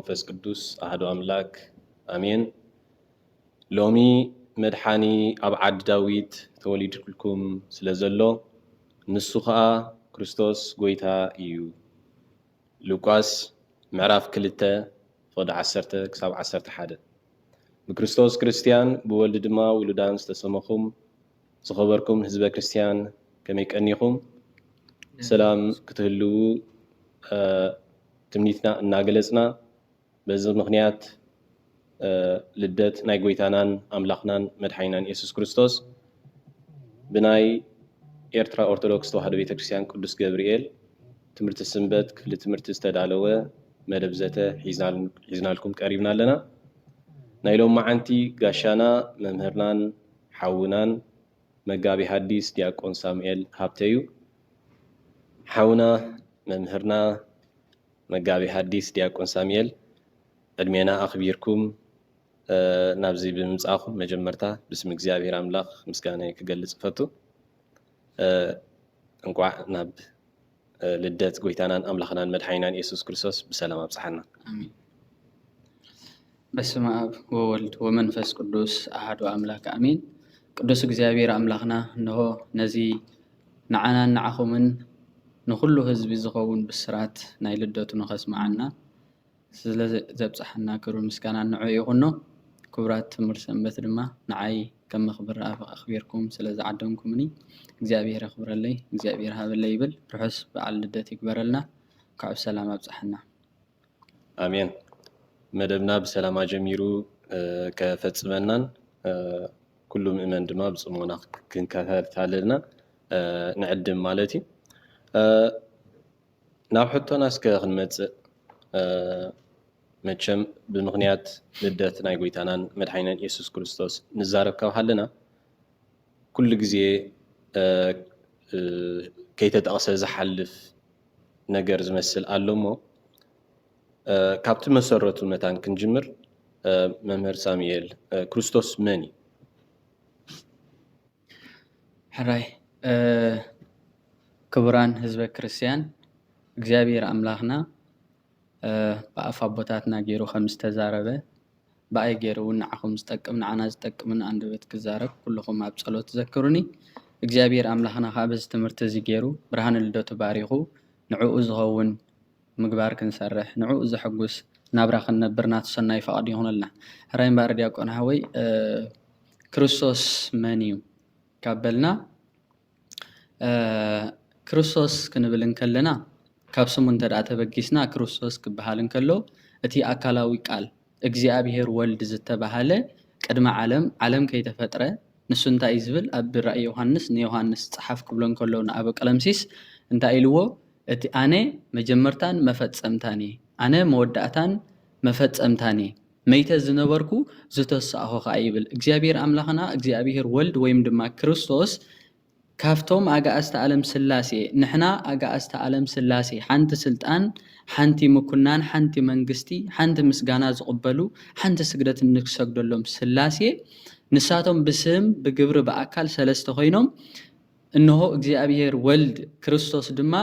ومنفس قدوس أحد أملاك آمين. لومي مدحاني أبعد داويد توليد لكم سلازلو نسخة كريستوس قويتا إيو لوكاس معراف كلتا فضع عسرته كساب عسرته حدا بكريستوس كريستيان بولد دما ولدان ستسمخم زخبركم حزب كريستيان كميك أنيخم سلام كتهلو تمنيتنا ناقلزنا بزر مغنيات لدت ناي قويتانان أملاقنان مدحينان يسوس كريستوس بناي إرترا أرثوذكس توحد بيت كريستيان قدس جبريل تمرت السنبت كفل تمرت استدعلوه مدبزته حيزنا لكم قريبنا لنا نايلوم معنتي قاشانا ممهرنان حاونان مقابي حديث دياقون ساميل هابتيو حاونا ممهرنا مقابي حديث دياقون ساميل أدمينا أخبيركم نابزي بمساخم مجمرتا بسم እግዚአብሔር አምላክ ምስጋና ይከገልጽ ፈቱ እንኳን ናብ ልደት ጎይታናን አምላክናን መድኃኒናን ኢየሱስ ክርስቶስ በሰላም አብጽሐና አሜን። በስመ አብ ወወልድ ወመንፈስ ቅዱስ አሐዱ አምላክ አሜን። ቅዱስ እግዚአብሔር አምላክና እነሆ ነዚ ንዓናን ንዓኹምን ንኩሉ ህዝቢ ዝኸውን ብስራት ናይ ልደቱ ንኸስማዓና ስለ ዘብጽሐና ክብሪ ምስጋና ንዑ ይኹኖ። ክብራት ትምህርት ሰንበት ድማ ንዓይ ከም መኽብር ኣኽቢርኩም ስለ ዝዓደምኩምኒ እግዚአብሔር ኣኽብረለይ እግዚአብሔር ሃበለይ ይብል ርሑስ በዓል ልደት ይግበረልና ካብ ሰላም ኣብጽሐና አሜን። መደብና ብሰላም ጀሚሩ ከፈጽመናን ኩሉ ምእመን ድማ ብጽሞና ክንከታተልና ንዕድም ማለት እዩ። ናብ ሕቶና እስከ ክንመጽእ መቸም ብምኽንያት ልደት ናይ ጎይታናን መድኃኒናን ኢየሱስ ክርስቶስ ንዛረብ ካብ ሃለና ኩሉ ግዜ ከይተጠቕሰ ዝሓልፍ ነገር ዝመስል ኣሎሞ ካብቲ መሰረቱ መታን ክንጅምር መምህር ሳሙኤል ክርስቶስ መን እዩ? ሕራይ ክቡራን ህዝበ ክርስቲያን እግዚአብሔር አምላክና በአፍ አቦታትና ገይሩ ከም ዝተዛረበ በአይ ገይሩ ንዓኹም ዝጠቅም ንዓና ዝጠቅምን አንደበት ክዛረብ ኩልኹም ኣብ ጸሎት ዘክሩኒ። እግዚአብሔር አምላክና ካብዚ ትምህርቲ እዚ ገይሩ ብርሃን ልደቱ ባሪኹ ንዕኡ ዝኸውን ምግባር ክንሰርሕ ንዕኡ ዝሕጉስ ናብራ ክንነብር ናቱ ሰናይ ፈቃድ ይኹነልና። ሕራይ እምበር ዲያቆን ሃወይ ክርስቶስ መን እዩ ካበልና ክርስቶስ ክንብል እንከለና ካብ ስሙ እንተዳ ተበጊስና ክርስቶስ ክበሃል እንከሎ እቲ አካላዊ ቃል እግዚአብሔር ወልድ ዝተባሃለ ቅድመ ዓለም ከይተፈጥረ ንሱ እንታይ ዝብል ኣብ ራእይ ዮሐንስ ንዮሐንስ ጽሓፍ ክብሎ እንከሎ ንኣበ ቀለምሲስ እንታይ ኢልዎ እቲ ኣነ መጀመርታን መፈጸምታን ኣነ መወዳእታን መፈጸምታን መይተ ዝነበርኩ ዝተሳእኹ ኸ ይብል እግዚአብሔር አምላክና እግዚአብሔር ወልድ ወይም ድማ ክርስቶስ ካፍቶም ኣጋእዝተ ዓለም ስላሴ ንሕና ኣጋእዝተ ዓለም ስላሴ ሓንቲ ስልጣን ሓንቲ ምኩናን ሓንቲ መንግስቲ ሓንቲ ምስጋና ዝቕበሉ ሓንቲ ስግደት ንክሰግደሎም ስላሴ ንሳቶም ብስም ብግብሪ በአካል ሰለስተ ኮይኖም እነሆ እግዚአብሔር ወልድ ክርስቶስ ድማ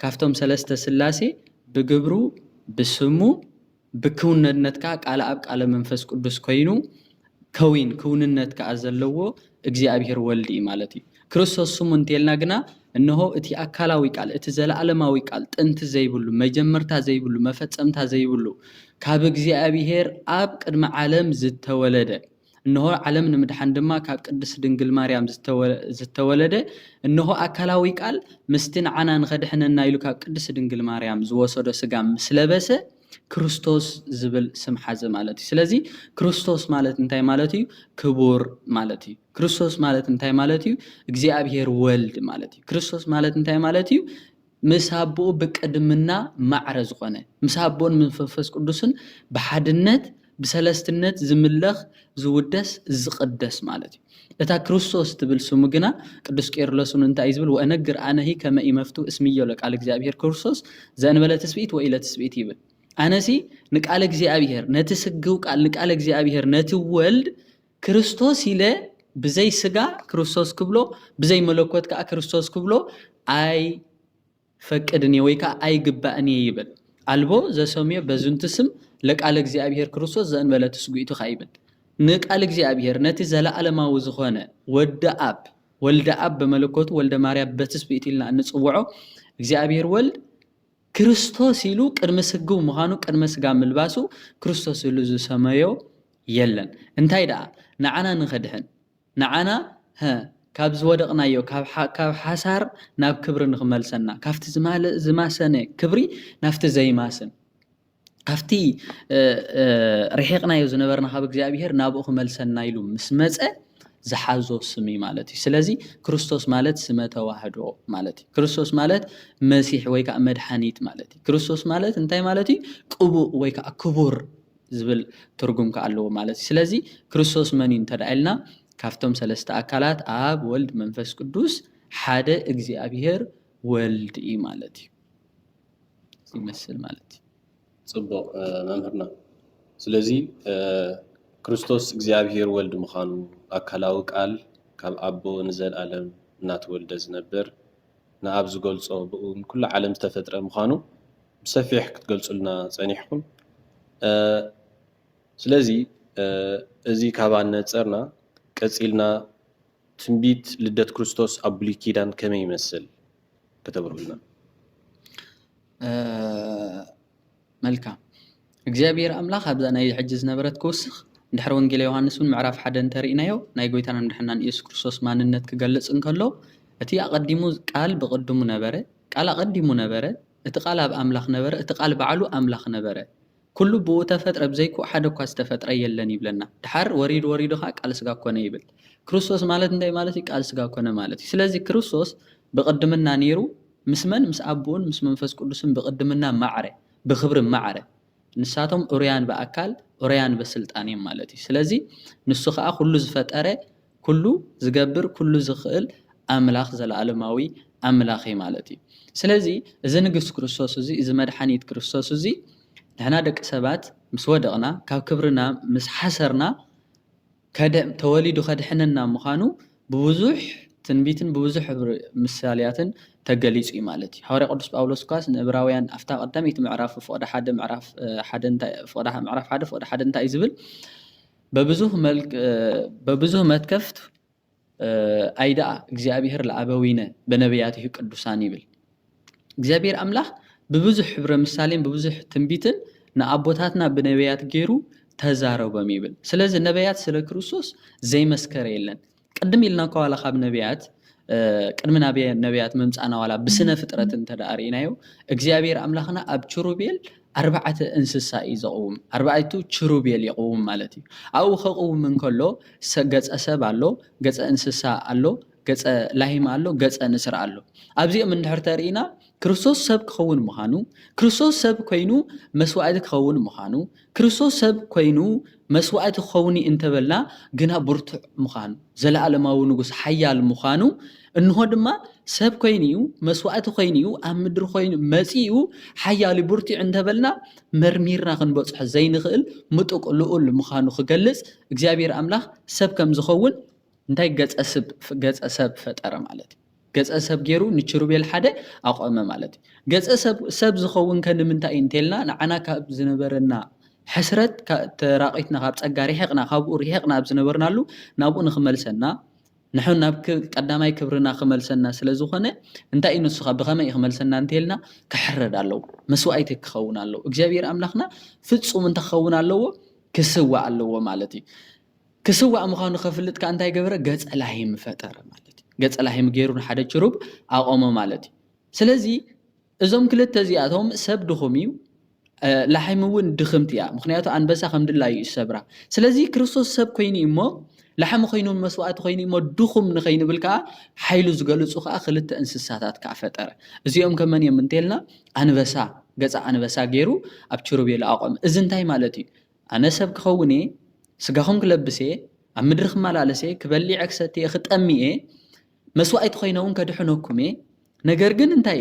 ካፍቶም ሰለስተ ስላሴ ብግብሩ ብስሙ ብክውንነትካ ቃል ኣብ ቃል መንፈስ ቅዱስ ኮይኑ ከዊን ክውንነት ከዓ ዘለዎ እግዚአብሔር ወልድ ማለት እዩ። ክርስቶስ ስሙ እንተልና ግና እነሆ እቲ አካላዊ ቃል እቲ ዘለዓለማዊ ቃል ጥንቲ ዘይብሉ መጀመርታ ዘይብሉ መፈጸምታ ዘይብሉ ካብ እግዚአብሔር ኣብ ቅድመ ዓለም ዝተወለደ እነሆ ዓለም ንምድሓን ድማ ካብ ቅድስት ድንግል ማርያም ዝተወለደ እነሆ አካላዊ ቃል ምስትን ዓናን ከድሕነና ኢሉ ካብ ቅድስት ድንግል ማርያም ዝወሰዶ ስጋ ምስለበሰ ክርስቶስ ዝብል ስም ሓዘ ማለት እዩ። ስለዚ ክርስቶስ ማለት እንታይ ማለት እዩ? ክቡር ማለት እዩ። ክርስቶስ ማለት እንታይ ማለት እዩ? እግዚአብሔር ወልድ ማለት እዩ። ክርስቶስ ማለት እንታይ ማለት እዩ? ምስ ኣቦኡ ብቅድምና ማዕረ ዝኾነ ምስ ኣቦን መንፈስ ቅዱስን ብሓድነት ብሰለስትነት ዝምለኽ ዝውደስ ዝቅደስ ማለት እዩ። እታ ክርስቶስ ትብል ስሙ ግና ቅዱስ ቄርሎስን እንታይ ዝብል ወአነግር ኣነሂ ከመ ኢመፍቱ እስምዮ ለቃል እግዚአብሔር ክርስቶስ ዘእንበለ ትስብእት ወኢለ ትስብእት ይብል ኣነሲ ንቃል እግዚአብሔር ነቲ ስግው ቃል ንቃል እግዚአብሔር ነቲ ወልድ ክርስቶስ ኢለ ብዘይ ስጋ ክርስቶስ ክብሎ ብዘይ መለኮት ከዓ ክርስቶስ ክብሎ አይ ፈቅድኒ ወይ ከዓ አይ ግባእኒ ይብል አልቦ ዘሰምዮ በዝንቱ ስም ለቃል እግዚአብሔር ክርስቶስ ዘእንበለ ትስጉኢቱ ኻይብል ንቃል እግዚአብሔር ነቲ ዘለዓለማዊ ዝኾነ ወልደ አብ በመለኮቱ ወልደ ማርያም በትስብእት ኢልና እንጽውዖ እግዚአብሔር ወልድ ክርስቶስ ኢሉ ቅድመ ስግው ምዃኑ ቅድመ ስጋ ምልባሱ ክርስቶስ ኢሉ ዝሰመዮ የለን እንታይ ደኣ ንዓና ንኸድሕን ንዓና ካብ ዝወደቕናዮ ካብ ሓሳር ናብ ክብሪ ንኽመልሰና ካብቲ ዝማሰነ ክብሪ ናፍቲ ዘይማስን ካብቲ ርሒቕናዮ ዝነበርና ካብ እግዚአብሔር ናብኡ ክመልሰና ኢሉ ምስ መፀ ዝሓዞ ስሚ ማለት እዩ ስለዚ ክርስቶስ ማለት ስመ ተዋህዶ ማለት እዩ ክርስቶስ ማለት መሲሕ ወይ ከዓ መድሓኒት ማለት እዩ ክርስቶስ ማለት እንታይ ማለት እዩ ቅቡእ ወይ ከዓ ክቡር ዝብል ትርጉም ከኣለዎ ማለት እዩ ስለዚ ክርስቶስ መን እዩ እንተዳኢልና ካፍቶም ሰለስተ አካላት አብ ወልድ መንፈስ ቅዱስ ሓደ እግዚአብሔር ወልድ እዩ ማለት እዩ ይመስል ማለት እዩ ጽቡቕ መምህርና ስለዚ ክርስቶስ እግዚአብሔር ወልድ ምዃኑ አካላዊ ቃል ካብ አቦ ንዘለዓለም እናተወልደ ዝነበር ንአብ ዝገልጾ ብኡ ኩሉ ዓለም ዝተፈጥረ ምዃኑ ብሰፊሕ ክትገልጹልና ጸኒሕኩም ስለዚ እዚ ካብ ኣነጸርና ቀጺልና ትንቢት ልደት ክርስቶስ ኣብ ብሉይ ኪዳን ከመይ ይመስል ከተብርሁልና መልካም እግዚአብሔር አምላኽ ኣብዛ ናይ ሕጂ ዝነበረት ክውስኽ እንድሕር ወንጌል ዮሃንስ ምዕራፍ 1 እንተሪእናዮ ናይ ጎይታና ምድሕናን ኢየሱስ ክርስቶስ ማንነት ክገልጽ እንከሎ እቲ ኣቀዲሙ ቃል ብቅድሙ ነበረ ቃል ኣቀዲሙ ነበረ እቲ ቃል ኣብ ኣምላኽ ነበረ እቲ ቃል በዓሉ ኣምላኽ ነበረ ኩሉ ብኡ ተፈጥረ ብዘይኩ ሓደ እኳ ዝተፈጥረ የለን ይብለና ድሓር ወሪዱ ኻ ቃል ስጋ ኮነ ይብል ክርስቶስ ማለት እንታይ ማለት እዩ ቃል ስጋ ኮነ ማለት እዩ ስለዚ ክርስቶስ ብቅድምና ነይሩ ምስመን ምስ አቦን ምስ መንፈስ ቅዱስን ብቅድምና ማዕረ ብክብሪ ማዕረ ንሳቶም ኡርያን በአካል ኡርያን በስልጣን ማለት እዩ ስለዚ ንሱ ከዓ ኩሉ ዝፈጠረ ኩሉ ዝገብር ኩሉ ዝኽእል አምላኽ ዘለዓለማዊ አምላኽ ማለት እዩ ስለዚ እዚ ንጉስ ክርስቶስ እዚ እዚ መድሓኒት ክርስቶስ እዚ ንሕና ደቂ ሰባት ምስ ወደቕና ካብ ክብርና ምስ ሓሰርና ተወሊዱ ከድሕነና ምዃኑ ብብዙሕ ትንቢትን ብብዙሕ ምሳሌያትን ተገሊጹ ማለት እዩ ሐዋርያ ቅዱስ ጳውሎስ ኳስ ንዕብራውያን ኣፍታ ቀዳሚት ምዕራፍ ፍቅደ 1 ምዕራፍ 1 እንታይ ዝብል በብዙህ መትከፍት አይዳ እግዚአብሔር ለአበዊነ በነቢያትህ ቅዱሳን ይብል እግዚአብሔር አምላኽ በብዙህ ሕብረ ምሳሌን በብዙህ ትንቢትን ንአቦታትና በነቢያት ገይሩ ተዛረበም ይብል ስለዚ ነቢያት ስለ ክርስቶስ ዘይመስከረ የለን ቅድም ኢልና ከዋላ ካብ ነቢያት ቅድም ነቢያት መምጻና ዋላ ብስነ ፍጥረት እንተዳሪናዮ እግዚአብሔር አምላኽና ኣብ ችሩቤል 4 እንስሳ ይዘቁም 4 ችሩቤል ይቆም ማለት እዩ አው ከቁም እንከሎ ገጸ ሰብ አሎ ገጸ እንስሳ አሎ ገጸ ላሂም አሎ ገጸ ንስር አሎ ኣብዚኦም እንድሕር ተሪና ክርስቶስ ሰብ ክኸውን ምዃኑ ክርስቶስ ሰብ ኮይኑ መስዋዕት ክኸውን ምዃኑ ክርስቶስ ሰብ ኮይኑ መስዋዕት ክኸውን እንተበልና ግና ብርቱዕ ምዃኑ ዘለዓለማዊ ንጉስ ሓያል ምዃኑ እንሆ ድማ ሰብ ኮይኒዩ መስዋዕት ኮይኒዩ ኣብ ምድሪ ኮይኑ መጺኡ ሓያል ብርቱዕ እንተበልና መርሚርና ክንበጽሕ ዘይንኽእል ምጡቅ ልኡል ምዃኑ ክገልጽ እግዚአብሔር አምላኽ ሰብ ከም ዝኸውን እንታይ ገጸ ሰብ ፈጠረ ማለት ገጸ ሰብ ገይሩ ንችሩቤል ሓደ ኣቆመ ማለት ገጸ ሰብ ዝኸውን ከምንታይ እንተልና ንዓና ካብ ዝነበረና ሕስረት ተራቂትና ካብ ጸጋሪ ሪሕቅና ካብኡ ሪሕቅና ኣብ ዝነበርናሉ ናብኡ ንኽመልሰና ንሕና ናብ ቀዳማይ ክብርና ክመልሰና ስለዝኾነ እንታይ እንስኻ ብኸመይ ክመልሰና እንተልና ክሕረድ ኣለዎ መስዋዕት ክኸውን ኣለዎ እግዚአብሔር አምላኽና ፍጹም እንተኸውን ኣለዎ ክስዋዕ ኣለዎ ማለት እዩ ክስዋዕ ምዃኑ ከፍልጥ እንታይ ገበረ ገጸ ላሂም ፈጠረ ማለት እዩ ገጸ ላሂም ገይሩ ሓደ ችሩብ ኣቆመ ማለት እዩ ስለዚ እዞም ክልተ እዚኣቶም ሰብ ድኹም እዩ ላሂም እውን ድኽምቲ እያ ምክንያቱ አንበሳ ከም ድላይ ይሰብራ ስለዚ ክርስቶስ ሰብ ኮይኑ እሞ ላሕም ኮይኑ መስዋዕት ኮይኑ እሞ ድኹም ንኸይንብል ከዓ ሓይሉ ዝገልጹ ከዓ ክልተ እንስሳታት ከዓ ፈጠረ እዚኦም ከመን እዮም እንተልና አንበሳ ገጸ አንበሳ ገይሩ ኣብ ችሩቤል ኣቆመ እዚ እንታይ ማለት እዩ ኣነ ሰብ ክኸውን ስጋኹም ክለብሰ ኣብ ምድሪ ክመላለሰ ክበሊዕ ክሰተ ክጠሚኤ መስዋዕት ኮይነውን ከድሕነኩም ነገር ግን እንታይ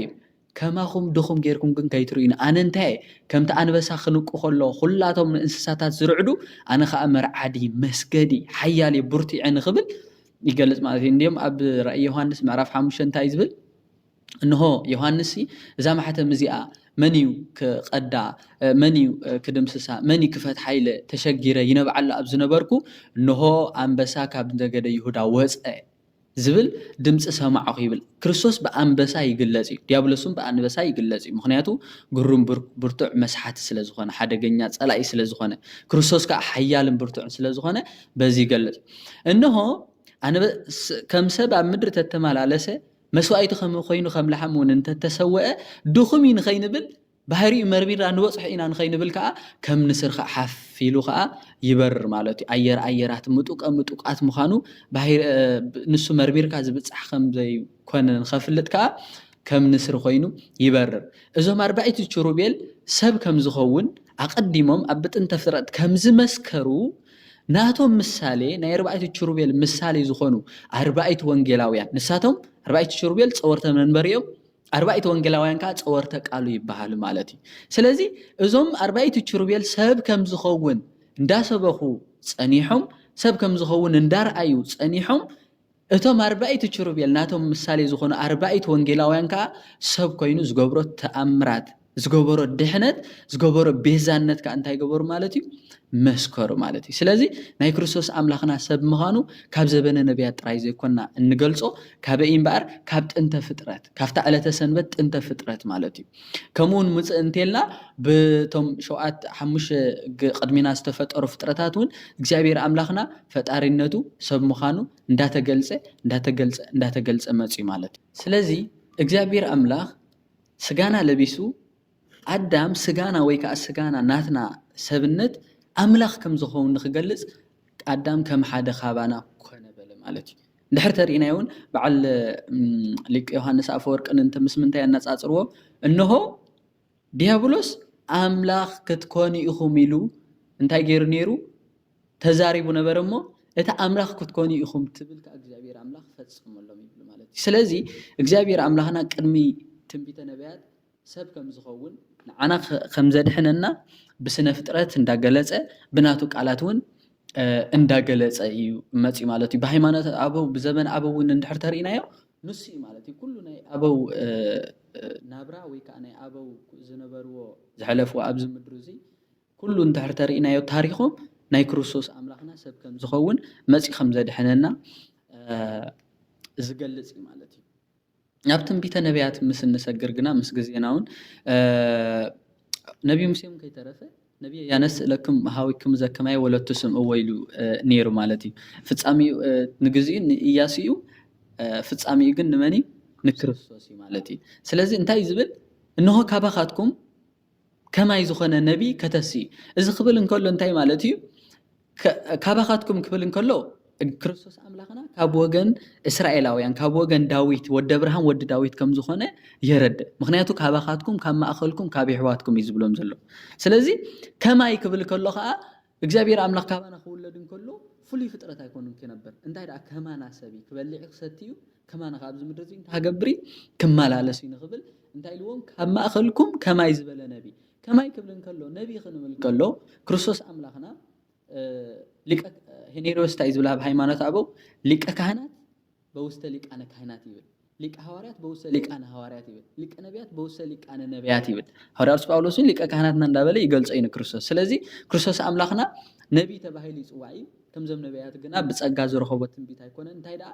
ከማኹም ድኹም ጌርኩም ግን ከይትሩኢና ኣነ እንታይ ከምቲ አንበሳ ክንቁ ከሎ ኩላቶም እንስሳታት ዝርዕዱ ኣነ ከዓ መርዓዲ መስገዲ ሓያል ብርቱዕ ንኽብል ይገልጽ ማለት እዩ እንዲም ኣብ ራእይ ዮሃንስ ምዕራፍ 5 እንታይ ዝብል እንሆ ዮሐንስ እዛ ማሕተም እዚኣ መንዩ ክቐዳ መንዩ ክድምስሳ መኒ ክፈት ሓይለ ተሸጊረ ይነብዓላ ኣብ ዝነበርኩ እንሆ ኣንበሳ ካብ ነገደ ይሁዳ ወፀ ዝብል ድምፂ ሰማዕኹ ይብል ክርስቶስ ብኣንበሳ ይግለጽ እዩ ዲያብሎስም ብኣንበሳ ይግለጽ እዩ ምክንያቱ ግሩም ብርቱዕ መስሓቲ ስለ ዝኾነ ሓደገኛ ጸላኢ ስለ ዝኾነ ክርስቶስ ከዓ ሓያልን ብርቱዕን ስለ ዝኾነ በዚ ይገልጽ እንሆ ከም ሰብ ኣብ ምድሪ ተተመላለሰ መስዋዕቱ ከም ኮይኑ ከም ለሓም እውን እንተተሰወአ ድኹም ንኸይንብል ባህሪኡ መርቢራ ንበጽሕ ኢና ንኸይንብል ከዓ ከም ንስር ከዓ ሓፊሉ ከዓ ይበርር ማለት እዩ ኣየራት ምጡቃት ምዃኑ ንሱ መርቢርካ ዝብፅሕ ከም ዘይኮነ ንኸፍልጥ ከዓ ከም ንስር ኮይኑ ይበርር እዞም ኣርባዕቱ ኪሩቤል ሰብ ከም ዝኸውን ኣቐዲሞም ኣብ ጥንተ ፍጥረት ከም ዝመስከሩ ናቶም ምሳሌ ናይ ኣርባዕቱ ኪሩቤል ምሳሌ ዝኾኑ ኣርባዕቱ ወንጌላውያን ንሳቶም ኣርባዕቱ ኪሩቤል ጸወርተ መንበሪኦም ኣርባዕቱ ወንጌላውያን ከዓ ጸወርተ ቃሉ ይበሃል ማለት እዩ ስለዚ እዞም ኣርባዕቱ ኪሩቤል ሰብ ከም ዝኸውን እንዳሰበኹ ጸኒሖም ሰብ ከም ዝኸውን እንዳርአዩ ጸኒሖም እቶም ኣርባዕቱ ኪሩቤል ናቶም ምሳሌ ዝኾኑ ኣርባዕቱ ወንጌላውያን ከዓ ሰብ ኮይኑ ዝገብሮ ተኣምራት ዝገበሮ ድሕነት ዝገበሮ ቤዛነት ከዓ እንታይ ገበሩ ማለት እዩ መስከሩ ማለት እዩ ስለዚ ናይ ክርስቶስ ኣምላኽና ሰብ ምዃኑ ካብ ዘበነ ነቢያት ጥራይ ዘይኮንና እንገልጾ ካብ እምበኣር ካብ ጥንተ ፍጥረት ካብታ ዕለተ ሰንበት ጥንተ ፍጥረት ማለት እዩ ከምኡውን ምፅእ እንተልና ብቶም 7-5 ቅድሚና ዝተፈጠሩ ፍጥረታት እውን እግዚአብሔር ኣምላኽና ፈጣሪነቱ ሰብ ምዃኑ እንዳተገልጸ መጽኡ ማለት እዩ ስለዚ እግዚአብሔር ኣምላኽ ስጋና ለቢሱ ኣዳም ስጋና ወይ ከዓ ስጋና ናትና ሰብነት ኣምላኽ ከም ዝኸውን ንኽገልጽ ኣዳም ከም ሓደ ኻባና ኮነ በለ ማለት እዩ እንድሕር ተሪእናዮ እውን በዓል ሊቅ ዮሐንስ አፈወርቅ ምስ ምንታይ ያነጻጽርዎ እንሆ ዲያብሎስ ኣምላኽ ክትኮኑ ኢኹም ኢሉ እንታይ ገይሩ ነይሩ ተዛሪቡ ነበር እሞ እቲ ኣምላኽ ክትኮኑ ኢኹም ትብል ከዓ እግዚአብሔር ኣምላኽ ፈጽሞሎም ይብል ማለት እዩ ስለዚ እግዚአብሔር ኣምላኽና ቅድሚ ትንቢተ ነቢያት ሰብ ከም ዝኸውን ንዓና ከም ዘድሕነና ብስነ ፍጥረት እንዳገለጸ ብናቱ ቃላት እውን እንዳገለጸ እዩ መጽኡ ማለት እዩ በሃይማኖት ኣበው ብዘመን ኣበው እንድሕር ተሪእናዮ ንሱ ማለት እዩ ኩሉ ናይ ኣበው ናብራ ወይ ከዓ ናይ ኣበው ዝነበርዎ ዝሕለፍዎ ኣብዚ ምድሪ እዚ ኩሉ እንድሕር ተሪእናዮ ታሪኾም ናይ ክርስቶስ ኣምላኽና ሰብ ከም ዝኸውን መጽኡ ከም ዘድሕነና ዝገልጽ እዩ ማለት እዩ ናብ ትንቢተ ነቢያት ምስ እንሰግር ግና ምስ ግዜና እውን ነቢ ሙሴም ከይተረፈ ነቢ ያነስእ ለክም ሃዊክም ዘከማይ ወለቱ ስምዑ ወይሉ ነይሩ ማለት እዩ ፍጻሚኡ ንግዚኡ ንኢያሱ እዩ ፍጻሚኡ ግን ንመን ንክርስቶስ እዩ ማለት እዩ ስለዚ እንታይ ዝብል እንሆ ካባኻትኩም ከማይ ዝኾነ ነቢ ከተሲ እዚ ክብል እንከሎ እንታይ ማለት እዩ ካባኻትኩም ክብል እንከሎ ክርስቶስ ኣምላኽና ካብ ወገን እስራኤላውያን ካብ ወገን ዳዊት ወዲ አብርሃም ወዲ ዳዊት ከም ዝኾነ የረድእ ምክንያቱ ካባኻትኩም ካብ ማእኸልኩም ካብ ይሕዋትኩም እዩ ዝብሎም ዘሎ ስለዚ ከማይ ክብል ከሎ ከዓ እግዚአብሔር ኣምላኽ ካባና ክውለድ እንከሎ ፍሉይ ፍጥረት ኣይኮኑን ክነበር እንታይ ደኣ ከማና ሰቢ ክበልዕ ክሰትዩ ከማና ካብዚ ምድሪ እዚ እንተሃገብሪ ክመላለስ እዩ ንኽብል እንታይ ኢልዎም ካብ ማእኸልኩም ከማይ ዝበለ ነቢ ከማይ ክብል እንከሎ ነቢ ክንብል ከሎ ክርስቶስ ኣምላኽና ሊቀ ሄኔሮስ ታይ ዝብላ በሃይማኖት ኣበው ሊቀ ካህናት በውስተ ሊቃነ ካህናት ይብል ሊቀ ሐዋርያት በውስተ ሊቃነ ሐዋርያት ይብል ሊቀ ነቢያት በውስተ ሊቃነ ነቢያት ይብል ሐዋርያው ጳውሎስን ሊቀ ካህናትና እንዳበለ ይገልጸ እዩ ክርስቶስ ስለዚ ክርስቶስ ኣምላኽና ነቢ ተባሂሉ ይጽዋዕ እዩ ከምዞም ነቢያት ግና ብጸጋ ዝረኸቦ ትንቢት ኣይኮነን እንታይ ደኣ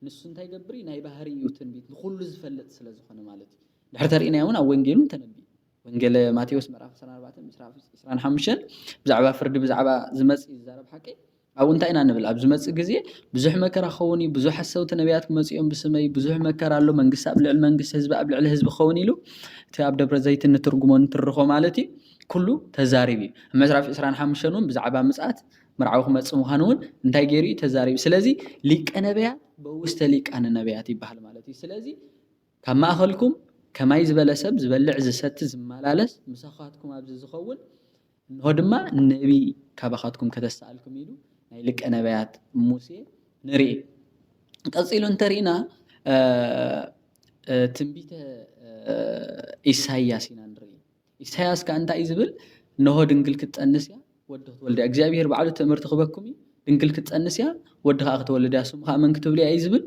ንሱ እንታይ ገብሪ ናይ ባህሪ እዩ ትንቢት ንኹሉ ዝፈልጥ ስለ ዝኾነ ማለት እዩ ድሕር ተሪእናዮ እውን ኣብ ወንጌሉ ተነቢ ወንጌል ማቴዎስ ምዕራፍ 24 ምዕራፍ 25 ብዛዕባ ፍርዲ ብዛዕባ ዝመጽእ ይዛረብ ሓቂ ኣብኡ እንታይ ኢና ንብል ኣብ ዝመጽእ ግዜ ብዙሕ መከራ ክኸውን እዩ ብዙሕ ሓሰውቲ ነቢያት ክመጽኦም ብስመይ ብዙሕ መከራ ኣሎ መንግስቲ ኣብ ልዕሊ መንግስቲ ህዝቢ ኣብ ልዕሊ ህዝቢ ክኸውን ኢሉ እቲ ኣብ ደብረ ዘይት ንትርጉሞ ንትርኾ ማለት እዩ ኩሉ ተዛሪብ እዩ ኣብ ምዕራፍ 25 እውን ብዛዕባ ምጽኣት መርዓዊ ክመጽእ ምዃኑ እውን እንታይ ገይሩ እዩ ተዛሪብ ስለዚ ሊቀ ነቢያት በውስተ ሊቃነ ነቢያት ይበሃል ማለት እዩ ስለዚ ካብ ማእኸልኩም ከማይ ዝበለ ሰብ ዝበልዕ ዝሰቲ ዝመላለስ ምሳኻትኩም ኣብዚ ዝኸውን እንሆ ድማ ነቢ ካባኻትኩም ከተሰኣልኩም ኢሉ ናይ ሊቀ ነቢያት ሙሴ ንርኢ ቀፂሉ እንተሪእና ትንቢተ ኢሳይያስ ኢና ንርኢ ኢሳይያስ ከዓ እንታይ ዝብል እንሆ ድንግል ክትጸንስ እያ ወዲ ክትወልድ እያ እግዚአብሔር ባዕሉ ትእምርቲ ክበኩም እዩ ድንግል ክትጸንስ እያ ወዲ ከዓ ክትወልድ እያ ስሙ ከዓ መን ክትብሉ እያ ዝብል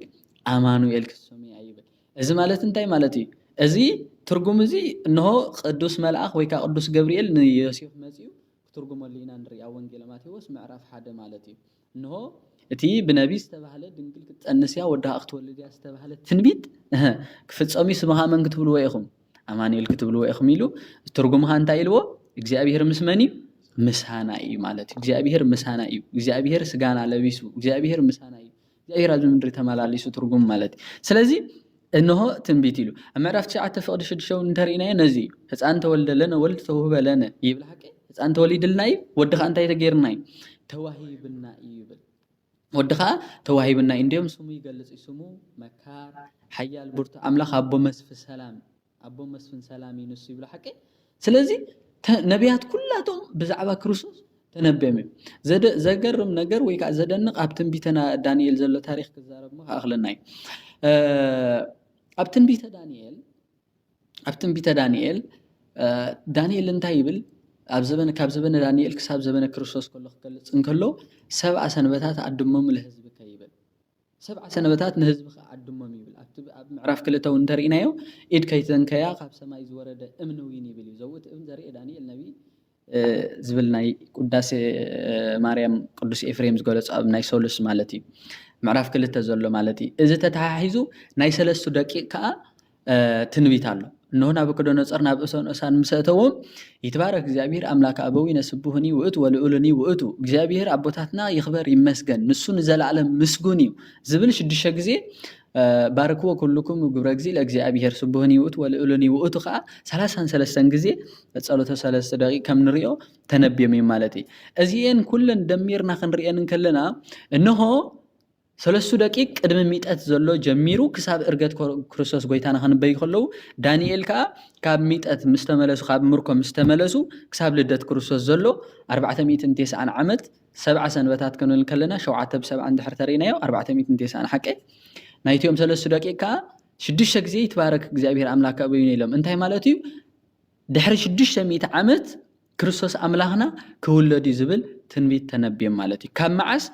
ኣማኑኤል ክትሰሙ እያ ይብል እዚ ማለት እንታይ ማለት እዩ እዚ ትርጉም እዚ እንሆ ቅዱስ መልአክ ወይ ከዓ ቅዱስ ገብርኤል ንዮሴፍ መጽኡ ትርጉመሉ ኢና ንሪኣ ወንጌል ማቴዎስ ምዕራፍ 1 ማለት እዩ እንሆ እቲ ብነቢ ዝተባህለ ድንግል ክትጸንስያ ወድኻ ክትወልድያ ዝተባህለ ትንቢት ክፍጸሙ ስምኻ መን ክትብልዎ ኢኹም አማኑኤል ክትብልዎ ኢኹም ኢሉ ትርጉምኻ እንታይ ኢልዎ እግዚአብሔር ምስ መን እዩ ምሳና እዩ ማለት እዩ እግዚአብሔር ምሳና እዩ እግዚአብሔር ስጋና ለቢሱ እግዚአብሔር ምሳና እዩ እግዚአብሔር ኣብ ምድሪ ተመላሊሱ ትርጉም ማለት ስለዚ እንሆ ትንቢት ኢሉ ምዕራፍ 9 ፍቅዲ 6 እንተሪእናዮ ነዚ ህፃን ተወልደለነ ወልድ ተውህበ ለነ ይብል ሓቂ ህፃን ተወሊድልና እዩ ወድኻ እንታይ ተገይርና እዩ ተዋሂብና እዩ ይብል ወድኻ ተዋሂብና እንዲዮም ስሙ ይገልጽ ስሙ መካር ሓያል ብርቱ አምላኽ አቦ መስፍን ሰላም ይንሱ ይብል ሓቂ ስለዚ ነቢያት ኩላቶም ብዛዕባ ክርስቶስ ተነበየም ዘገርም ነገር ወይ ከዓ ዘደንቕ ኣብ ትንቢተና ዳንኤል ዘሎ ታሪክ ክዛረብ ኣኽለና እዩ ኣብ ትንቢተ ዳንኤል ዳንኤል እንታይ ይብል ካብ ዘበነ ዳንኤል ክሳብ ዘበነ ክርስቶስ ከሎ ክገልጽ እንከሎ 7 ሰንበታት ኣድሞም ለህዝብ ከይብል 7 ሰንበታት ንህዝብ ኣድሞም ይብል ኣብ ምዕራፍ 2 እንተሪእናዮ ኢድ ከይተንከያ ካብ ሰማይ ዝወረደ እምነዊን ይብል ዘውት እም ዘርኢ ዳንኤል ነቢ ዝብል ናይ ቅዳሴ ማርያም ቅዱስ ኤፍሬም ዝገለጸ ኣብ ናይ ሶሎስ ማለት እዩ ምዕራፍ 2 ዘሎ ማለት እዩ እዚ ተተሓሒዙ ናይ 3 ደቂቅ ከዓ ትንቢት ኣሎ እንሆ ናቡከደነፆር ናብ እሳን ምሰእተዎም ይትባረክ እግዚአብሔር አምላክ አበዊነ ስቡህኒ ውእቱ ወልዑልኒ ውእቱ እግዚአብሔር አቦታትና ይኽበር ይመስገን ንሱ ንዘላለም ምስጉን እዩ ዝብል 6 ግዜ ባርክዎ ኩልኩም ግብረ ግዜ ለእግዚአብሔር ስቡህኒ ውእቱ ወልዑልኒ ውእቱ ከዓ 33 ግዜ ጸሎተ 3 ደቂቅ ከም ንሪኦ ተነብየም ማለት እዩ እዚአን ኩለን ደሚርና ክንሪአን ከለና እንሆ 3 ደቂቅ ቅድሚ ሚጠት ዘሎ ጀሚሩ ክሳብ እርገት ክርስቶስ ጎይታና ክንበይ ከለው ዳንኤል ከዓ ካብ ሚጠት ምስተመለሱ ካብ ምርኮ ምስተመለሱ ክሳብ ልደት ክርስቶስ ዘሎ 490 ዓመት 7 ሰንበታት ክንብል ከለና 7 ብ7 እንድሕር ተሪእናዮ 490 ሓቂ ናይቶም 3 ደቂቅ ከዓ 6 ግዜ ይትባረክ እግዚአብሔር አምላክ አበዊነ ኢሎም እንታይ ማለት እዩ ድሕሪ 600 ዓመት ክርስቶስ አምላኽና ክውለድ ዝብል ትንቢት ተነብየም ማለት እዩ ካብ መዓስ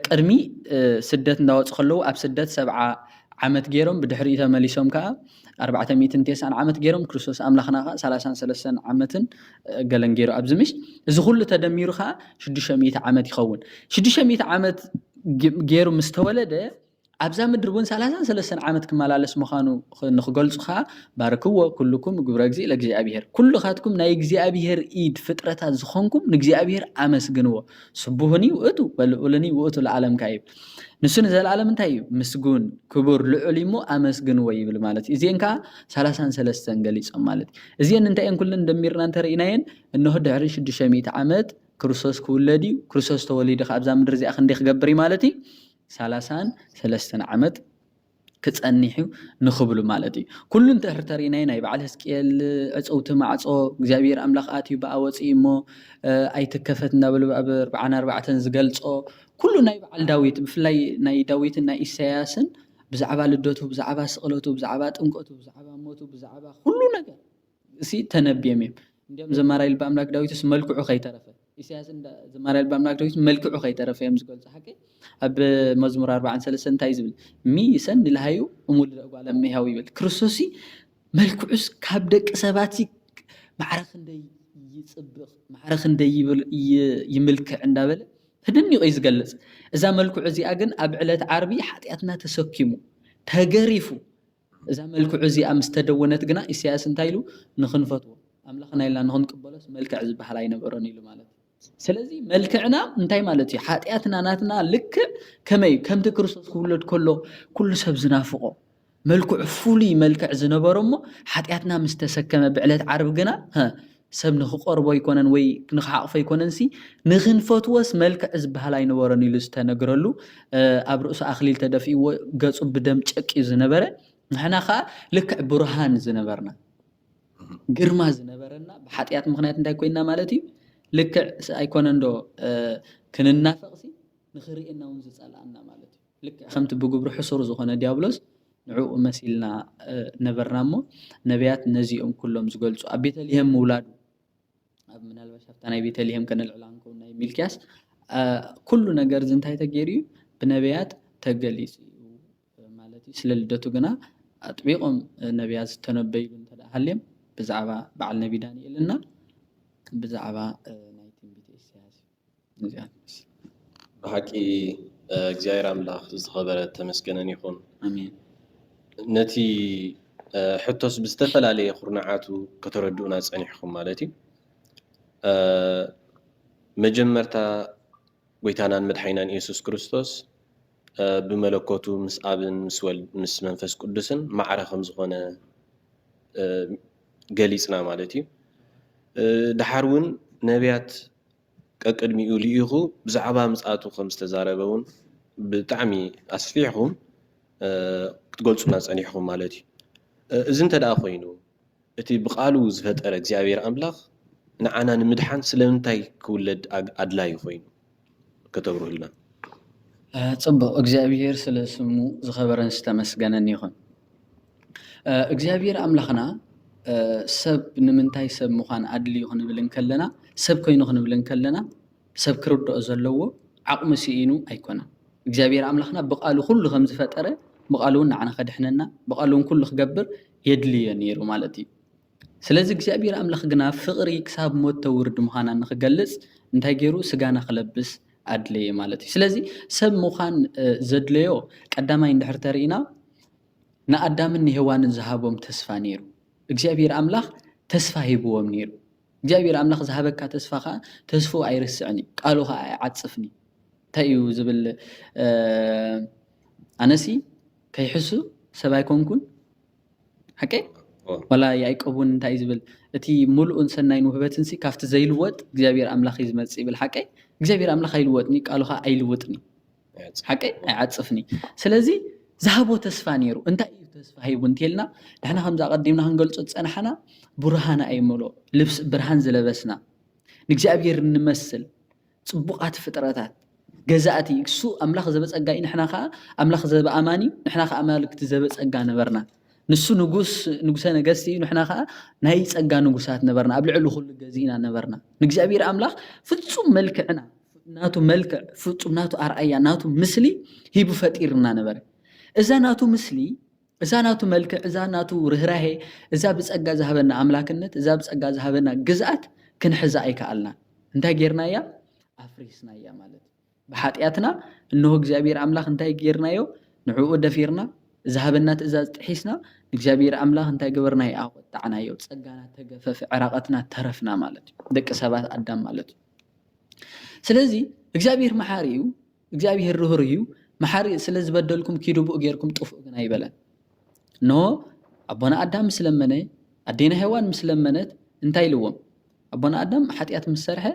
ቅድሚ ስደት እንዳወጽ ከለው ኣብ ስደት 70 ዓመት ገይሮም ብድሕሪ ተመሊሶም ከዓ 490 ዓመት ገይሮም ክርስቶስ አምላኽና ከዓ 33 ዓመትን ገለን ገይሩ ኣብ ዝምሽ እዚ ሁሉ ተደሚሩ ከዓ 600 ዓመት ይኸውን 600 ዓመት ገይሩ ምስተወለደ ኣብዛ ምድር እውን 33 ዓመት ክመላለስ ምዃኑ ንኽገልጹ ከዓ ባርክዎ ኩልኩም ግብረ ግዜ ለእግዚአብሔር ኩልኻትኩም ናይ እግዚአብሔር ኢድ ፍጥረታት ዝኾንኩም ንእግዚአብሔር ኣመስግንዎ ስቡህኒ ውእቱ ወልዑልኒ ውእቱ ለዓለም ካይብ ንሱ ንዘላለም እንታይ እዩ ምስጉን ክቡር ልዑል እሞ ኣመስግንዎ ይብል ማለት እዩ እዚአን ከዓ 33 ገሊፆም ማለት እዩ እዚአን እንታይን ኩለን ደሚርና እንተሪእናየን እንሆ ድሕሪ 600 ዓመት ክርስቶስ ክውለድ እዩ ክርስቶስ ተወሊዱ ኣብዛ ምድር እዚኣ ክንደይ ክገብር እዩ ማለት እዩ 33 ዓመት ክጸኒሑ ንኽብሉ ማለት እዩ ኩሉ እንተርተሪናይ ናይ በዓል ሕዝቅኤል ዕፀውቲ ማዕጾ እግዚአብሔር አምላኽ ኣትዩ ብኣወፂ እሞ ኣይትከፈት እንዳበሉ ኣብ 44 ዝገልጾ ኩሉ ናይ በዓል ዳዊት ብፍላይ ናይ ዳዊትን ናይ ኢሳያስን ብዛዕባ ልደቱ ብዛዕባ ስቕለቱ ብዛዕባ ጥምቀቱ ብዛዕባ ሞቱ ብዛዕባ ኩሉ ነገር እሲ ተነብየም እዮም እንዲኦም ዘማራይ ልበ ኣምላክ ዳዊትስ መልክዑ ከይተረፈ ኢሳያስ ዘማራይ ልበ ኣምላክ ዳዊት መልክዑ ከይተረፈ እዮም ዝገልጹ ሓቂ ኣብ መዝሙር 43 እንታይ ዝብል ሚሰን ንልሃዩ እሙል እጓለ እመሕያው ይብል ክርስቶስ መልክዑስ ካብ ደቂ ሰባት ማዕረኽ እንደይ ይጽብቕ ማዕረኽ እንደይ ይምልክዕ እንዳበለ ተደኒቑ ዝገልጽ እዛ መልክዑ እዚኣ ግን ኣብ ዕለት ዓርቢ ሓጢኣትና ተሰኪሙ ተገሪፉ እዛ መልክዑ እዚኣ ምስ ተደወነት ግና ኢሳያስ እንታይ ኢሉ ንኽንፈትዎ ኣምላኽና ኢልና ንኽንቅበሎስ መልክዕ ዝበሃል ኣይነበሮን ኢሉ ማለት ስለዚ መልክዕና እንታይ ማለት እዩ ሓጢኣትና ናትና ልክዕ ከመይ ከምቲ ክርስቶስ ክውለድ ከሎ ኩሉ ሰብ ዝናፍቆ መልክዑ ፍሉይ መልክዕ ዝነበሮ እሞ ሓጢኣትና ምስ ተሰከመ ብዕለት ዓርብ ግና ሰብ ንኽቆርቦ ይኮነን ወይ ንኽሓቕፎ ይኮነንሲ ንኽንፈትዎስ መልክዕ ዝበሃል ኣይነበሮን ኢሉ ዝተነግረሉ ኣብ ርእሱ ኣኽሊል ተደፊእዎ ገጹ ብደም ጨቂዩ ዝነበረ ንሕና ከዓ ልክዕ ብርሃን ዝነበርና ግርማ ዝነበረና ብሓጢኣት ምክንያት እንታይ ኮይና ማለት እዩ ልክዕ ኣይኮነን ዶ ክንናፈቕሲ ንኽርእየና እውን ዝጸልኣና ማለት እዩ ልክዕ ከምቲ ብግብሪ ሕሱር ዝኾነ ዲያብሎስ ንዕኡ መሲልና ነበርና እሞ ነቢያት ነዚኦም ኩሎም ዝገልጹ ኣብ ቤተልሔም ምውላዱ ኣብ ምናልባሽ ኣብታ ናይ ቤተልሔም ከነልዕላ እንከውን ናይ ሚልክያስ ኩሉ ነገር እንታይ ተገይሩ እዩ ብነቢያት ተገሊጹ ማለት እዩ ስለ ልደቱ ግና أطبيقهم نبيات تنبي بنت هاليم بزعبة بعل نبي دانيال لنا بزعبة نايتين بيت السياسي نزيات بس بحكي እግዚአብሔር አምላኽ ዝኸበረ ተመስገነን ይኹን آمين ነቲ ሕቶስ ብዝተፈላለየ ኩርናዓቱ ከተረድኡና ፀኒሕኩም ማለት እዩ መጀመርታ ጎይታናን መድሓኒናን ኢየሱስ ክርስቶስ ብመለኮቱ ምስ አብን ምስ መንፈስ ቅዱስን ማዕረ ከም ዝኾነ ገሊፅና ማለት እዩ ድሓር እውን ነቢያት ቀቅድሚኡ ልኢኹ ብዛዕባ ምጽአቱ ከም ዝተዛረበ እውን ብጣዕሚ ኣስፊሕኩም ክትገልጹና ፀኒሕኩም ማለት እዩ እዚ እንተደኣ ኮይኑ እቲ ብቃሉ ዝፈጠረ እግዚአብሔር አምላኽ ንዓና ንምድሓን ስለምንታይ ክውለድ ኣድላዩ ኮይኑ ከተብሩልና ጽቡቕ እግዚአብሔር ስለ ስሙ ዝኸበረን ዝተመስገነን ይኹን እግዚአብሔር አምላኽና ሰብ ንምንታይ ሰብ ምዃን ኣድልዩ ክንብል ከለና ሰብ ኮይኑ ክንብል ከለና ሰብ ክርድኦ ዘለዎ ዓቕሚ ሲኢኑ ኣይኮነን እግዚአብሔር አምላኽና ብቃሉ ኩሉ ከም ዝፈጠረ ብቃሉ ንዓና ከድሕነና ብቃሉ ኩሉ ክገብር የድልየ ነይሩ ማለት እዩ ስለዚ እግዚአብሔር አምላኽ ግና ፍቕሪ ክሳብ ሞት ተውርድ ምዃና ንክገልጽ እንታይ ገይሩ ስጋና ክለብስ ኣድለየ ማለት እዩ ስለዚ ሰብ ምዃን ዘድለዮ ቀዳማይ እንድሕር ተሪእና ንኣዳምን ንሄዋንን ዝሃቦም ተስፋ ነይሩ እግዚአብሔር አምላኽ ተስፋ ሂብዎም ነይሩ እግዚአብሔር አምላኽ ዝሃበካ ተስፋ ከዓ ተስፉ ኣይርስዕኒ ቃሉ ከዓ ኣይዓጽፍኒ እንታይ እዩ ዝብል ኣነሲ ከይሕሱ ሰብ ኣይኮንኩን ሓቂ ወላ ያዕቆብን እንታይ ዝብል እቲ ሙሉእን ሰናይን ውህበትን ሲ ካብቲ ዘይልወጥ እግዚአብሔር አምላኽ ዝመጽእ ይብል ሓቂ እግዚአብሔር አምላኽ ኣይልወጥኒ ቃሉ ከዓ ኣይልወጥኒ ሓቂ ኣይዓጽፍኒ ስለዚ ዝሃቦ ተስፋ ነይሩ እንታይ እዩ ተስፋ ሂቡ እንተልና ንሕና ከምዛ ቀዲምና ክንገልጾ ፀናሕና ብርሃን ኣይመሎ ልብስ ብርሃን ዝለበስና ንእግዚአብሔር እንመስል ጽቡቃት ፍጥረታት ገዛእቲ እሱ አምላኽ ዘበጸጋ ንሕና ከዓ አምላኽ ዘበኣማኒ ንሕና ከዓ ኣማልክቲ ዘበጸጋ ነበርና ንሱ ንጉሰ ነገስቲ ንሕና ከዓ ናይ ጸጋ ንጉሳት ነበርና ኣብ ልዕሊ ኩሉ ገዚእና ነበርና ንእግዚአብሔር አምላኽ ፍጹም መልክዕና ናቱ መልክዕ ፍጹም ናቱ ኣርአያ ናቱ ምስሊ ሂቡ ፈጢርና ነበረ እዛ ናቱ ምስሊ እዛ ናቱ መልክዕ እዛ ናቱ ርህራሄ እዛ ብጸጋ ዝሃበና አምላክነት እዛ ብጸጋ ዝሃበና ግዝአት ክንሕዛ ኣይከኣልና እንታይ ጌርናያ ኣፍሪስናያ ማለት ብሓጢያትና እነሆ እግዚአብሔር አምላኽ እንታይ ጌርናዮ ንዕኡ ደፊርና ዝሃበና ትእዛዝ ጥሒስና እግዚአብሔር አምላኽ እንታይ ገበርናዮ ኣቆጣዕናዮ ጸጋና ተገፈፈ ዕራቀትና ተረፍና ማለት ደቂ ሰባት ኣዳም ማለት ስለዚ እግዚአብሔር መሓሪ እዩ እግዚአብሔር ርህሩህ እዩ መሓሪ ስለ ዝበደልኩም ኪድቡእ ጌርኩም ጥፉእ ግን ኣይበለን ኖ ኣቦና ኣዳም ስለመነ ኣዴና ሄዋን ስለመነት እንታይ ልዎም ኣቦና ኣዳም ሓጢያት ምሰርሐ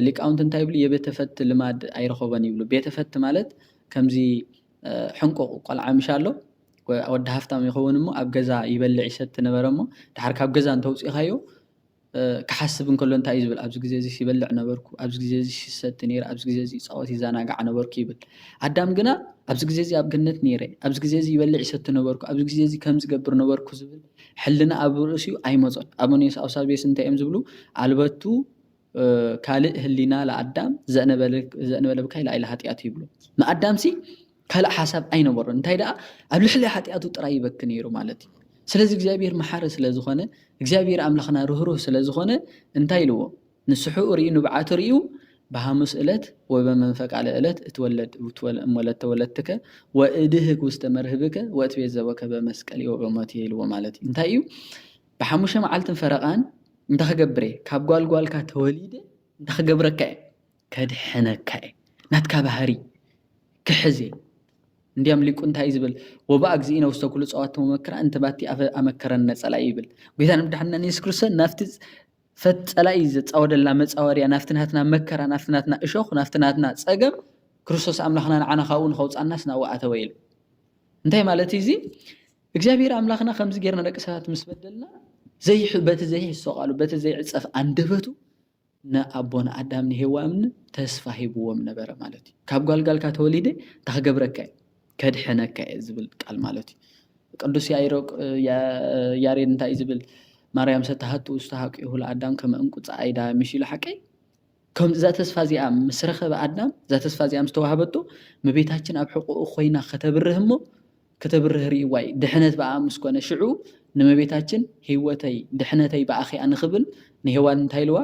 ሊቃውንት እንታይ ይብሉ የቤተፈት ልማድ ኣይረኸበን ይብሉ ቤተፈት ማለት ከምዚ ሕንቆቕ ቆልዓ ምሻሎ ወዲ ሃፍታም ይኸውን እሞ ኣብ ገዛ ይበልዕ ይሰቲ ነበረ እሞ ድሓር ካብ ገዛ እንተውፂኻዮ ክሓስብ እንከሎ እንታይ ዝብል ኣብዚ ግዜ እዚ ይበልዕ ነበርኩ ኣብዚ ግዜ እዚ ይሰቲ ነይረ ኣብዚ ግዜ እዚ ፃወት ይዘናጋዕ ነበርኩ ይብል ኣዳም ግና ኣብዚ ግዜ እዚ ኣብ ገነት ነይረ ኣብዚ ግዜ እዚ ይበልዕ ይሰቲ ነበርኩ ኣብዚ ግዜ እዚ ከም ዝገብር ነበርኩ ዝብል ሕልና ኣብ ርእሲኡ ኣይመፆን ኣቦኒስ ኣውሳቤስ እንታይ እዮም ዝብሉ ኣልበቱ ካልእ ህሊና ለኣዳም ዘእነበለብካ ኢላ ሓጢኣቱ ይብሉ ንኣዳምሲ ካልእ ሓሳብ ኣይነበሮ እንታይ ደኣ ኣብ ልሕሊ ሓጢኣቱ ጥራይ ይበክ ነይሩ ማለት እዩ ስለዚ እግዚአብሔር መሓሪ ስለ ዝኾነ እግዚአብሔር አምላኽና ርህሩህ ስለ ዝኾነ እንታይ ኢልዎ ንስሑ ርእዩ ንብዓቱ ርእዩ በሐሙስ ዕለት ወበመንፈቃለ ዕለት እትወለድ ተወለድትከ ወእድህክ ውስተ መርህብከ ወእትቤት ዘበከ በመስቀል ወበሞት ይልዎ ማለት እዩ እንታይ እዩ በሐሙሸ መዓልትን ፈረቓን እንተኸገብረ ካብ ጓልጓልካ ተወሊደ እንተኸገብረካ ከድሕነካ ናትካ ባህሪ ክሕዜ እንዲያም ሊቁ እንታይ ዝብል ወባእግዚእና ውስተ ኩሉ ጸዋት መመከራ እንተባቲ ኣመከረን ነጸላይ ይብል ጌታን ምድሕና ኢየሱስ ክርስቶስ ናፍቲ ፈጸላይ ዘጻወደላ መጻወርያ ናፍትናትና መከራ ናፍትናትና እሾኽ ናፍትናትና ጸገም ክርስቶስ አምላኽና ንዓና ካብኡ ንኸውፃናስ ናዋኣተወ ኢሉ እንታይ ማለት እዚ እግዚአብሔር አምላኽና ከምዚ ጌርና ደቂ ሰባት ምስ በደልና በቲ ዘይሕሶቃሉ በቲ ዘይዕፀፍ አንደበቱ ንኣቦና ኣዳም ንሄዋን ተስፋ ሂብዎም ነበረ ማለት እዩ ካብ ጓልጋልካ ተወሊደ ተኸገብረካ ከድሕነካ ዝብል ቃል ማለት እዩ ቅዱስ ያሬድ እንታይ ዝብል ማርያም ሰተሃቱ ዝተሃቂሁ ለኣዳም ከመ እንቁ ጻዕዳ ምሽሉ ሓቀይ ከም ዛ ተስፋ እዚኣ ምስ ረኸበ ኣዳም ዛ ተስፋ እዚኣ ምስ ተዋህበቶ መቤታችን ኣብ ሕቁኡ ኮይና ከተብርህ እሞ كتبره ريواي دحنت بقى مسكونه شعو نمبيتاችን ህይወተይ ድሕነተይ በአኺ አንኽብል ንህዋን እንታይልዋ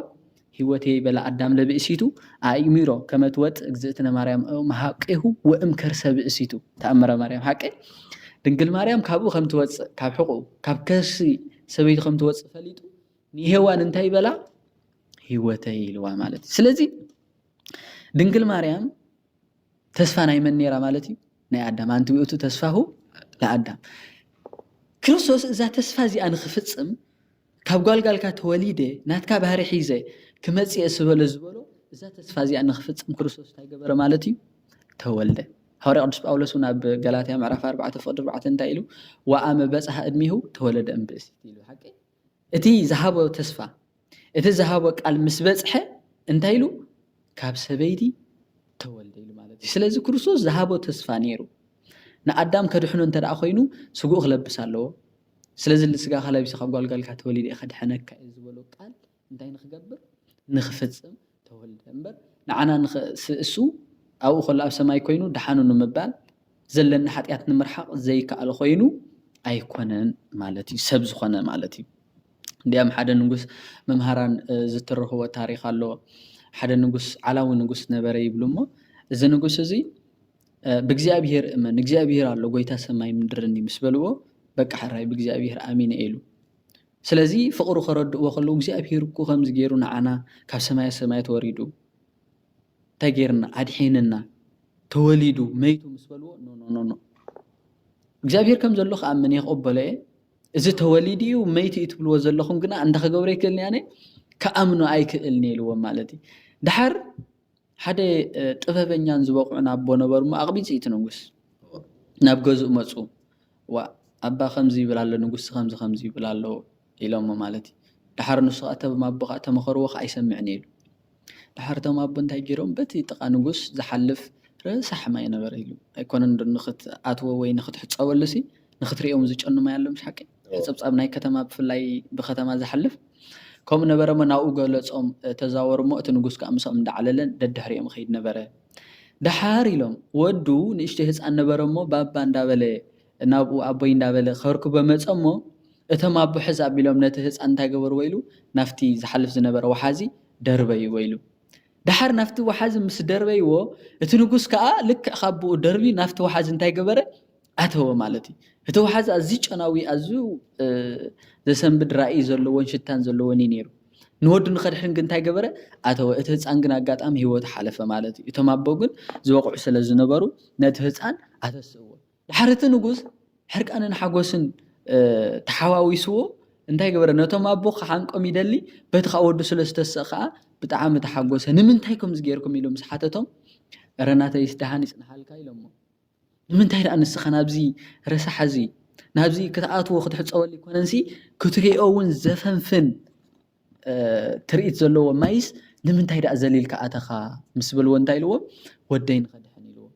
ህይወተይ በላ አዳም ለብእሲቱ አእሚሮ ከመትወጥ እግዝእትነ ማርያም ማሐቂሁ ወእምከር ሰብእሲቱ ተአምረ ማርያም ሐቂ ድንግል ማርያም ካብኡ ከም ትወጽእ ካብ ሕቁ ካብ ከርሲ ሰበይቱ ከም ትወጽእ ፈሊጡ ንህዋን እንታይ በላ ህይወተይ ይልዋ ማለት ስለዚ ድንግል ማርያም ተስፋ ናይ መን ነራ ማለት እዩ ናይ አዳም አንቱ ውእቱ ተስፋሁ ለአዳም ክርስቶስ እዛ ተስፋ እዚኣ ንኽፍጽም ካብ ጓልጋልካ ተወሊደ ናትካ ባህሪ ሒዘ ክመጽእ ስበለ ዝበሎ እዛ ተስፋ እዚኣ ንኽፍጽም ክርስቶስ እንታይ ገበረ ማለት እዩ ተወልደ ሐዋርያ ቅዱስ ጳውሎስ ናብ ገላትያ ምዕራፍ 4 ፍቅዲ 4 እንታይ ኢሉ ወአመ በጽሐ ዕድሜሁ ተወለደ እምብእሲት ኢሉ ሓቂ እቲ ዝሃቦ ተስፋ እቲ ዝሃቦ ቃል ምስ በጽሐ እንታይ ኢሉ ካብ ሰበይቲ ተወልደ ኢሉ ማለት እዩ ስለዚ ክርስቶስ ዝሃቦ ተስፋ ነይሩ ንአዳም ከድሕኖ እንተደኣ ኮይኑ ስጉእ ክለብስ ኣለዎ ስለዚ ልስጋ ከለቢስካ ጓልጋልካ ተወሊደ ኢኻ ድሕነካ ዝበሎ ቃል እንታይ ንኽገብር ንኽፍጽም ተወልደ እምበር ንዓና እሱ ኣብኡ ከሎ ኣብ ሰማይ ኮይኑ ድሓኑ ንምባል ዘለና ሓጢኣት ንምርሓቕ ዘይከኣል ኮይኑ ኣይኮነን ማለት እዩ ሰብ ዝኾነ ማለት እዩ እንዲያም ሓደ ንጉስ መምሃራን ዝተረኽቦ ታሪክ ኣሎ ሓደ ንጉስ ዓላዊ ንጉስ ነበረ ይብሉ እሞ እዚ ንጉስ እዚ بእግዚአብሔር እመን እግዚአብሔር ኣሎ ጎይታ ሰማይ ምድርን ምስ በልዎ በቃ ሕራይ በእግዚአብሔር አሚን ኢሉ ስለዚ ፍቅሩ ከረድእዎ ከለው እግዚአብሔር እኮ ከምዚ ገይሩ ንዓና ካብ ሰማይ ሰማይ ተወሪዱ ተገርና አድሒንና ተወሊዱ መይቱ ምስ በልዎ ኖ እግዚአብሔር ከም ዘሎ ከኣምን ይቕበሎ እዚ ተወሊድ እዩ መይቱ ትብልዎ ዘለኹም ግና እንደኸገብረ ይክእልኒ ኣነ ከኣምኑ ኣይክእልኒ ኢልዎ ማለት እዩ ድሓር ሓደ ጥበበኛን ዝበቁዑን ኣቦ ነበሩ ኣቕቢጽ ንጉስ ናብ ገዝኡ መጹ ዋ ኣባ ከምዚ ይብል ኣሎ ንጉስ ከምዚ ይብል ኣሎ ኢሎም ማለት እዩ ድሓር ንሱ ኣተብ ኣቦ ተመኸርዎ ኣይሰምዕን ኢሉ ድሓር ተም ኣቦ እንታይ ገይሮም በቲ ጥቃ ንጉስ ዝሓልፍ ረሳሕ ማይ ነበረ ኢሉ ኣይኮነን ንኽት ኣትዎ ወይ ንኽትሕፀበሉሲ ንኽትሪኦም ዝጨንማ ያሎም ሓቂ ሕፀብጻብ ናይ ከተማ ብፍላይ ብከተማ ዝሓልፍ ከም ነበረ ናብኡ ገለጾም ተዛወርሞ እቲ ንጉስ ከዓ ምሶም እንዳዓለለን ደድሕሪኦም ኸይድ ነበረ ድሓር ኢሎም ወዱ ንእሽተ ህፃን ነበረሞ ባባ እንዳበለ ናብኡ ኣቦይ እንዳበለ ከርክቦ መፀሞ እቶም ኣቦ ሕዛብ ኢሎም ነቲ ህፃን እንታይ ገበርዎ ኢሉ ናፍቲ ዝሓልፍ ዝነበረ ወሓዚ ደርበይዎ ኢሉ ድሓር ናፍቲ ወሓዚ ምስ ደርበይዎ እቲ ንጉስ ከዓ ልክዕ ካብኡ ደርቢ ናፍቲ ወሓዚ እንታይ ገበረ ኣተወ ማለት እዩ እቲ ወሓዚ ኣዝዩ ጨናዊ ኣዝዩ ዘሰንብድ ራእይ ዘለዎን ሽታን ዘለዎን ነይሩ ንወዱ ንኸድሕን ግን እንታይ ገበረ ኣተወ እቲ ህፃን ግን ኣጋጣሚ ሂወቱ ሓለፈ ማለት እዩ እቶም ኣቦ ግን ዝወቅዑ ስለ ዝነበሩ ነቲ ህፃን ኣተስእዎ ድሓር እቲ ንጉስ ሕርቃንን ሓጎስን ተሓዋዊስዎ እንታይ ገበረ ነቶም ኣቦ ክሓንቆም ይደሊ በቲ ከዓ ወዱ ስለ ዝተስእ ከዓ ብጣዕሚ ተሓጎሰ ንምንታይ ከምዚ ገይርኩም ኢሎም ስሓተቶም ረናተይ ስዳሃን ይጽንሓልካ ኢሎሞ ንምንታይ ደኣ ንስኻ ናብዚ ረሳሓዚ ናብዚ ክትኣትዎ ክትሕፀወሉ ይኮነንሲ ክትሪኦ እውን ዘፈንፍን ትርኢት ዘለዎ ማይስ ንምንታይ ደኣ ዘሊልካ ኣተኻ ምስ በልዎ እንታይ ኢልዎ ወደይ ንኸድሕን ኢልዎ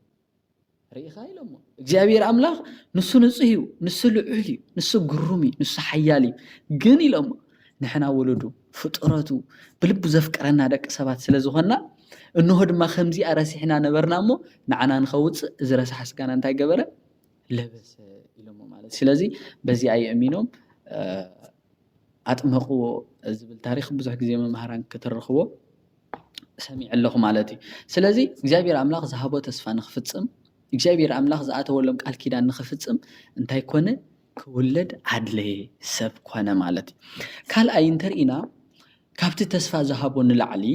ርኢኻ ኢሎሞ እግዚአብሔር ኣምላኽ ንሱ ንጹህ እዩ ንሱ ልዑል እዩ ንሱ ግሩም እዩ ንሱ ሓያል እዩ ግን ኢሎሞ ንሕና ወለዱ ፍጥረቱ ብልቡ ዘፍቀረና ደቂ ሰባት ስለ ዝኾንና እንሆ ድማ ከምዚ ኣረሲሕና ነበርና እሞ ንዓና ንኸውፅእ እዚ ረሳሕ ስጋና እንታይ ገበረ ለበሰ ኢሎሞ ማለት ስለዚ በዚ ኣይእሚኖም ኣጥመቕዎ ዝብል ታሪክ ብዙሕ ግዜ መምሃራን ክትረኽቦ ሰሚዕ ኣለኹ ማለት እዩ ስለዚ እግዚአብሔር ኣምላኽ ዝሃቦ ተስፋ ንኽፍጽም እግዚአብሔር ኣምላኽ ዝኣተወሎም ቃል ኪዳን ንኽፍጽም እንታይ ኮነ ክውለድ ኣድለየ ሰብ ኮነ ማለት እዩ ካልኣይ እንተርኢና ካብቲ ተስፋ ዝሃቦ ንላዕሊ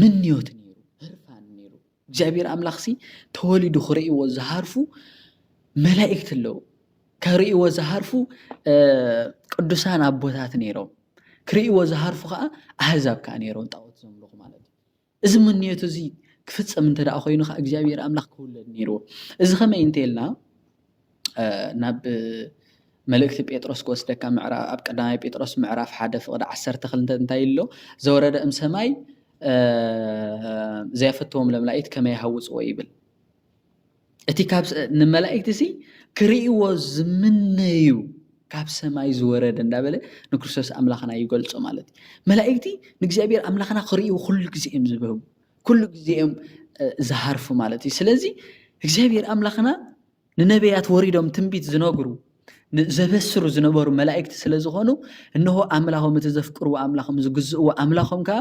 ምንዮት ነይሩ ህርፋን ነይሩ እግዚአብሔር ኣምላኽ ተወሊዱ ክርእይዎ ዝሃርፉ መላእክት ኣለዉ ክርእይዎ ዝሃርፉ ቅዱሳን ኣቦታት ነይሮም ክርእይዎ ዝሃርፉ ከዓ ኣህዛብ ከዓ ነይሮም ጣዖት ዘምልኹ ማለት እዩ እዚ ምንዮት እዚ ክፍጸም እንተደኣ ኮይኑ ከዓ እግዚአብሔር ኣምላኽ ክውለድ ነይርዎ እዚ ከመይ እንተኢልና ናብ መልእክቲ ጴጥሮስ ክወስደካ ኣብ ቀዳማይ ጴጥሮስ ምዕራፍ 1 ፍቅዲ 12 እንታይ ኢሎ ዘወረደ ሰማይ ዘያፈትዎም ለመላእክት ከመይ ይሃውፅዎ ይብል እቲ ካብ ንመላእክት እዚ ክርእይዎ ዝምነዩ ካብ ሰማይ ዝወረደ እንዳበለ ንክርስቶስ ኣምላኽና ይገልጾ ማለት እዩ መላእክቲ ንእግዚአብሔር ኣምላኽና ክርእይዎ ኩሉ ግዜ እዮም ዝበቡ ኩሉ ግዜ እዮም ዝሃርፉ ማለት እዩ ስለዚ እግዚአብሔር ኣምላኽና ንነቢያት ወሪዶም ትንቢት ዝነግሩ ዘበስሩ ዝነበሩ መላእክቲ ስለ ዝኾኑ እነሆ ኣምላኾም እቲ ዘፍቅርዎ ኣምላኾም ዝግዝእዎ ኣምላኾም ከዓ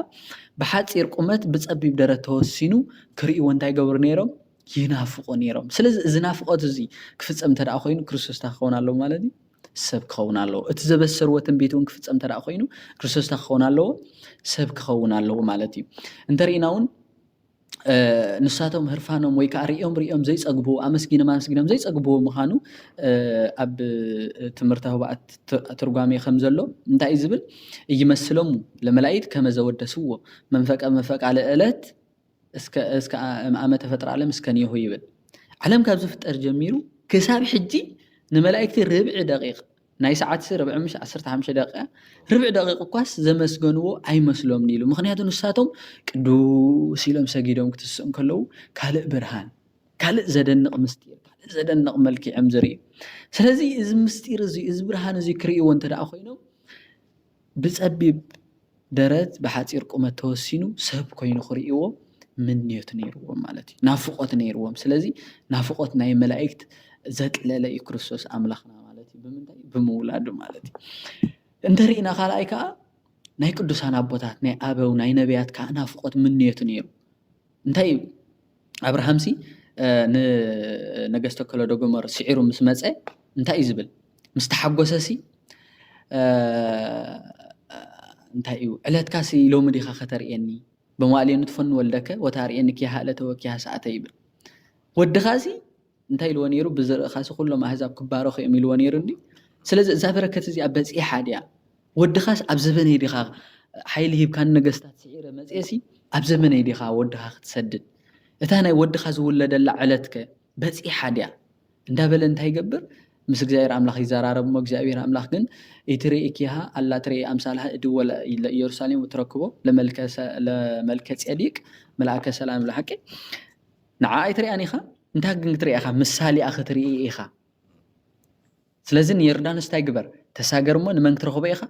ብሓፂር ቁመት ብፀቢብ ደረት ተወሲኑ ክርእይዎ እንታይ ገብሩ ነይሮም ይናፍቆ ነይሮም። ስለዚ እዚ ናፍቆት እዚ ክፍፀም ተደኣ ኮይኑ ክርስቶስ ክኸውን ኣለዎ ማለት እዩ ሰብ ክኸውን ኣለዎ። እቲ ዘበሰርዎ ትንቢት እውን ክፍፀም ተደኣ ኮይኑ ክርስቶስ ክኸውን ኣለዎ ሰብ ክኸውን ኣለዎ ማለት እዩ። እንተሪኢና እውን ንሳቶም ህርፋኖም ወይ ከዓ ሪኦም ዘይፀግብዎ ኣመስጊኖም ዘይፀግብዎ ምዃኑ ኣብ ትምህርተ ህቡኣት ትርጓሜ ከም ዘሎ እንታይ እዩ ዝብል እይመስሎሙ ለመላእክት ከመ ዘወደስዎ መንፈቀ ዕለት እስከ ኣመ ተፈጥረ ዓለም እስከኒሆ ይብል። ዓለም ካብ ዝፍጠር ጀሚሩ ክሳብ ሕጂ ንመላእክቲ ርብዒ ደቂቕ ናይ ሰዓት ርብዒ ምሽ 15 ደቂቃ ርብዒ ደቂቕ እኳስ ዘመስገንዎ ኣይመስሎም ኢሉ። ምክንያቱ ንሳቶም ቅዱስ ኢሎም ሰጊዶም ክትስኡ ከለዉ ካልእ ብርሃን ካልእ ዘደንቕ ምስጢር ካልእ ዘደንቕ መልክዖም ዝርኢ። ስለዚ እዚ ምስጢር እዚ እዚ ብርሃን እዚ ክርእይዎ እንተደኣ ኮይኖም ብፀቢብ ደረት ብሓፂር ቁመት ተወሲኑ ሰብ ኮይኑ ክርእይዎ ምንየቱ ነይርዎም ማለት እዩ ናፍቆት ነይርዎም። ስለዚ ናፍቆት ናይ መላእክት ዘጥለለ እዩ ክርስቶስ ኣምላኽና ማለት እዩ ብምንታይ ብምውላዱ ማለት እዩ። እንተሪኢና ካልኣይ ከዓ ናይ ቅዱሳን ኣቦታት ናይ ኣበው ናይ ነቢያት ከዓ ናፍቆት ምንየቱ ነይሩ እንታይ እዩ። ኣብርሃምሲ ንነገስተ ከሎዶ ጎሞር ስዒሩ ምስ መፀ እንታይ እዩ ዝብል ምስ ተሓጎሰሲ እንታይ እዩ ዕለትካሲ ሎሚ ዲኻ ከተርእየኒ በመዋዕልየኑ ትፈኑ ወልደከ ወታርእየኒ ኪያሃ ዕለተ ወኪያሃ ሰዓተ ይብል። ወድኻሲ እንታይ ኢልዎ ነይሩ ብዝርእኻሲ ኩሎም ኣህዛብ ክባረኹ እዮም ኢልዎ ነይሩ እንዲ። ስለዚ እዛ በረከት እዚኣ በፂሓ ድያ ወድኻስ ኣብ ዘበነይ ዲኻ ሓይሊ ሂብካ ነገስታት ስዒረ መፅሲ ኣብ ዘበነይ ዲኻ ወድኻ ክትሰድድ እታ ናይ ወድኻ ዝውለደላ ዕለትከ በፂሓ ድያ እንዳበለ እንታይ ይገብር ምስ እግዚአብሔር ኣምላኽ ይዘራረብ እሞ እግዚአብሔር ኣምላኽ ግን ኢትሪኢኪሃ ኣላ ትሪኢ ኣምሳልሃ እድወለ ኢየሩሳሌም ትረክቦ ለመልከ ጼዴቅ መልአከ ሰላም ለሐቂ ንዓ ኣይትሪኣን ኢኻ እንታይ ግን ትሪኢኻ ምሳሌ ኣኸ ትሪኢ ኢኻ። ስለዚ ንዮርዳኖስ እንታይ ግበር ተሳገር እሞ ንመን ክትረኽቦ ኢኻ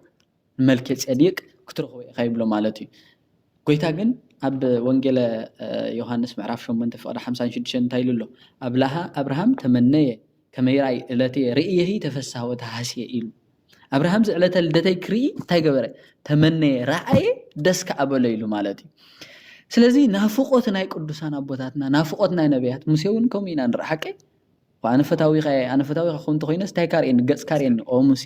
መልከ ጼዴቅ ክትረኽቦ ኢኻ ይብሎ ማለት እዩ። ጎይታ ግን ኣብ ወንጌለ ዮሃንስ ምዕራፍ 8 ፍቅዲ 56 እንታይ ኢሉ ኣሎ አብርሃም ተመነየ ከመይራይ ዕለቴ ርእየሂ ተፈሳህ ወተሃስየ ኢሉ። አብርሃም ዕለተ ልደተይ ክርኢ እንታይ ገበረ ተመነየ ረኣየ ደስ ከኣበሎ ኢሉ ማለት እዩ። ስለዚ ናፍቆት ናይ ቅዱሳን ኣቦታትና ናፍቆት ናይ ነቢያት ሙሴ እውን ከምኡ ኢና ንርኢ ሓቂ ኣነ ፈታዊኻ ከም እንተኮይነስ እንታይ ካርየኒ ገፅ ካርየኒ ኦ ሙሴ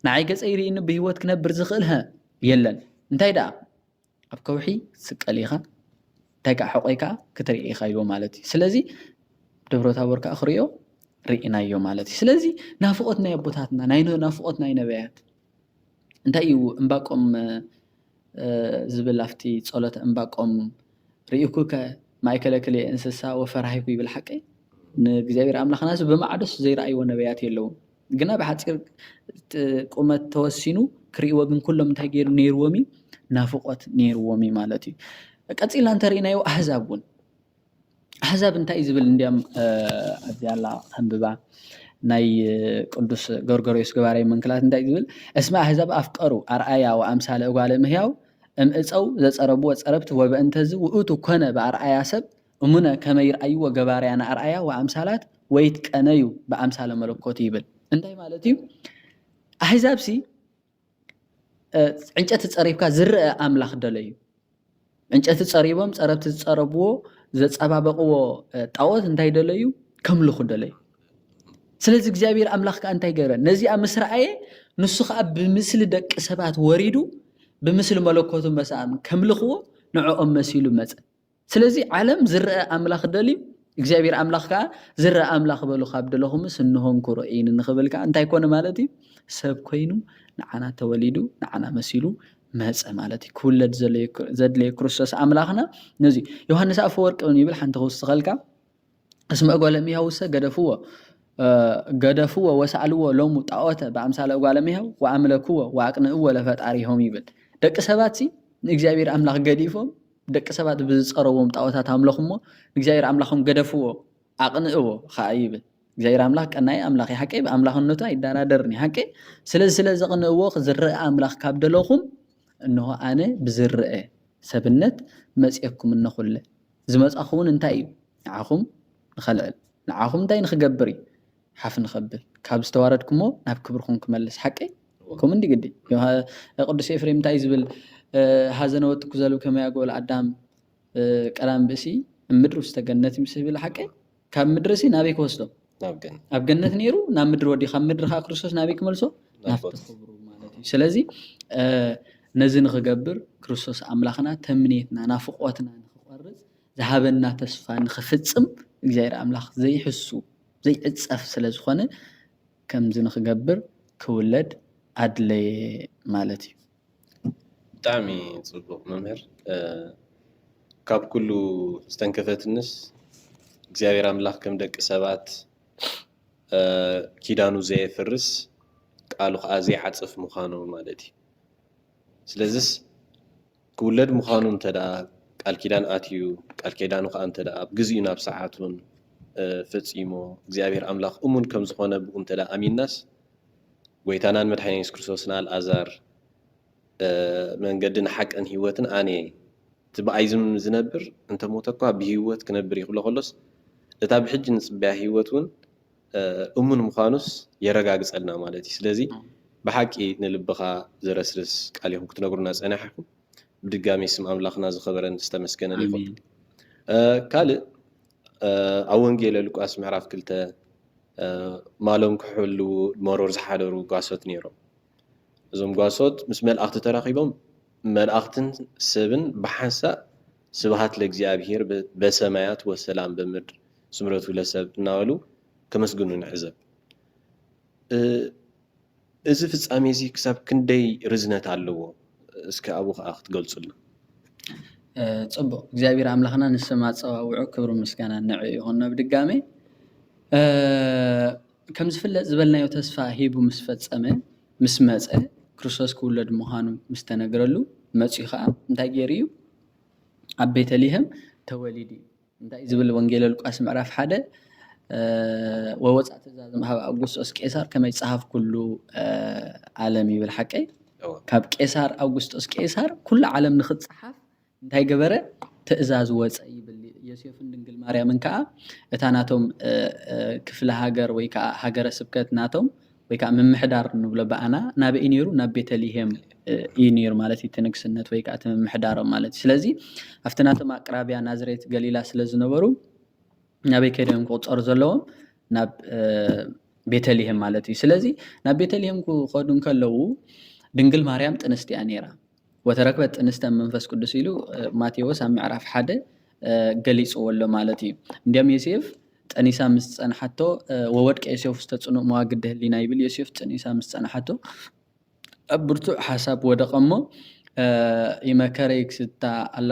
ንዓይ ገፀ ይርኢኒ ብሂወት ክነብር ዝኽእልሀ የለን እንታይ ደኣ ኣብ ከውሒ ስቀል ኢኻ እንታይ ከዓ ሕቆይ ከዓ ክትርኢ ኢኻ ኢልዎ ማለት እዩ። ስለዚ ደብረ ታቦር ከዓ ክሪኦ ርኢናዮ ማለት እዩ። ስለዚ ናፍቆት ናይ ኣቦታትና ናፍቆት ናይ ነቢያት እንታይ እዩ እምባቆም ዝብል ኣፍቲ ጸሎተ እምባቆም ርኢኩከ ማእከለ ክልኤ እንስሳ ወፈራሂኩ ይብል ሓቂ ንእግዚአብሔር ኣምላኽናስ ብማዕዶስ ዘይረኣይዎ ነቢያት የለውም ግና ብሓፂር ቁመት ተወሲኑ ክርእይዎ ግን ኩሎም እንታይ ገይሩ ነይርዎም እዩ ናፍቆት ነይርዎም እዩ ማለት እዩ። ቀፂልና እንተሪእናዮ ኣሕዛብ እውን ኣሕዛብ እንታይ ዝብል እንዲያም ኣብዚያላ ከንብባ ናይ ቅዱስ ጎርጎርዮስ ገባርይ መንክላት እንታይ ዝብል እስማ ኣሕዛብ ኣፍቀሩ ኣርኣያ ወኣምሳለ እጓለ እምህያው እምእፀው ዘፀረብዎ ፀረብቲ ወበእንተዚ ውእቱ ኮነ ብኣርኣያ ሰብ እሙነ ከመ ይርአይዎ ገባርያና ኣርኣያ ወኣምሳላት ወይትቀነዩ ብኣምሳለ መለኮት ይብል። እንታይ ማለት እዩ ኣሕዛብሲ ዕንጨቲ ፀሪብካ ዝርአ ኣምላኽ ደለዩ ዕንጨቲ ፀሪቦም ፀረብቲ ዝፀረብዎ ዘፀባበቕዎ ጣዖት እንታይ ደለዩ ከምልኹ ደለዩ። ስለዚ እግዚአብሔር ኣምላኽ ከዓ እንታይ ገይረ ነዚኣ ምስ ረኣየ ንሱ ከዓ ብምስሊ ደቂ ሰባት ወሪዱ ብምስሊ መለኮቱ መሳም ከምልኽዎ ንዕኦም መሲሉ መፀ። ስለዚ ዓለም ዝርአ ኣምላኽ ደልዩ እግዚአብሔር ኣምላኽ ከዓ ዝርአ ኣምላኽ በሉ ካብ ደለኹምስ እንሆም ኩርኢን ንኽብል ከዓ እንታይ ኮነ ማለት እዩ ሰብ ኮይኑ ንዓና ተወሊዱ ንዓና መሲሉ መፀ ማለት እዩ። ክውለድ ዘድለየ ክርስቶስ ኣምላኽና ነዚ ዮሃንስ አፈወርቅ ይብል ሓንቲ ክውስኸልካ እስመ እጓለ እመሕያው ውሰ ገደፍዎ ወሰኣልዎ ሎሙ ጣዖተ ብኣምሳለ እጓለ እመሕያው ወኣምለክዎ ወኣቅንዕዎ ለፈጣሪሆም ይብል። ደቂ ሰባት ንእግዚአብሔር ኣምላኽ ገዲፎም ደቂ ሰባት ብዝፀረቦም ጣዖታት ኣምለኹሞ እግዚአብሔር ኣምላኾም ገደፍዎ ኣቅንዕዎ ከዓ ይብል። እግዚአብሔር ኣምላኽ ቀናይ ኣምላኽ ሓቂ ብኣምላኽነቱ ኣይደራደርኒ ሓቂ ስለዚ ዘቕንዕዎ ዝርአ ኣምላኽ ካብ ደለኹም እንሆ ኣነ ብዝርአ ሰብነት መፅየኩም እነኹለ ዝመፃኹውን እንታይ እዩ ንዓኹም ንኸልዕል ንዓኹም እንታይ ንክገብር እዩ حفن خبل كاب استوارد كمو ناب كبركم كملس حقي كم عندي قدي قدس إفريم تايزبل هذا نوت كزلو كما يقول عدام كلام بسي مدرس تجنت مسبل حقي كاب مدرسي نابيك وصلوا أب جنة نيرو نام مدر ودي خام مدر خا كريستوس نابيك ملسو نافت خبرو مالتي سلازي نزن غجبر كريستوس أملاخنا تمنيتنا نافقواتنا نخقرز ذهبنا تسفى نخفتسم እግዚአብሔር አምላኽ ዘይሕሱ ዘይዕጸፍ ስለዝኾነ ከምዚ ንኽገብር ክውለድ ኣድለየ ማለት እዩ ብጣዕሚ ጽቡቕ መምህር ካብ ኩሉ ዝተንከፈትንስ እግዚአብሔር አምላኽ ከም ደቂ ሰባት ኪዳኑ ዘይፍርስ ቃሉ ከዓ ዘይሓጽፍ ምዃኑ ማለት እዩ ስለዚስ ክውለድ ምዃኑ እንተዳ ቃል ኪዳን ኣትዩ ቃል ኪዳኑ ከዓ እንተዳ ኣብ ግዝኡ ናብ ሰዓቱን ፈጺሞ እግዚአብሔር አምላኽ እሙን ከም ዝኾነ ብኡ እንተዳ ኣሚናስ ጎይታናን መድኃኒና ኢየሱስ ክርስቶስን ኣልዓዛር መንገድን ሓቅን ህይወትን ኣነ ትበኣይዝም ዝነብር እንተሞተኳ ብህይወት ክነብር ይኽእሎ ከሎስ እታ ብሕጂ ንጽብያ ህይወትን እሙን ምዃኑስ የረጋግጸልና ማለት እዩ ስለዚ ብሓቂ ንልብኻ ዘረስርስ ቃል ይኹም ክትነግሩና ጸናሕኩም بدقامي اسم أملاخنا زخبرن استمسكنا لكم كالي أونجيل لقاس معرف كلتا مالهم كحلو مرور زحادرو قاسوت نيرو زوم قاسوت مسمال أخت تراقيبهم مال أختن سبن بحسا سبهات لإግዚአብሔር بسمايات والسلام بمر سمرتو لسب ناولو كمسجنون عزب إذا في الأميزي كسب كندي رزنة علوه እስከ አቡኻ ክትገልጹልና ጽቡቕ እግዚአብሔር አምላኽና ንሰማ ጸዋውዑ ክብሩ ምስጋና ንዕ ይኹን ብድጋሜ ከም ዝፍለጥ ዝበልናዮ ተስፋ ሂቡ ምስ ፈጸመ ምስ መጸ ክርስቶስ ክውለድ ምዃኑ ምስ ተነገረሉ መጺኡ ከዓ እንታይ ገይሩ እዩ ኣብ ቤተልሔም ተወሊድ እዩ እንታይ ዝብል ወንጌል ሉቃስ ምዕራፍ 1 ወወጻእ ትእዛዝ ምሃብ ኣውግስጦስ ቄሳር ከመይ ጸሓፍ ኩሉ ዓለም ይብል ሓቀይ ካብ ቄሳር አውግስጦስ ቄሳር ኩሉ ዓለም ንኽጽሓፍ እንታይ ገበረ ትእዛዝ ወፀ ይብል ዮሴፍን ድንግል ማርያምን ከዓ እታ ናቶም ክፍለ ሃገር ወይ ከዓ ሃገረ ስብከት ናቶም ወይ ከዓ ምምሕዳር ንብሎ በኣና ናብ ኢኒሩ ናብ ቤተልሔም ኢኒር ማለት ይትንግስነት ወይ ከዓ ምምሕዳሮም ማለት ስለዚ ኣብቲ ናቶም ኣቅራቢያ ናዝሬት ገሊላ ስለዝነበሩ ናበይ ከደም ቁፅር ዘለዎም ናብ ቤተልሔም ማለት እዩ ስለዚ ናብ ቤተልሔም ክኸዱ ከለዉ ድንግል ማርያም ጥንስቲያ ነይራ ወተረክበት ጥንስተ መንፈስ ቅዱስ ኢሉ ማቴዎስ ኣብ ምዕራፍ 1 ገሊጽዎ ኣሎ ማለት እዩ እንዲያም ዮሴፍ ጠኒሳ ምስ ጸንሐቶ ወወድቀ ዮሴፍ ዝተጽኑዕ መዋግድ ህሊና ይብል ዮሴፍ ጠኒሳ ምስ ጸንሐቶ ኣብ ብርቱዕ ሓሳብ ወደቀሞ ይመከረ ይክስታ ኣላ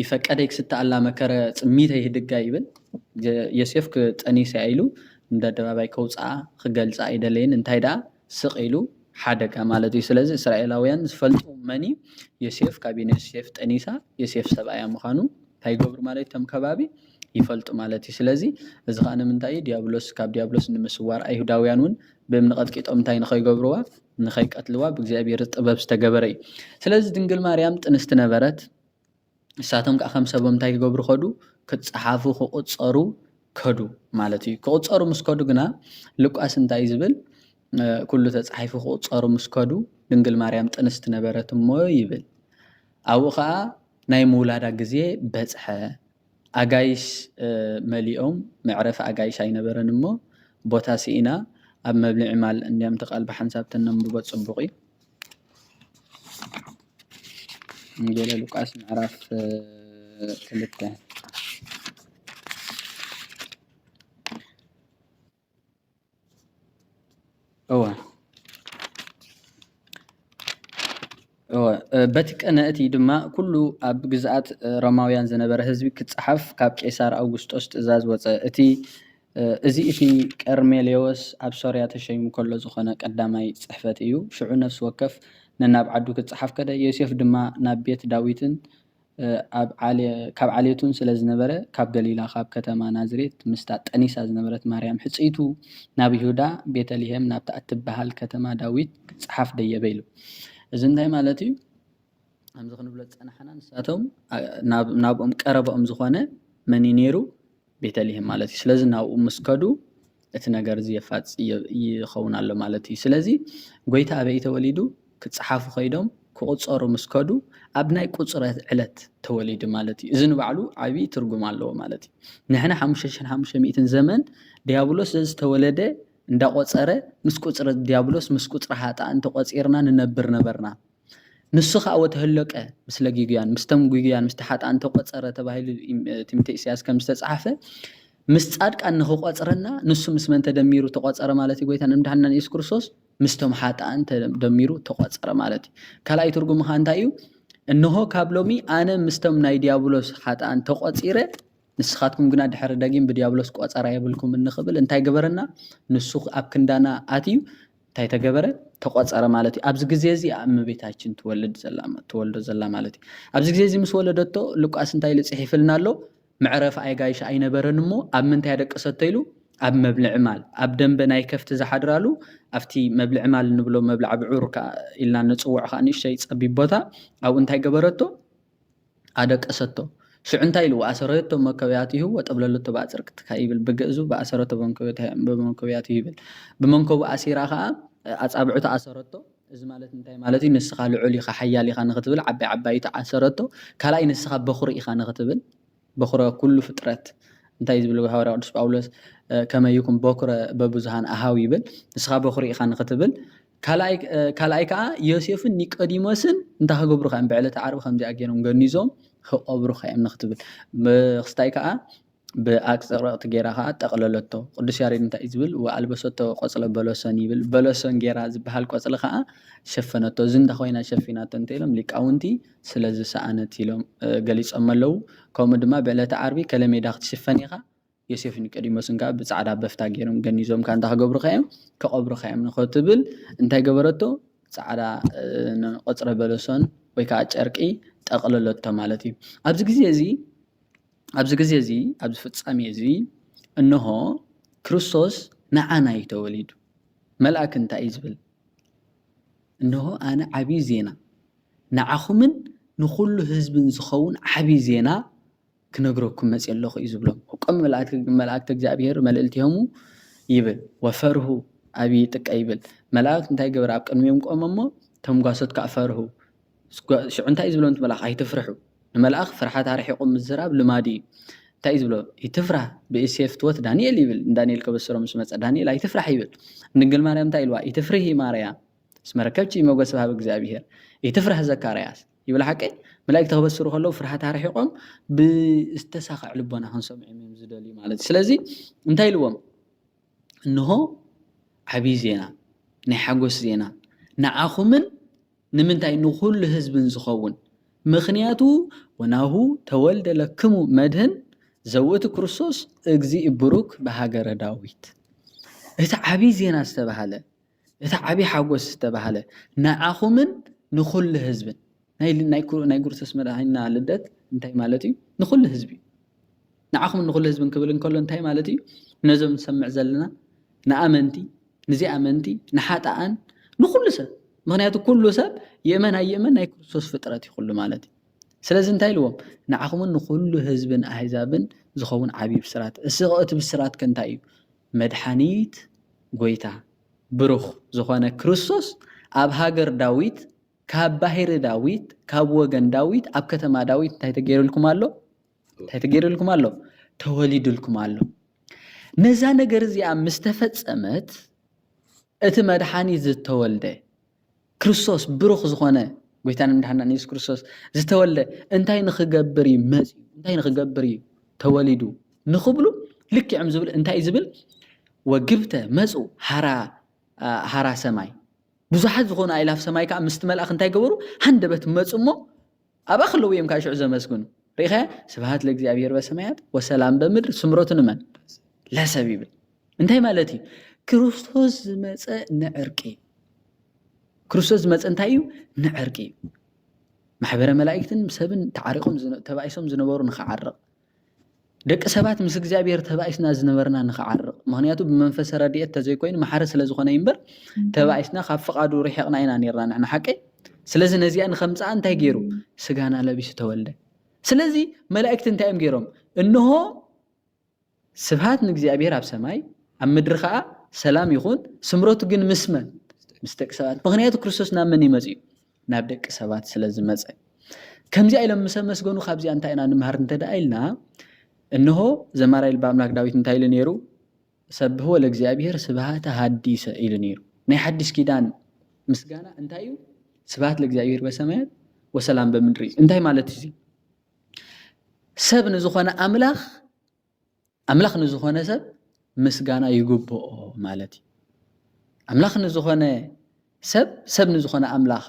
ይፈቀደ ይክስታ ኣላ መከረ ጽሚተ ይህድጋ ይብል ዮሴፍ ጠኒሳ ኢሉ እንደ ደባባይ ከውጻ ክገልጻ አይደለይን እንታይ ዳ ስቂሉ ሓደጋ ማለት እዩ ስለዚ እስራኤላውያን ዝፈልጡ መኒ ዮሴፍ ካቢነ ዮሴፍ ጠኒሳ ዮሴፍ ሰብኣያ ምዃኑ እንታይ ገብሩ ማለት ተም ከባቢ ይፈልጡ ማለት እዩ ስለዚ እዚ ከዓ ንምንታይ ዲያብሎስ ካብ ዲያብሎስ ንምስዋር አይሁዳውያን ውን ብምንቀጥቂጦም እንታይ ንኸይገብርዋ ንኸይቀትልዋ ብእግዚአብሔር ጥበብ ዝተገበረ እዩ ስለዚ ድንግል ማርያም ጥንስቲ ነበረት እሳቶም ከዓ ከም ሰቦም እንታይ ክገብሩ ኸዱ ክጽሓፉ ክቁጸሩ ከዱ ማለት እዩ ክቁጸሩ ምስ ከዱ ግና ሉቃስ እንታይ ዝብል ኩሉ ተጻሒፉ ክቁጸሩ ምስ ከዱ ድንግል ማርያም ጥንስቲ ነበረት እሞ ይብል ኣብኡ ከዓ ናይ ምውላዳ ግዜ በጽሐ ኣጋይሽ መሊኦም መዕረፍ ኣጋይሽ ኣይነበረን እሞ ቦታ ሲኢና ኣብ መብልዒ ማል እንዲያም ተቃል በሓንሳብ ተነምብቦ ጽቡቕ እዩ እንጀለ ሉቃስ ምዕራፍ 2 በቲ ቀነእቲ ድማ ኩሉ ኣብ ግዝኣት ሮማውያን ዝነበረ ህዝቢ ክጽሓፍ ካብ ቄሳር አውግስጦስ ትእዛዝ ወፀ እዚ እቲ ቀርሜሌዎስ ኣብ ሶርያ ተሸይሙ ከሎ ዝኾነ ቀዳማይ ጽሕፈት እዩ ሽዑ ነፍሲ ወከፍ ነናብ ዓዱ ክጽሓፍ ከደ ዮሴፍ ድማ ናብ ቤት ዳዊትን ካብ ዓሌቱን ስለ ዝነበረ ካብ ገሊላ ካብ ከተማ ናዝሬት ምስታ ጠኒሳ ዝነበረት ማርያም ሕጽይቱ ናብ ይሁዳ ቤተልሔም ናብታ እትበሃል ከተማ ዳዊት ክጽሓፍ ደየበ ኢሉ እዚ እንታይ ማለት እዩ ከምዚ ክንብሎ ጸናሕና ንሳቶም ናብኦም ቀረበኦም ዝኾነ መን ነይሩ ቤተልሔም ማለት እዩ ስለዚ ናብኡ ምስከዱ እቲ ነገር እዚ የፋጽ ይኸውን ኣሎ ማለት እዩ ስለዚ ጎይታ ኣበይ ተወሊዱ ክጽሓፉ ኸይዶም ክቁጸሩ ምስከዱ ኣብ ናይ ቁጽረት ዕለት ተወሊዱ ማለት እዩ እዚ ንባዕሉ ዓብይ ትርጉም ኣለዎ ማለት እዩ ንሕና 5500 ዘመን ዲያብሎስ ዝተወለደ እንዳቆጸረ ምስ ቁጽረት ዲያብሎስ ምስ ቁጽረ ኃጣን ተቆጺርና ንነብር ነበርና ንሱ ከዓ ወተህለቀ ምስለ ጊግያን ምስተም ጊግያን ምስተ ኃጣን ተቆጸረ ተባሂሉ ትንቢተ ኢሳይያስ ከም ዝተጻሕፈ ምስ ጻድቃን ንኽቆጽረና ንሱ ምስ መን ተደሚሩ ተቆጸረ ማለት እዩ ጎይታ ንምድሓንና ኢየሱስ ክርስቶስ ምስቶም ኃጣን ተደሚሩ ተቆጸረ ማለት እዩ ካልኣይ ትርጉም ከዓ እንታይ እዩ እነሆ ካብ ሎሚ ኣነ ምስቶም ናይ ዲያብሎስ ኃጣን ተቆጺረ ንስኻትኩም ግና ድሕሪ ደጊም ብዲያብሎስ ቆጸራ የብልኩም እንኽብል እንታይ ገበረና ንሱ ኣብ ክንዳና ኣትዩ እንታይ ተገበረ ተቆጸረ ማለት እዩ ኣብዚ ግዜ እዚ እመቤታችን ትወልዶ ዘላ ማለት እዩ ኣብዚ ግዜ እዚ ምስ ወለደቶ ሉቃስ እንታይ ልጽሒፍልና ኣሎ ምዕረፍ ኣይጋይሽ ኣይነበረን እሞ ኣብ ምንታይ ያደቀሰቶ ኢሉ ኣብ መብልዕ ማል ኣብ ደንበ ናይ ከፍቲ ዝሓድራሉ ኣብቲ መብልዕ ማል ንብሎ መብልዕ ብዑር ኢልና ንጽውዕ ከዓ ንእሽተይ ጸቢብ ቦታ ኣብኡ እንታይ ገበረቶ ኣደቀሰቶ ሽዑ እንታይ ኢሉ ኣሰረቶ መከብያትሁ ወጠብለለቶ ባጽርቅ ትካይብል ብግእዙ በኣሰረቶ በመንከብያት ይብል ብመንከቡ ኣሲራ ከዓ ኣጻብዑ ተኣሰረቶ እዚ ማለት እንታይ ማለት እዩ ንስኻ ልዑል ኢኻ ሓያል ኢኻ ንኽትብል ዓባይ ተኣሰረቶ ካልኣይ ንስኻ በኹሪ ኢኻ ንኽትብል በኹረ ኩሉ ፍጥረት እንታይ ዝብል ሐዋርያ ቅዱስ ጳውሎስ ከመይኩም በኩረ በብዙሃን ኣሃው ይብል ንስኻ በኹሪ ኢኻ ንኽትብል ካልኣይ ከዓ ዮሴፍን ኒቆዲሞስን እንታይ ክገብሩ ኸም ብዕለተ ዓርቢ ከምዚ ኣገይሮም ገኒዞም ክቐብሩ ኸም ንኽትብል ብኽስታይ ከዓ ብኣቅጽረቕቲ ጌራ ከዓ ጠቕለለቶ ቅዱስ ያሬድ እንታይ ዝብል ወኣልበሰቶ ቆጽለ በለሰን ይብል በለሰን ጌራ ዝበሃል ቆጽሊ ከዓ ሸፈነቶ እዚ እንታ ኮይና ሸፊናቶ እንተኢሎም ሊቃውንቲ ስለዚ ሰኣነት ኢሎም ገሊጾም ኣለዉ ከምኡ ድማ ብዕለተ ዓርቢ ከለሜዳ ክትሽፈን ኢኻ ዮሴፍ ኒቆዲሞስን ከዓ ብጻዕዳ በፍታ ገይሮም ገኒዞም ከዓ እንታይ ክገብሩ ኸዮም ከቐብሩ ኸዮም ንኽትብል እንታይ ገበረቶ ጻዕዳ ቆጽረ በለሰን ወይ ከዓ ጨርቂ ጠቕለለቶ ማለት እዩ ኣብዚ ግዜ እዚ ኣብዚ ፍጻሜ እዚ እንሆ ክርስቶስ ንዓና እዩ ተወሊዱ መልአክ እንታይ እዩ ዝብል እንሆ ኣነ ዓብይ ዜና ንዓኹምን ንኹሉ ህዝብን ዝኸውን ዓብይ ዜና ክነግረኩም መጽእ ኣለኹ እዩ ዝብሎም ቆም መላእክቲ እግዚአብሔር መልእልቲሆሙ ይብል ወፈርሁ ዓብይ ጥቀ ይብል መላእክት እንታይ ገበረ ኣብ ቅድሚኦም ቆሞሞ ተምጓሶት ከዓ ፈርሁ ሽዑ እንታይ ዝብሎም መልአክ ኣይትፍርሑ ንመልአክ ፍርሓት ኣርሒቆም ምዝራብ ልማዲ እንታይ ዝብሎ ይትፍራህ ብእሴፍ ትወት ዳንኤል ይብል ዳንኤል ከበሰሮም ምስ መጸ ዳንኤል ኣይትፍራህ ይብል ድንግል ማርያም እንታይ ኢልዋ ይትፍርሂ ማርያም ስመረከብቺ ሞገስ ሃብ እግዚአብሔር ይትፍራህ ዘካርያስ ይብል ሓቂ መላእክት ከበስሩ ከለው ፍርሓት ኣርሒቆም ብዝተሳኸዕ ልቦና ክንሰምዖም እዮም ዝደልዩ ማለት ስለዚ እንታይ ኢልዎም እንሆ ዓብይ ዜና ናይ ሓጎስ ዜና ንዓኹምን ንምንታይ ንኹሉ ህዝብን ዝኸውን ምኽንያቱ ወናሁ ተወልደ ለክሙ መድህን ዘውእቱ ክርስቶስ እግዚእ ብሩክ በሃገረ ዳዊት እቲ ዓብይ ዜና ዝተባሃለ እቲ ዓብይ ሓጎስ ዝተባሃለ ንዓኹምን ንኹሉ ህዝብን ናይ ክርስቶስ መድሃኒና ልደት እንታይ ማለት እዩ ንኹሉ ህዝቢ ንዓኹምን ንኹሉ ህዝብን ክብል እንከሎ እንታይ ማለት እዩ ነዞም ንሰምዕ ዘለና ንኣመንቲ ንዘይኣመንቲ ንሓጣኣን ንኹሉ ሰብ ምክንያቱ ኩሉ ሰብ የመን ኣይየመን ናይ ክርስቶስ ፍጥረት ይኹሉ ማለት እዩ ስለዚ እንታይ ኢልዎም ንዓኹምን ንኹሉ ህዝብን ኣሕዛብን ዝኸውን ዓብይ ብስራት እቲ ብስራት ከንታይ እዩ መድሓኒት ጎይታ ብሩኽ ዝኾነ ክርስቶስ ኣብ ሃገር ዳዊት ካብ ባሕሪ ዳዊት ካብ ወገን ዳዊት ኣብ ከተማ ዳዊት እንታይ ተገይሩልኩም ኣሎ ተወሊዱልኩም ኣሎ ነዛ ነገር እዚኣ ምስ ተፈጸመት እቲ መድሓኒት ዝተወልደ ክርስቶስ ብሩኽ ዝኾነ ጎይታን ምድሓንና ኢየሱስ ክርስቶስ ዝተወልደ እንታይ ንኽገብር እዩ መጽኡ እንታይ ንኽገብር እዩ ተወሊዱ ንኽብሉ ልክዕም ዝብል እንታይ ዝብል ወግብተ መጽኡ ሃራ ሰማይ ብዙሓት ዝኾኑ ኣእላፍ ሰማይ ከዓ ምስቲ መልኣኽ እንታይ ገበሩ ሃንደበት መጽኡ እሞ ኣብኣ ከለዉ እዮም ከዓ ሽዑ ዘመስግኑ ርኢኸ ስብሃት ለእግዚአብሔር በሰማያት ወሰላም በምድር ስምረቱ ንመን ለሰብ ይብል እንታይ ማለት እዩ ክርስቶስ ዝመፀ ንዕርቂ ክርስቶስ ዝመፀ እንታይ እዩ ንዕርቂ ማሕበረ መላእክትን ሰብን ተዓሪቆም ተባኢሶም ዝነበሩ ንኽዓርቕ ደቂ ሰባት ምስ እግዚአብሔር ተባኢስና ዝነበርና ንኽዓርቕ ምክንያቱ ብመንፈስ ረድኤት ተዘይኮይኑ ማሕረ ስለ ዝኾነ እምበር ተባኢስና ካብ ፍቓዱ ርሒቕና ኢና ነርና ንሕና ሓቂ ስለዚ ነዚኣ ንኸምፅኣ እንታይ ገይሩ ስጋና ለቢሱ ተወልደ ስለዚ መላእክት እንታይ እዮም ገይሮም እንሆ ስብሃት ንእግዚአብሔር ኣብ ሰማይ ኣብ ምድሪ ከዓ ሰላም ይኹን ስምረቱ ግን ምስመን ምስ ደቂ ሰባት ምክንያቱ ክርስቶስ ናብ መን ይመጽ እዩ ናብ ደቂ ሰባት ስለ ዝመጸ ከምዚ ኢሎም ምስ መስገኑ ካብዚ እንታይ ኢና ንምሃር እንተደኣ ኢልና እንሆ ዘማራይል በአምላክ ዳዊት እንታይ ኢሉ ነይሩ ሰብሕዎ ለእግዚአብሔር ስብሃተ ሐዲሰ ኢሉ ነይሩ ናይ ሓድሽ ኪዳን ምስጋና እንታይ እዩ ስብሃት ለእግዚአብሔር በሰማያት ወሰላም በምድሪ እንታይ ማለት እዩ ሰብ ንዝኾነ አምላኽ ንዝኾነ ሰብ ምስጋና ይግብኦ ማለት እዩ አምላኽ ንዝኾነ ሰብ ንዝኾነ አምላኽ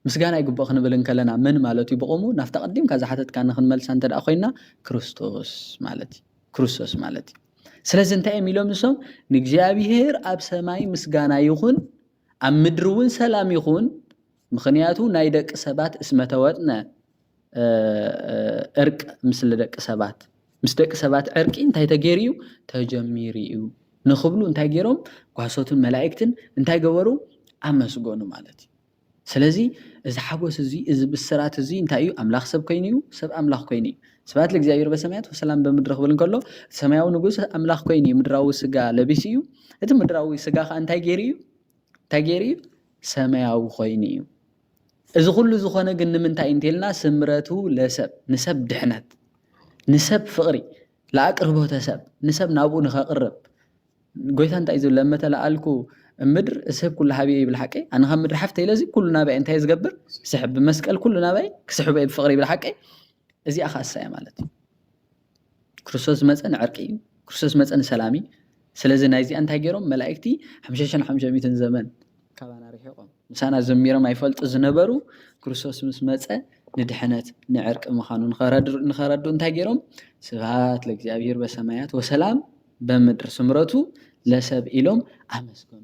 ምስጋና ይግብኦ ክንብል እንከለና ምን ማለት እዩ ብቆሙ ናፍታ ቀዲምካ ዝሓተትካ ንክንመልሳ እንተደኣ ኮይና ክርስቶስ ማለት እዩ ስለዚ እንታይ እዮም ኢሎም ንሶም ንእግዚአብሔር ኣብ ሰማይ ምስጋና ይኹን ኣብ ምድሪ እውን ሰላም ይኹን ምክንያቱ ናይ ደቂ ሰባት እስመተወጥነ እርቅ ምስለ ደቂ ሰባት ምስ ደቂ ሰባት ዕርቂ እንታይ ተገይሩ እዩ ተጀሚሩ እዩ ንኽብሉ እንታይ ገይሮም ጓሶትን መላእክትን እንታይ ገበሩ ኣመስገኑ ማለት እዩ ስለዚ እዚ ሓጎስ እዚ እዚ ብስራት እዚ እንታይ እዩ ኣምላኽ ሰብ ኮይኑ እዩ ሰብ ኣምላኽ ኮይኑ እዩ ስብሐት ለእግዚአብሔር በሰማያት ወሰላም በምድሪ ክብል እንከሎ ሰማያዊ ንጉስ ኣምላኽ ኮይኑ እዩ ምድራዊ ስጋ ለቢስ እዩ እቲ ምድራዊ ስጋ ከዓ እንታይ ገይሩ እዩ ሰማያዊ ኮይኑ እዩ እዚ ኩሉ ዝኾነ ግን ንምንታይ እንተልና ስምረቱ ለሰብ ንሰብ ድሕነት ንሰብ ፍቕሪ ለኣቅርቦተ ሰብ ንሰብ ናብኡ ንኸቅርብ ጎይታ እንታይ ዝብል ለመተለኣልኩ ምድር ሰብ ኩሉ ሃብየ ይብል ሓቀይ ኣነ ካብ ምድሪ ሓፍተ ኢለዚ ኩሉ ናባይ እንታይ ዝገብር ክስሕብ ብመስቀል ኩሉ ናባይ ክስሕበ ብፍቕሪ ይብል ሓቀይ እዚኣ ካሳያ ማለት እዩ ክርስቶስ መፀን ዕርቂ እዩ ክርስቶስ መፀን ሰላም እዩ ስለዚ ናይዚኣ እንታይ ገይሮም መላእክቲ 5500 ዘመን ካባና ርሒቆም ምሳና ዘሚሮም ኣይፈልጡ ዝነበሩ ክርስቶስ ምስ መፀ ንድሕነት ንዕርቂ ምዃኑ ንኸረዱ እንታይ ገይሮም ስብሃት ለእግዚአብሔር በሰማያት ወሰላም በምድሪ ስምረቱ ለሰብ ኢሎም ኣመስገኑ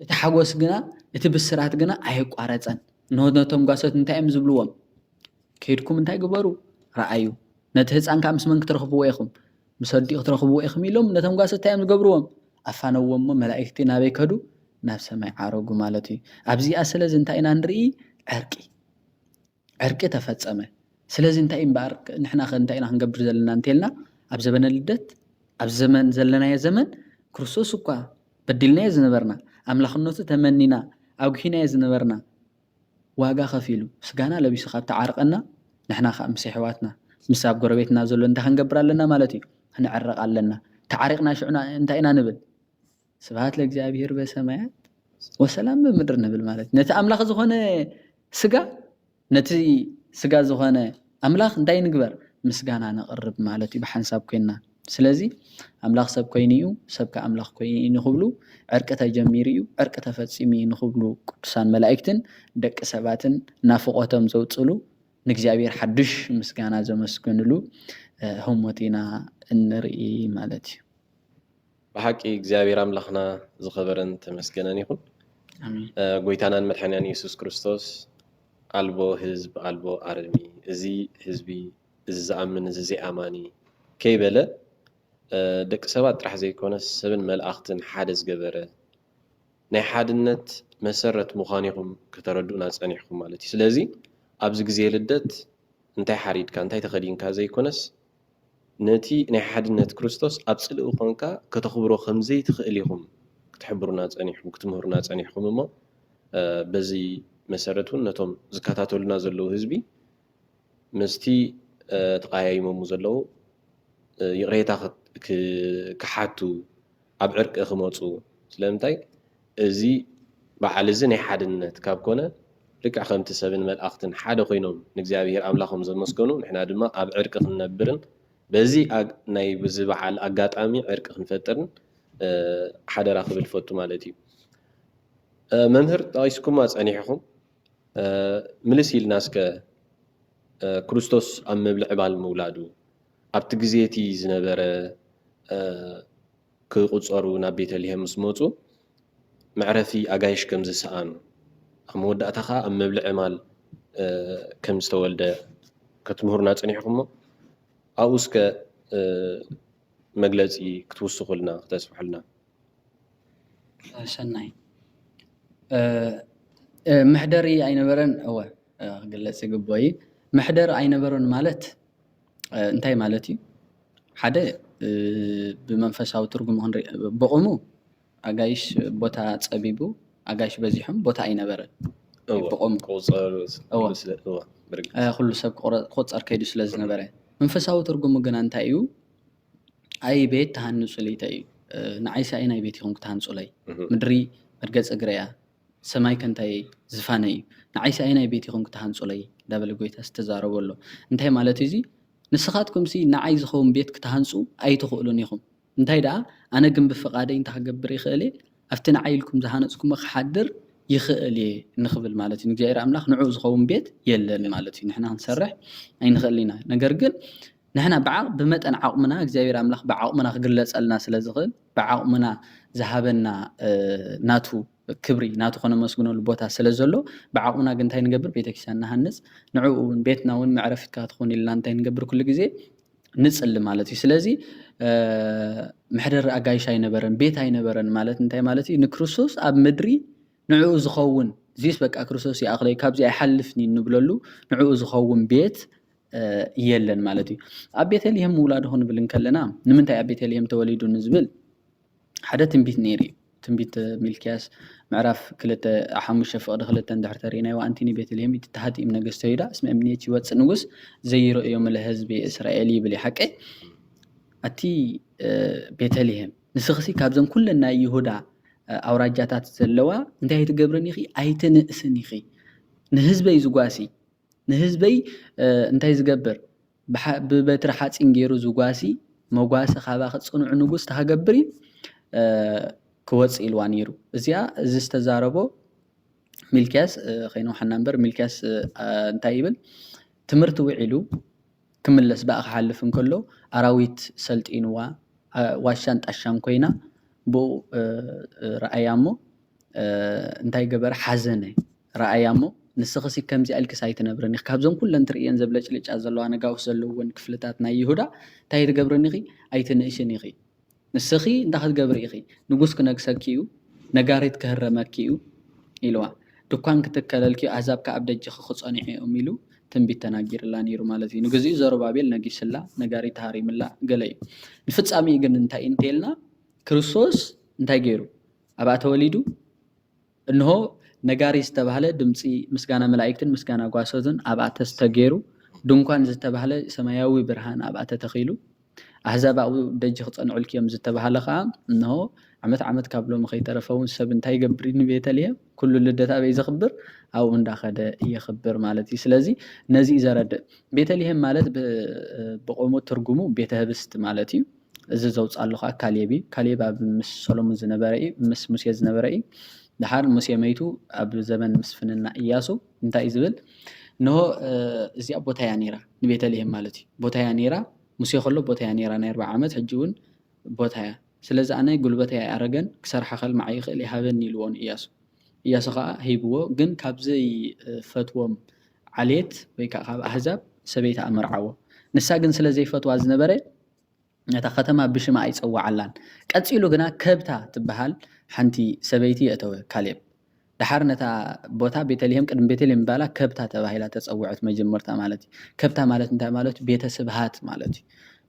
እቲ ሓጎስ ግና እቲ ብስራት ግና ኣይቋረፀን ነቶም ጓሶት እንታይ እዮም ዝብልዎም ከይድኩም እንታይ ግበሩ ረኣዩ ነቲ ህፃንካ ምስ መን ክትረኽብዎ ኢኹም ምስ ኣዲኡ ክትረኽብዎ ኢኹም ኢሎም ነቶም ጓሶት እንታይ እዮም ዝገብርዎም ኣፋነዎም እሞ መላእክቲ ናበይ ከዱ ናብ ሰማይ ዓረጉ ማለት እዩ ኣብዚኣ ስለዚ እንታይ ኢና ንርኢ ዕርቂ ተፈፀመ ስለዚ እንታይ እምበር ንሕና እንታይ ኢና ክንገብር ዘለና እንተልና ኣብ ዘመነ ልደት ኣብ ዘመን ዘለናዮ ዘመን ክርስቶስ እኳ በዲልናዮ ዝነበርና ኣምላኽነቱ ተመኒና ኣጉሂናዮ ዝነበርና ዋጋ ከፊሉ ስጋና ለቢሱ ካብ ተዓርቀና ንሕና ከዓ ምስ ኣሕዋትና ምስ ኣብ ጎረቤትና ዘሎ እንታይ ክንገብር ኣለና ማለት እዩ ክንዕረቕ ኣለና ተዓሪቕና ሽዑና እንታይ ኢና ንብል ስብሃት ለእግዚአብሔር በሰማያት ወሰላም በምድሪ ንብል ማለት ነቲ ኣምላኽ ዝኾነ ስጋ ነቲ ስጋ ዝኾነ ኣምላኽ እንታይ ንግበር ምስጋና ነቕርብ ማለት እዩ ብሓንሳብ ኮይንና ስለዚ ኣምላኽ ሰብ ኮይኑ እዩ ሰብ ከዓ ኣምላኽ ኮይኑ እዩ ንኽብሉ ዕርቂ ተጀሚሩ እዩ ዕርቂ ተፈፂሙ እዩ ንኽብሉ ቅዱሳን መላእክትን ደቂ ሰባትን ናፍቖቶም ዘውፅሉ ንእግዚአብሔር ሓድሽ ምስጋና ዘመስግንሉ ህሞት ኢና እንርኢ ማለት እዩ ብሓቂ እግዚኣብሔር ኣምላኽና ዝኸበረን ተመስገነን ይኹን ጎይታናን መድሓኒያን ኢየሱስ ክርስቶስ ኣልቦ ህዝቢ ኣልቦ ኣረሚ እዚ ህዝቢ እዚ ዝኣምን እዚ ዘይኣማኒ ከይበለ ደቂ ሰባት ጥራሕ ዘይኮነስ ሰብን መላእኽትን ሓደ ዝገበረ ናይ ሓድነት መሰረት ምዃኑ ኢኹም ከተረድኡና ፀኒሕኩም ማለት እዩ ስለዚ ኣብዚ ግዜ ልደት እንታይ ሓሪድካ እንታይ ተኸዲንካ ዘይኮነስ ነቲ ናይ ሓድነት ክርስቶስ ኣብ ፅልኡ ኮንካ ከተኽብሮ ከምዘይ ትኽእል ኢኹም ክትሕብሩና ፀኒሕኩም ክትምህሩና ፀኒሕኩም እሞ በዚ መሰረት እውን ነቶም ዝከታተሉና ዘለዉ ህዝቢ ምስቲ ተቀያይሞሙ ዘለዉ ይቕሬታ ክሓቱ ኣብ ዕርቂ ክመፁ ስለምንታይ እዚ በዓል እዚ ናይ ሓድነት ካብ ኮነ ልክዕ ከምቲ ሰብን መላእኽትን ሓደ ኮይኖም ንእግዚአብሔር ኣምላኾም ዘመስገኑ ንሕና ድማ ኣብ ዕርቂ ክንነብርን በዚ ናይ ብዚ በዓል ኣጋጣሚ ዕርቂ ክንፈጥርን ሓደራ ክብል ፈቱ ማለት እዩ መምህር ጠቂስኩማ ፀኒሕኩም ምልስ ኢልናስከ ክርስቶስ ኣብ መብልዕ ባል ምውላዱ ኣብቲ ግዜ እቲ ዝነበረ ክቁፀሩ ናብ ቤተልሔም ምስ መፁ መዕረፊ ኣጋይሽ ከም ዝሰኣኑ ኣብ መወዳእታ ከዓ ኣብ መብልዕ ማል ከም ዝተወልደ ከትምህሩና ፀኒሕኩሞ ኣብኡ እስከ መግለፂ ክትውስኹልና ክተስፍሑልና ሰናይ ምሕደሪ ኣይነበረን እወ ክግለፅ ይግብኦ እዩ ምሕደር ኣይነበረን ማለት እንታይ ማለት እዩ ሓደ ብመንፈሳዊ ትርጉም ክንሪ በቆሙ ኣጋይሽ ቦታ ፀቢቡ ኣጋይሽ በዚሖም ቦታ ኣይነበረን በቆሙ ኩሉ ሰብ ክቆፀር ከይዱ ስለ ዝነበረ መንፈሳዊ ትርጉሙ ግን እንታይ እዩ ኣይ ቤት ተሃንፁ ለይተ እዩ ንዓይሲ ኣይ ናይ ቤት ይኹም ክተሃንፁለይ ምድሪ መርገፂ እግረያ ሰማይ ከንታይ ዝፋነ እዩ ንዓይሲ ኣይ ናይ ቤት ይኹም ክተሃንፁለይ ዳበለ ጎይታ ዝተዛረበሎ እንታይ ማለት እዚ ንስኻትኩም ሲ ንዓይ ዝኸውን ቤት ክተሃንፁ ኣይትኽእሉን ኢኹም እንታይ ደኣ ኣነ ግን ብፍቓደይ እንታይ ክገብር ይኽእል ኣብቲ ንዓይ ኢልኩም ዝሃነፅኩም ክሓድር ይኽእል ንኽብል ማለት እዩ ንእግዚኣብሔር ኣምላኽ ንዑ ዝኸውን ቤት የለን ማለት እዩ ንሕና ክንሰርሕ ኣይንኽእል ኢና ነገር ግን ንሕና ብመጠን ዓቕምና እግዚኣብሔር ኣምላኽ ብዓቕምና ክግለፀልና ስለ ዝኽእል ብዓቕምና ዝሃበና ናቱ ክብሪ ናቱ ከነመስግነሉ ቦታ ስለ ዘሎ ብዓቕምና ግን እንታይ ንገብር ቤተክርስትያን ንሃንፅ ንዕኡ እውን ቤትና እውን መዕረፊትካ ትኾን ኢልና እንታይ ንገብር ኩሉ ግዜ ንፅሊ ማለት እዩ ስለዚ ምሕደር ኣጋይሽ ኣይነበረን ቤት ኣይነበረን ማለት እንታይ ማለት እዩ ንክርስቶስ ኣብ ምድሪ ንዕኡ ዝኸውን ዚስ በቃ ክርስቶስ ይኣኽለይ ካብዚ ኣይሓልፍኒ እንብለሉ ንዕኡ ዝኸውን ቤት የለን ማለት እዩ ኣብ ቤተልሔም ውላዱ ክንብል ከለና ንምንታይ ኣብ ቤተልሔም ተወሊዱ ንዝብል ሓደ ትንቢት ነይሩ እዩ ትንቢት ሚልክያስ ምዕራፍ 5 ፍቅዲ 2 እንድሕር ተሪእናዮ ኣንቲኒ ቤተልሔም ትሃቲም ነገስተ ይሁዳ እስመ እምኔት ይወፅእ ንጉስ ዘይረእዮም ለህዝቢ እስራኤል ይብል ሓቀ ኣቲ ቤተልሔም ንስኽሲ ካብዘን ኩለን ናይ ይሁዳ ኣውራጃታት ዘለዋ እንታይ ትገብረን ይኺ ኣይትንእስን ይኺ ንህዝበይ ዝጓሲ ንህዝበይ እንታይ ዝገብር ብበትሪ ሓፂን ገይሩ ዝጓሲ መጓሲ ካባ ክፅኑዕ ንጉስ ተሃገብር ክወፅእ ኢልዋ ነይሩ እዚኣ እዚ ዝተዛረቦ ሚልክያስ ኸይኑ ሓና እምበር ሚልክያስ እንታይ ይብል ትምህርቲ ውዒሉ ክምለስ በኣ ክሓልፍ እንከሎ ኣራዊት ሰልጢንዋ ዋሻን ጣሻን ኮይና ብኡ ረኣያሞ እንታይ ገበረ ሓዘነ ረኣያሞ ንስኽሲ ከምዚ ኣልክስ ኣይትነብረን ኢኺ ካብዞም ኩለን ትርእየን ዘብለጭልጫ ዘለዋ ነጋውስ ዘለዎን ክፍልታት ናይ ይሁዳ እንታይ ትገብረኒ ኢኺ ኣይትንእሽን ኢኺ ንስኺ እንታይ ክትገብሪ ኢኺ ንጉስ ክነግሰኪ እዩ ነጋሪት ክህረመኪ እዩ ኢልዋ ድኳን ክትከለልኪ እዩ ኣሕዛብካ ኣብ ደጅኺ ክፀኒዑ ኢሉ ትንቢት ተናጊርላ ነይሩ ማለት እዩ ንግዚኡ ዘሩባቤል ነጊስላ ነጋሪት ተሃሪምላ ገለ እዩ ንፍፃሚ ግን እንታይ እንተልና ክርስቶስ እንታይ ገይሩ ኣብኣ ተወሊዱ እንሆ ነጋሪ ዝተባህለ ድምፂ ምስጋና መላእክትን ምስጋና ጓሶትን ኣብኣ ተስተገይሩ ድንኳን ዝተባህለ ሰማያዊ ብርሃን ኣብኣ ተተኺሉ ኣሕዛብ ኣብኡ ደጅ ክፀንዑልክ እዮም ዝተባህለ ከዓ እንሆ ዓመት ካብሎም ከይተረፈውን ሰብ እንታይ ይገብር ንቤተልሔም ኩሉ ልደት ኣበይ ዘኽብር ኣብኡ እንዳኸደ ይኽብር ማለት እዩ ስለዚ ነዚ ዘረድእ ቤተልሔም ማለት ብቆሞ ትርጉሙ ቤተ ህብስት ማለት እዩ እዚ ዘውፃሉ ከዓ ካሌብ እዩ ካሌብ ኣብ ምስ ሰሎሞን ዝነበረ እዩ ምስ ሙሴ ዝነበረ እዩ ድሓር ሙሴ መይቱ ኣብ ዘመን ምስፍንና ኢያሱ እንታይ ዝብል እንሆ እዚኣ ቦታያ ነይራ ንቤተልሔም ማለት እዩ ቦታያ ነይራ ሙሴ ከሎ ቦታያ ነይራ ናይ 40 ዓመት ሕጂ እውን ቦታያ ስለዚ ኣነ ጉልበተያ ያረገን ክሰርሓ ከልማዕ ይኽእል ይሃበኒ ኢልዎን ኢያሱ ከዓ ሂብዎ ግን ካብዚ ፈትዎም ዓሌት ወይ ከዓ ካብ ኣሕዛብ ሰበይታ ኣመርዓዎ ንሳ ግን ስለዘይፈትዋ ዝነበረ ነታ ከተማ ብሽማ ኣይፀዋዓላን ቀፂሉ ግና ከብታ ትበሃል ሓንቲ ሰበይቲ የእተወ ካሌብ ድሓር ነታ ቦታ ቤተልሔም ቅድሚ ቤተልሔም ባላ ከብታ ተባሂላ ተፀውዐት መጀመርታ ማለት እዩ ከብታ ማለት እንታይ ማለት ቤተ ስብሃት ማለት እዩ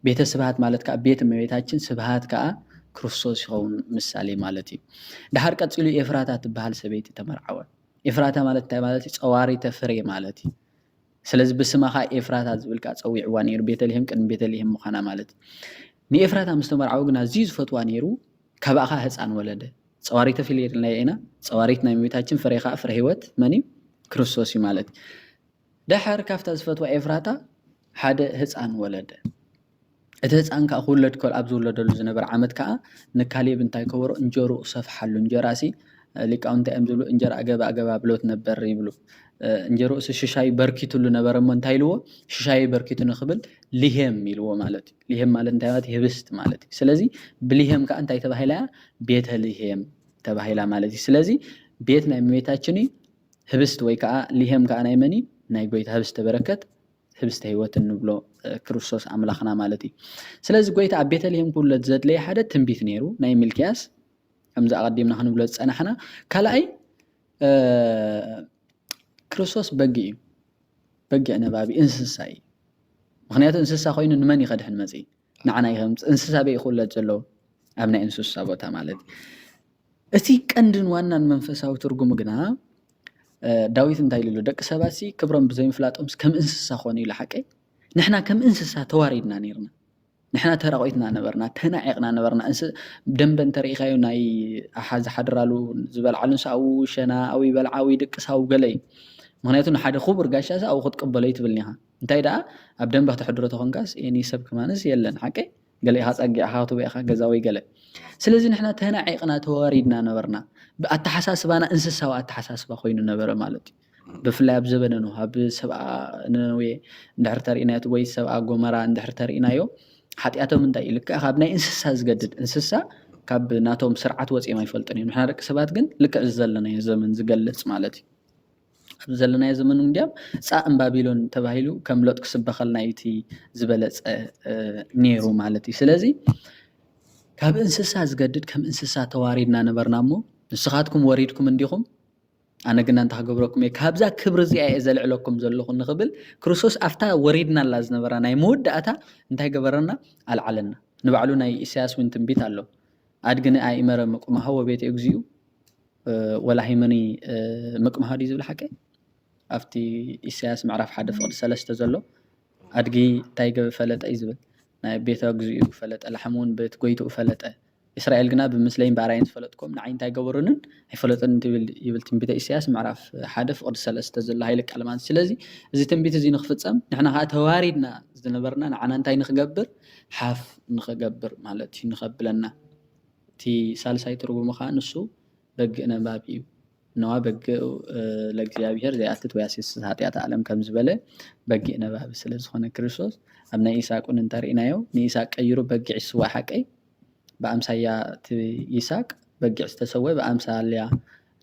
ቤተ ስብሃት ማለት ከዓ ቤት እመቤታችን ስብሃት ከዓ ክርስቶስ ይኸውን ምሳሌ ማለት እዩ ድሓር ቀፂሉ ኤፍራታ ትበሃል ሰበይቲ ተመርዓወ ኤፍራታ ማለት እንታይ ማለት እዩ ፀዋሪተ ፍሬ ማለት እዩ ስለዚ ብስማኻ ኤፍራታ ዝብል ከዓ ፀዊዕዋ ነይሩ ቤተልሔም ቅድሚ ቤተልሔም ምዃና ማለት እዩ ንኤፍራታ ምስ ተመርዓወ ግና እዚ ዝፈትዋ ነይሩ ካብኣኻ ህፃን ወለደ ፀዋሪተ ፍሬ ኢልና ኢና ፀዋሪት ናይ እመቤታችን ፍሬ ከዓ ፍሬ ህይወት መን እዩ ክርስቶስ እዩ ማለት እዩ ድሓር ካብታ ዝፈትዋ ኤፍራታ ሓደ ህፃን ወለደ እቲ ህፃን ከዓ ክውለድ ከል ኣብ ዝውለደሉ ዝነበረ ዓመት ከዓ ንካሌብ እንታይ ከበሮ እንጀሩ ሰፍሓሉ እንጀራሲ ሊቃውንቲ እዮም ዝብሉ እንጀራ ኣገባ ብሎት ነበር ይብሉ እንጀሩ ሽሻይ በርኪትሉ ነበረ እሞ እንታይ ኢልዎ ሽሻይ በርኪቱ ንኽብል ሊሄም ኢልዎ ማለት እዩ ሊሄም ማለት እንታይ ማለት ህብስት ማለት እዩ ስለዚ ብሊሄም ከዓ እንታይ ተባሂላ ቤተልሔም ተባሂላ ማለት እዩ ስለዚ ቤት ናይ እመቤታችን ህብስት ወይ ከዓ ሊሄም ከዓ ናይ መኒ ናይ ጎይታ ህብስተ በረከት ህብስተ ህይወት እንብሎ ክርስቶስ ኣምላኽና ማለት እዩ ስለዚ ጎይታ ኣብ ቤተልሔም ክውለድ ዘድለየ ሓደ ትንቢት ነይሩ ናይ ሚልክያስ ከምዚ ኣቐዲምና ክንብሎ ዝፀናሕና ካልኣይ ክርስቶስ በጊዕ እዩ በጊዕ ነባቢ እንስሳ እዩ ምክንያቱ እንስሳ ኮይኑ ንመን ይኸድሕን መፅኢ ንዓና ይኸምፅ እንስሳ በይኹለ ዘሎ ኣብ ናይ እንስሳ ቦታ ማለት እቲ ቀንድን ዋናን መንፈሳዊ ትርጉሙ ግና ዳዊት እንታይ ኢሉ ደቂ ሰባት ሲ ክብሮም ብዘይምፍላጦም ከም እንስሳ ኮኑ ኢሉ ሓቀይ ንሕና ከም እንስሳ ተዋሪድና ነርና ንሕና ተራቆይትና ነበርና ተናዒቕና ነበርና ደንበ እንተሪኢኻዮ ናይ ኣሓ ዝሓድራሉ ዝበልዓሉ ንሳኡ ሸና ኣው በልዓዊ ድቅሳው ገለ እዩ ምክንያቱ ንሓደ ክቡር ጋሻ ኣብኡ ክትቅበሎ ይትብልኒ ኢኻ እንታይ ደኣ ኣብ ደንበ ክትሕድሮ ተኾንካስ የኒ ሰብ ክማንስ የለን ሓቀይ ገለ ኢኻ ፀጊዕኻ ክትበኢኻ ገዛ ወይ ገለ ስለዚ ንሕና ተናዒቕና ተዋሪድና ነበርና ብኣተሓሳስባና እንስሳዊ ኣተሓሳስባ ኮይኑ ነበረ ማለት እዩ ብፍላይ ኣብ ዘበነኑ ኣብ ሰብኣ ነነዌ እንድሕር ተሪእናዮ ወይ ሰብኣ ጎመራ እንድሕር ተሪእናዮ ሓጢኣቶም እንታይ እዩ ልክዕ ካብ ናይ እንስሳ ዝገድድ እንስሳ ካብ ናቶም ስርዓት ወፂኦም ኣይፈልጡን እዮም ንሕና ደቂ ሰባት ግን ልክዕ ዘለናዮ ዘመን ዝገልፅ ማለት እዩ ኣብ ዘለናዮ ዘመን እንዲያም ፃእን ባቢሎን ተባሂሉ ከም ሎጥ ክስበኸልና እቲ ዝበለፀ ነይሩ ማለት እዩ ስለዚ ካብ እንስሳ ዝገድድ ከም እንስሳ ተዋሪድና ነበርና እሞ ንስኻትኩም ወሪድኩም እንዲኹም ኣነ ግና እንታይ ክገብረኩም እየ ካብዛ ክብሪ እዚኣ እየ ዘልዕለኩም ዘለኹ ንኽብል ክርስቶስ ኣፍታ ወሪድናላ ዝነበራ ናይ መወዳእታ እንታይ ገበረና ኣልዓለና ንባዕሉ ናይ ኢሳያስ እውን ትንቢት ኣሎ ኣድግኒ ኣእመረ ምቁማሃ ወቤት እግዚኡ ወላሂመኒ ምቁማሃ ድዩ ዝብል ሓቀ ኣብቲ ኢሳያስ ምዕራፍ 1 ፍቅዲ 3 ዘሎ ኣድጊ እንታይ ፈለጠ እዩ ዝብል ናይ ቤተ እግዚኡ ፈለጠ ላሕሙን ቤት ጎይቱ ፈለጠ እስራኤል ግና ብምስለይን ባራይን ዝፈለጥኩም ንዓይ እንታይ ገበሩንን ኣይፈለጥን ይብል ትንቢተ ኢሳያስ ምዕራፍ 1 ፍቅዲ 3 ዘሎ ሃይለ ቃል ማለት ስለዚ እዚ ትንቢት እዚ ንኽፍፀም ንሕና ከዓ ተዋሪድና ዝነበርና ንዓና እንታይ ንኽገብር ሓፍ ንኽገብር ማለት እዩ ንኸብለና እቲ ሳልሳይ ትርጉሙ ከዓ ንሱ በግእ ነባቢ እዩ ነዋ በግእ ለእግዚአብሔር ዘይኣትት ወይ ኣሲስ ኃጢአት ዓለም ከም ዝበለ በግእ ነባቢ ስለ ዝኾነ ክርስቶስ ኣብ ናይ ኢሳቅን እንተሪእናዮ ንኢሳቅ ቀይሩ በግዕ ይስዋ ሓቀይ በአምሳያ ይስሐቅ በግዕ ዝተሰወ በአምሳልያ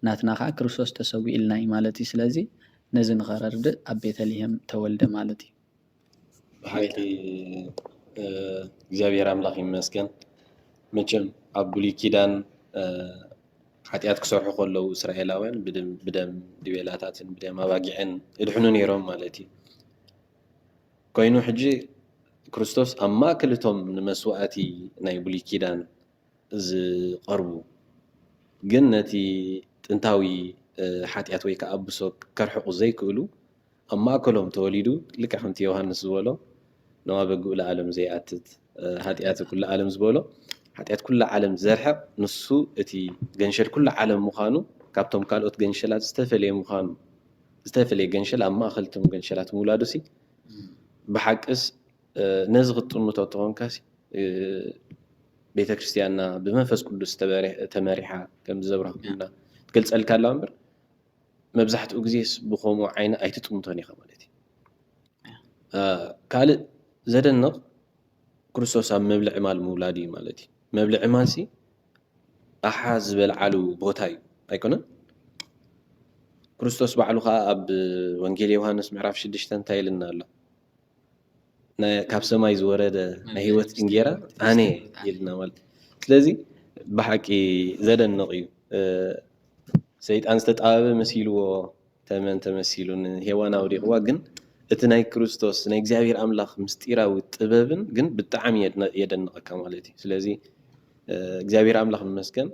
ናትና ከዓ ክርስቶስ ተሰዊ ኢልና ማለት እዩ ስለዚ ነዚ ንኸረርድእ ኣብ ቤተልሔም ተወልደ ማለት እዩ ብሓቂ እግዚአብሔር ኣምላኽ ይመስገን መቸም ኣብ ብሉይ ኪዳን ሓጢአት ክሰርሑ ከለዉ እስራኤላውያን ብደም ድቤላታትን ብደም ኣባጊዕን ይድሕኑ ነይሮም ማለት እዩ ኮይኑ ሕጂ ክርስቶስ ኣብ ማእከልቶም ንመስዋእቲ ናይ ብሉይ ኪዳን ዝቐርቡ ግን ነቲ ጥንታዊ ሓጢአት ወይ ከዓ ኣብሶ ከርሕቑ ዘይክእሉ ኣብ ማእከሎም ተወሊዱ ልክዕ ከምቲ ዮሃንስ ዝበሎ ነዋ በግኡ ለዓለም ዘይኣትት ሓጢአት ኩሉ ዓለም ዝበሎ ሓጢአት ኩሉ ዓለም ዘርሕቕ ንሱ እቲ ገንሸል ኩሉ ዓለም ምዃኑ ካብቶም ካልኦት ገንሸላት ዝተፈለየ ምዃኑ ዝተፈለየ ገንሸል ኣብ ማእከልቶም ገንሸላት ምውላዱሲ ብሓቅስ ነዚ ክትጥምቶ ተኾንካሲ ቤተ ክርስቲያንና ብመንፈስ ቅዱስ ተመሪሓ ከም ዝዘብራኩምና ትገልፀልካ ኣላ እምበር መብዛሕትኡ ግዜስ ብኸምኡ ዓይነ ኣይትጥምቶን ኢኻ ማለት እዩ ካልእ ዘደንቕ ክርስቶስ ኣብ መብልዒ ማል ምውላድ እዩ ማለት እዩ መብልዒ ማልሲ ኣሓ ዝበልዓሉ ቦታ እዩ ኣይኮነን ክርስቶስ ባዕሉ ከዓ ኣብ ወንጌል ዮሃንስ ምዕራፍ 6 እንታይ ኢልና ኣሎ ካብ ሰማይ ዝወረደ ናይ ህይወት እንጀራ ኣነ ይልና ማለት ስለዚ ብሓቂ ዘደንቕ እዩ ሰይጣን ዝተጣበበ መሲልዎ ተመን ተመሲሉን ሄዋን ኣውዲቕዋ ግን እቲ ናይ ክርስቶስ ናይ እግዚአብሔር ኣምላኽ ምስጢራዊ ጥበብን ግን ብጣዕሚ የደንቐካ ማለት እዩ ስለዚ እግዚአብሔር ኣምላኽ ይመስገን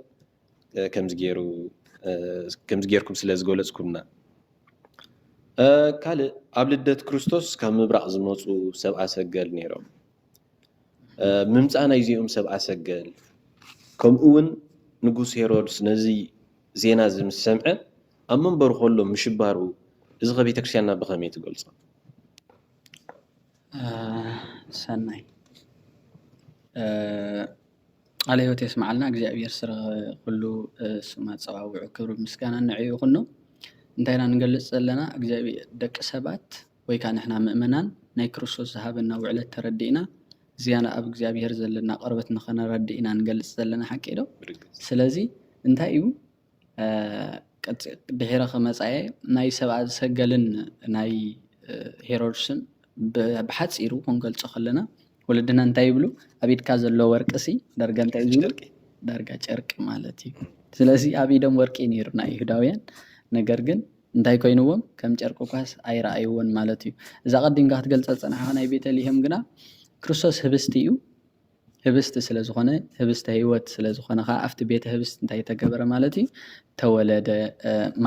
ከምዚ ጌርኩም ስለ ዝገለጽኩምና ካልእ ኣብ ልደት ክርስቶስ ካብ ምብራቕ ዝመፁ ሰብኣ ሰገል ነይሮም ምምፃእ ናይዚኦም ሰብኣ ሰገል ከምኡ እውን ንጉስ ሄሮድስ ነዚ ዜና እዚ ምስ ሰምዐ ኣብ መንበሩ ከሎ ምሽባሩ እዚ ከቤተ ክርስቲያንና ብኸመይ ትገልፆ ሰናይ على هوت يسمعلنا እግዚአብሔር ስራ ሁሉ ስማ ጸዋውዑ ክብር ምስጋና ንዕዩ ይኹን ነው እንታይና ንገልጽ ዘለና እግዚአብሔር ደቂ ሰባት ወይ ካን احنا ምእመናን ናይ ክርስቶስ ዝሃበና ውዕለት ተረዲእና ዝያና ኣብ እግዚአብሔር ዘለና ቀርበት ንኸነረዲእና ንገልጽ ዘለና ሓቂ ዶ ስለዚ እንታይ እዩ ድሕረ ከመጻየ ናይ ሰብኣ ሰገልን ናይ ሄሮድስን ብሓጺሩ ክንገልጾ ከለና ወለድና እንታይ ይብሉ አቢድካ ዘሎ ወርቅሲ ዳርጋ እንታይ ይብሉ ዳርጋ ጨርቅ ማለት እዩ ስለዚ አቢዶም ወርቂ ነይሩና ይሁዳውያን ነገር ግን እንታይ ኮይኑዎም ከም ጨርቁ ኳስ ኣይራኣይዎን ማለት እዩ እዛ ቀዲምካ ክትገልጸ ፀናሕኻ ናይ ቤተልሔም ግና ክርስቶስ ህብስቲ እዩ ህብስት ስለዝኾነ ህብስተ ህይወት ስለዝኾነ ከዓ ኣብቲ ቤተ ህብስት እንታይ ተገበረ ማለት እዩ ተወለደ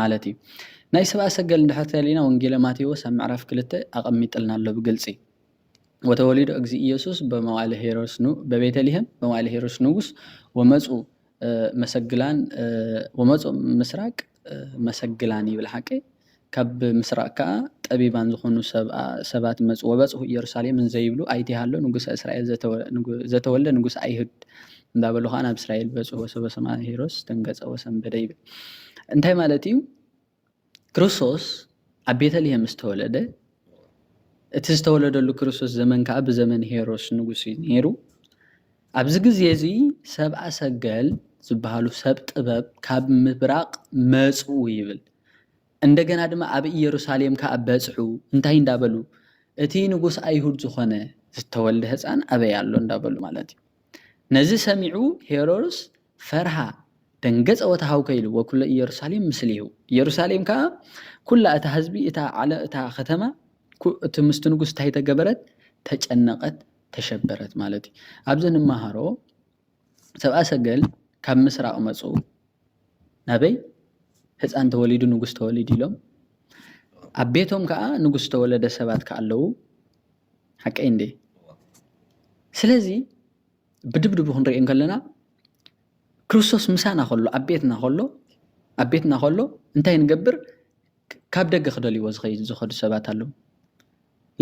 ማለት እዩ ናይ ሰብአ ሰገል እንድሕር ተሪእና ወንጌል ማቴዎስ ኣብ ምዕራፍ 2 ኣቐሚጥልና ኣሎ ብግልፂ ወተወሊዱ እግዚ ኢየሱስ በመዋዕለ ሄሮድስ በቤተልሔም በመዋዕለ ሄሮድስ ንጉስ ወመፁ መሰግላን ወመፁ ምስራቅ መሰግላን ይብል ሓቂ ካብ ምስራቅ ከዓ ጠቢባን ዝኾኑ ሰባት መፁ ወበፅሑ ኢየሩሳሌም እንዘይብሉ ኣይቲሃሎ ንጉሰ እስራኤል ዘተወልደ ንጉስ ኣይሁድ እንዳበሉ ከዓ ናብ እስራኤል በፅሑ ወሰበሰማ ሄሮድስ ደንገፀ ወሰንበደ ይብል እንታይ ማለት እዩ ክርስቶስ ኣብ ቤተልሔም ዝተወለደ እቲ ዝተወለደሉ ክርስቶስ ዘመን ከዓ ብዘመን ሄሮድስ ንጉስ ነይሩ ኣብዚ ግዜ እዚ ሰብአ ሰገል ዝበሃሉ ሰብ ጥበብ ካብ ምብራቅ መፁ ይብል እንደገና ድማ ኣብ ኢየሩሳሌም ከዓ በፅሑ እንታይ እንዳበሉ እቲ ንጉስ ኣይሁድ ዝኾነ ዝተወልደ ህፃን ኣበይ ኣሎ እንዳበሉ ማለት እዩ ነዚ ሰሚዑ ሄሮድስ ፈርሃ ደንገፀ ወተሃውከ ኢሉ ወኩለ ኢየሩሳሌም ምስሊሁ ኢየሩሳሌም ከዓ ኩላ እታ ህዝቢ እታ ከተማ እቲ ምስቲ ንጉስ እንታይ ተገበረት ተጨነቀት ተሸበረት ማለት እዩ ኣብዚ ንመሃሮ ሰብአ ሰገል ካብ ምስራቅ መፁ ናበይ ህፃን ተወሊዱ ንጉስ ተወሊድ ኢሎም ኣብ ቤቶም ከዓ ንጉስ ተወለደ ሰባት ከዓ ኣለዉ ሓቀይ እንዴ ስለዚ ብድብድብ ክንሪኦም ከለና ክርስቶስ ምሳና ከሎ ኣብ ቤትና ከሎ እንታይ ንገብር ካብ ደገ ክደልይዎ ዝኸዱ ሰባት ኣለዉ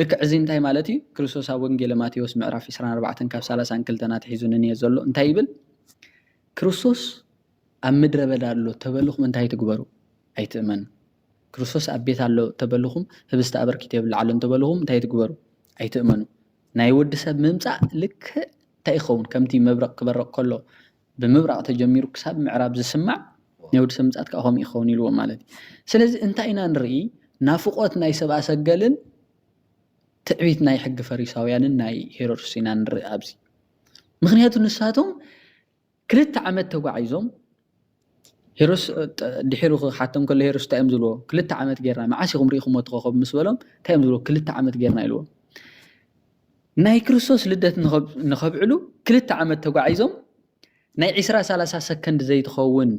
ልክዕ እዚ እንታይ ማለት እዩ ክርስቶስ ኣብ ወንጌል ማቴዎስ ምዕራፍ 24 ካብ 32 ናትሒዙ ንኒሄ ዘሎ እንታይ ይብል ክርስቶስ ኣብ ምድረ በዳ ኣሎ ተበልኹም እንታይ ትግበሩ ኣይትእመኑ ክርስቶስ ኣብ ቤት ኣሎ ተበልኹም ህብስቲ ኣበርኪት የብልዓሎ ተበልኹም እንታይ ትግበሩ ኣይትእመኑ ናይ ወዲ ሰብ ምምፃእ ልክዕ እንታይ ይኸውን ከምቲ መብረቕ ክበረቕ ከሎ ብምብራቕ ተጀሚሩ ክሳብ ምዕራብ ዝስማዕ ናይ ወዲ ሰብ ምምፃት ከዓ ከምኡ ይኸውን ኢልዎ ማለት እዩ ስለዚ እንታይ ኢና ንርኢ ናፍቆት ናይ ሰብአ ሰገልን ትዕቢት ናይ ሕጊ ፈሪሳውያንን ናይ ሄሮድስ ኢና ንርኢ ኣብዚ ምክንያቱ ንሳቶም 2 ዓመት ተጓዒዞም ሄሮድስ ድሒሩ ሓቶም ከሎ ሄሮድስ እንታይ እዮም ዝብልዎ 2 ዓመት ጌርና መዓስ ኢኹም ሪኢኹምዎ ትኸኸብ ምስ በሎም እንታይ እዮም ዝብልዎ 2 ዓመት ጌርና ኢልዎ ናይ ክርስቶስ ልደት ንኸብዕሉ 2 ዓመት ተጓዒዞም ናይ 20-30 ሰከንድ ዘይትኸውን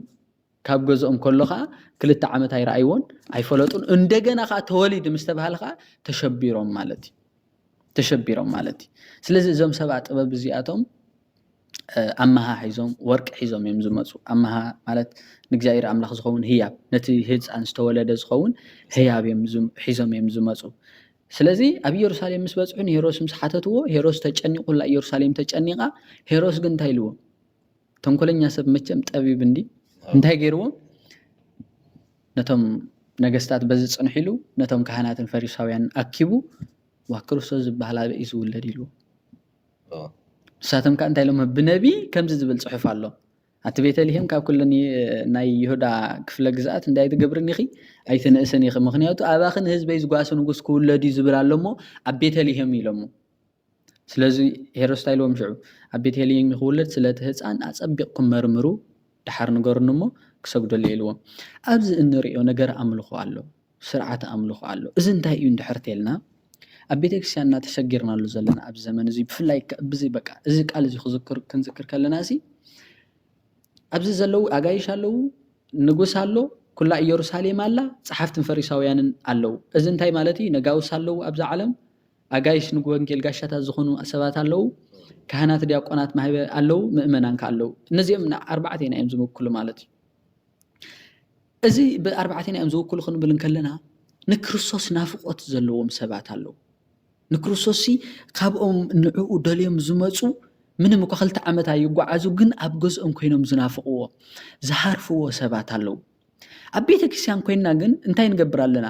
ካብ ገዝኦም ከሎ ከዓ 2 ዓመት ኣይረኣይዎን ኣይፈለጡን እንደገና ከዓ ተወሊድ ምስ ተባሃለ ከዓ ተሸቢሮም ማለት እዩ ስለዚ እዞም ሰብአ ጥበብ እዚኣቶም ኣመሃ ሒዞም ወርቂ ሒዞም እዮም ዝመፁ ኣመሃ ማለት ንእግዚአብሔር ኣምላኽ ዝኸውን ህያብ ነቲ ህፃን ዝተወለደ ዝኸውን ህያብ ሒዞም እዮም ዝመፁ ስለዚ ኣብ ኢየሩሳሌም ምስ በፅሑ ሄሮድስ ምስ ሓተትዎ ሄሮድስ ተጨኒቁላ ኢየሩሳሌም ተጨኒቃ ሄሮድስ ግን እንታይ ኢልዎ ተንኮለኛ ሰብ መቸም ጠቢብ እንዲ እንታይ ገይርዎ ነቶም ነገስታት በዚ ፅንሕ ኢሉ ነቶም ካህናትን ፈሪሳውያን ኣኪቡ ዋ ክርስቶስ ዝበሃል ኣበይ እዩ ዝውለድ ኢልዎ ንሳቶም ከዓ እንታይ ኢሎም ብነቢ ከምዚ ዝብል ፅሑፍ ኣሎ ኣቲ ቤተልሔም ካብ ኩለን ናይ ይሁዳ ክፍለ ግዝኣት እንታይ ትገብርኒ ኢኺ ኣይትንእስን ኢኺ ምክንያቱ ኣባኽን ህዝበይ ዝጓሱ ንጉስ ክውለድ እዩ ዝብል ኣሎሞ ኣብ ቤተልሔም ኢሎሞ ስለዚ ሄሮድስ እንታይ ኢልዎም ሽዑ ኣብ ቤተልሔም ክውለድ ስለቲ ህፃን ኣፀቢቕኩም መርምሩ ድሓር ንገሩን እሞ ክሰግደሉ ኢልዎም ኣብዚ እንሪኦ ነገር ኣምልኾ ኣሎ ስርዓት ኣምልኾ ኣሎ እዚ እንታይ እዩ እንድሕር ተልና ኣብ ቤተክርስትያንና ተሸጊርናሉ ዘለና ኣብ ዘመን እዚ ብፍላይ ብዚ በቃ እዚ ቃል እዚ ክንዝክር ከለና ሲ ኣብዚ ዘለው ኣጋይሽ ኣለው ንጉስ ኣሎ ኩላ ኢየሩሳሌም ኣላ ጸሓፍትን ፈሪሳውያንን ኣለው እዚ እንታይ ማለት እዩ ነጋውስ ኣለው ኣብዚ ዓለም ኣጋይሽ ንወንጌል ጋሻታት ዝኾኑ ሰባት ኣለው ካህናት ዲያቆናት ማህበር ኣለው ምእመናን ኣለው እነዚኦም ኣርባዕተና እዮም ዝውክሉ ማለት እዩ እዚ ብኣርባዕተና እዮም ዝውክሉ ክንብል ከለና ንክርስቶስ ናፍቆት ዘለዎም ሰባት ኣለው ንክርስቶስ ካብኦም ንዕኡ ደልዮም ዝመፁ ምንም እኳ 2 ዓመት ይጓዓዙ ግን ኣብ ገዝኦም ኮይኖም ዝናፍቅዎ ዝሃርፍዎ ሰባት ኣለው ኣብ ቤተክርስትያን ኮይና ግን እንታይ ንገብር ኣለና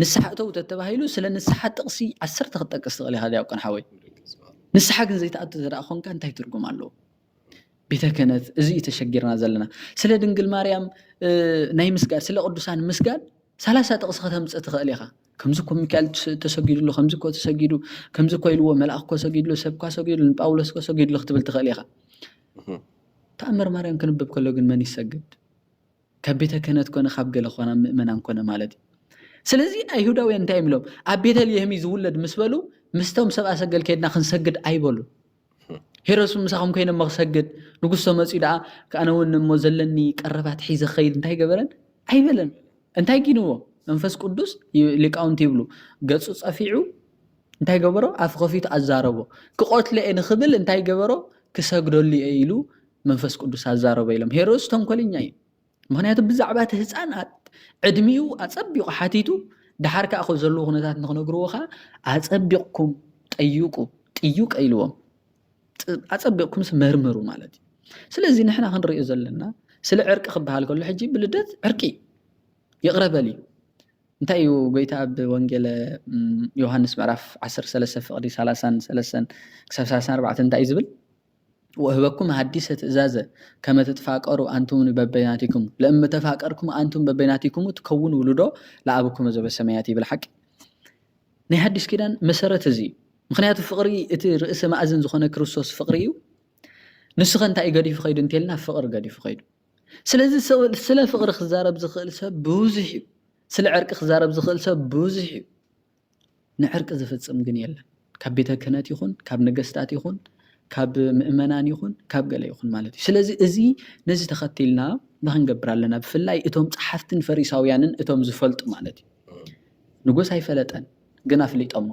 ንስሓ እተው ተባሂሉ ስለ ንስሓ ጥቕሲ 10 ክጠቅስ ትኽእል ኢኻ ዲያቆን ሓወይ ንስሓ ግን ዘይተኣቱ ተደኣ ኮንካ እንታይ ትርጉም ኣለዎ ቤተ ክህነት እዚ ተሸጊርና ዘለና ስለ ድንግል ማርያም ናይ ምስጋድ ስለ ቅዱሳን ምስጋድ 30 ጥቕስ ከተምፅእ ትኽእል ኢኻ ከምዚ ኮ ሚካኤል ተሰጊዱሉ ከምዚ ኮ ተሰጊዱ ከምዚ ኮ ኢልዎ መልኣክ ኮ ሰጊዱሉ ሰብ ኮ ሰጊዱሉ ጳውሎስ ኮ ሰጊዱሉ ክትብል ትኽእል ኢኻ ተኣምር ማርያም ክንብብ ከሎ ግን መን ይሰግድ ካብ ቤተ ክህነት ኮነ ካብ ገለ ኮነ ምእመናን ኮነ ማለት እዩ ስለዚ ኣይሁዳውያን እንታይ ይብሎም ኣብ ቤተልሔም ዝውለድ ምስ በሉ ምስቶም ሰብኣ ሰገል ከይድና ክንሰግድ ኣይበሉ ሄሮስ ምሳኹም ኮይነ መክሰግድ ንጉስ ተመጺ ደኣ ከኣነ እውን እሞ ዘለኒ ቀረባት ሒዘ ኸይድ እንታይ ገበረን ኣይበለን እንታይ ጊንዎ መንፈስ ቅዱስ ሊቃውንቲ ይብሉ ገጹ ጸፊዑ እንታይ ገበሮ ኣፍ ከፊቱ ኣዛረቦ ክቆትለ ንኽብል እንታይ ገበሮ ክሰግደሉ ኢሉ መንፈስ ቅዱስ ኣዛረቦ ኢሎም ሄሮስ ተንኮለኛ እዩ ምክንያቱ ብዛዕባ እቲ ህፃናት ዕድሚኡ ኣጸቢቑ ሓቲቱ ድሓር ከዓ ኣብ ዘለዉ ኩነታት ንኽነግርዎ ከዓ ኣጸቢቕኩም ጠይቁ ጥዩቅ ኢልዎም ኣጸቢቕኩም መርምሩ ማለት እዩ ስለዚ ንሕና ክንሪኦ ዘለና ስለ ዕርቂ ክበሃል ከሎ ሕጂ ብልደት ዕርቂ ይቕረበል እዩ እንታይ እዩ ጎይታ ኣብ ወንጌል ዮሐንስ ምዕራፍ 13 ፍቕዲ 33 ክሳብ 34 እንታይ ዝብል وهبكم حديثة إزازة كما تتفاقروا أنتم ببيناتكم لما تفاقركم أنتم ببيناتكم تكونوا ولدو لأبوكم زب السماياتي بالحق نحدث كده مسارة زي مخنيات فقري إتي رئيس مأذن زخنا كريستوس فقريو نسخن تاي قدي في خيد انتلنا فقر قدي في خيد سلازي سلا فقر خزارة بزخل سب بوزحي سلا عرق خزارة بزخل سب بوزحي نعرق زفت سمجن يلا كبيتها كنات يخون كاب نجستات يخون ካብ ምእመናን ይኹን ካብ ገለ ይኹን ማለት እዩ ስለዚ እዚ ነዚ ተኸቲልና ንኽንገብር ኣለና ብፍላይ እቶም ጸሓፍትን ፈሪሳውያንን እቶም ዝፈልጡ ማለት እዩ ንጉስ ኣይፈለጠን ግን ኣፍሊጦሞ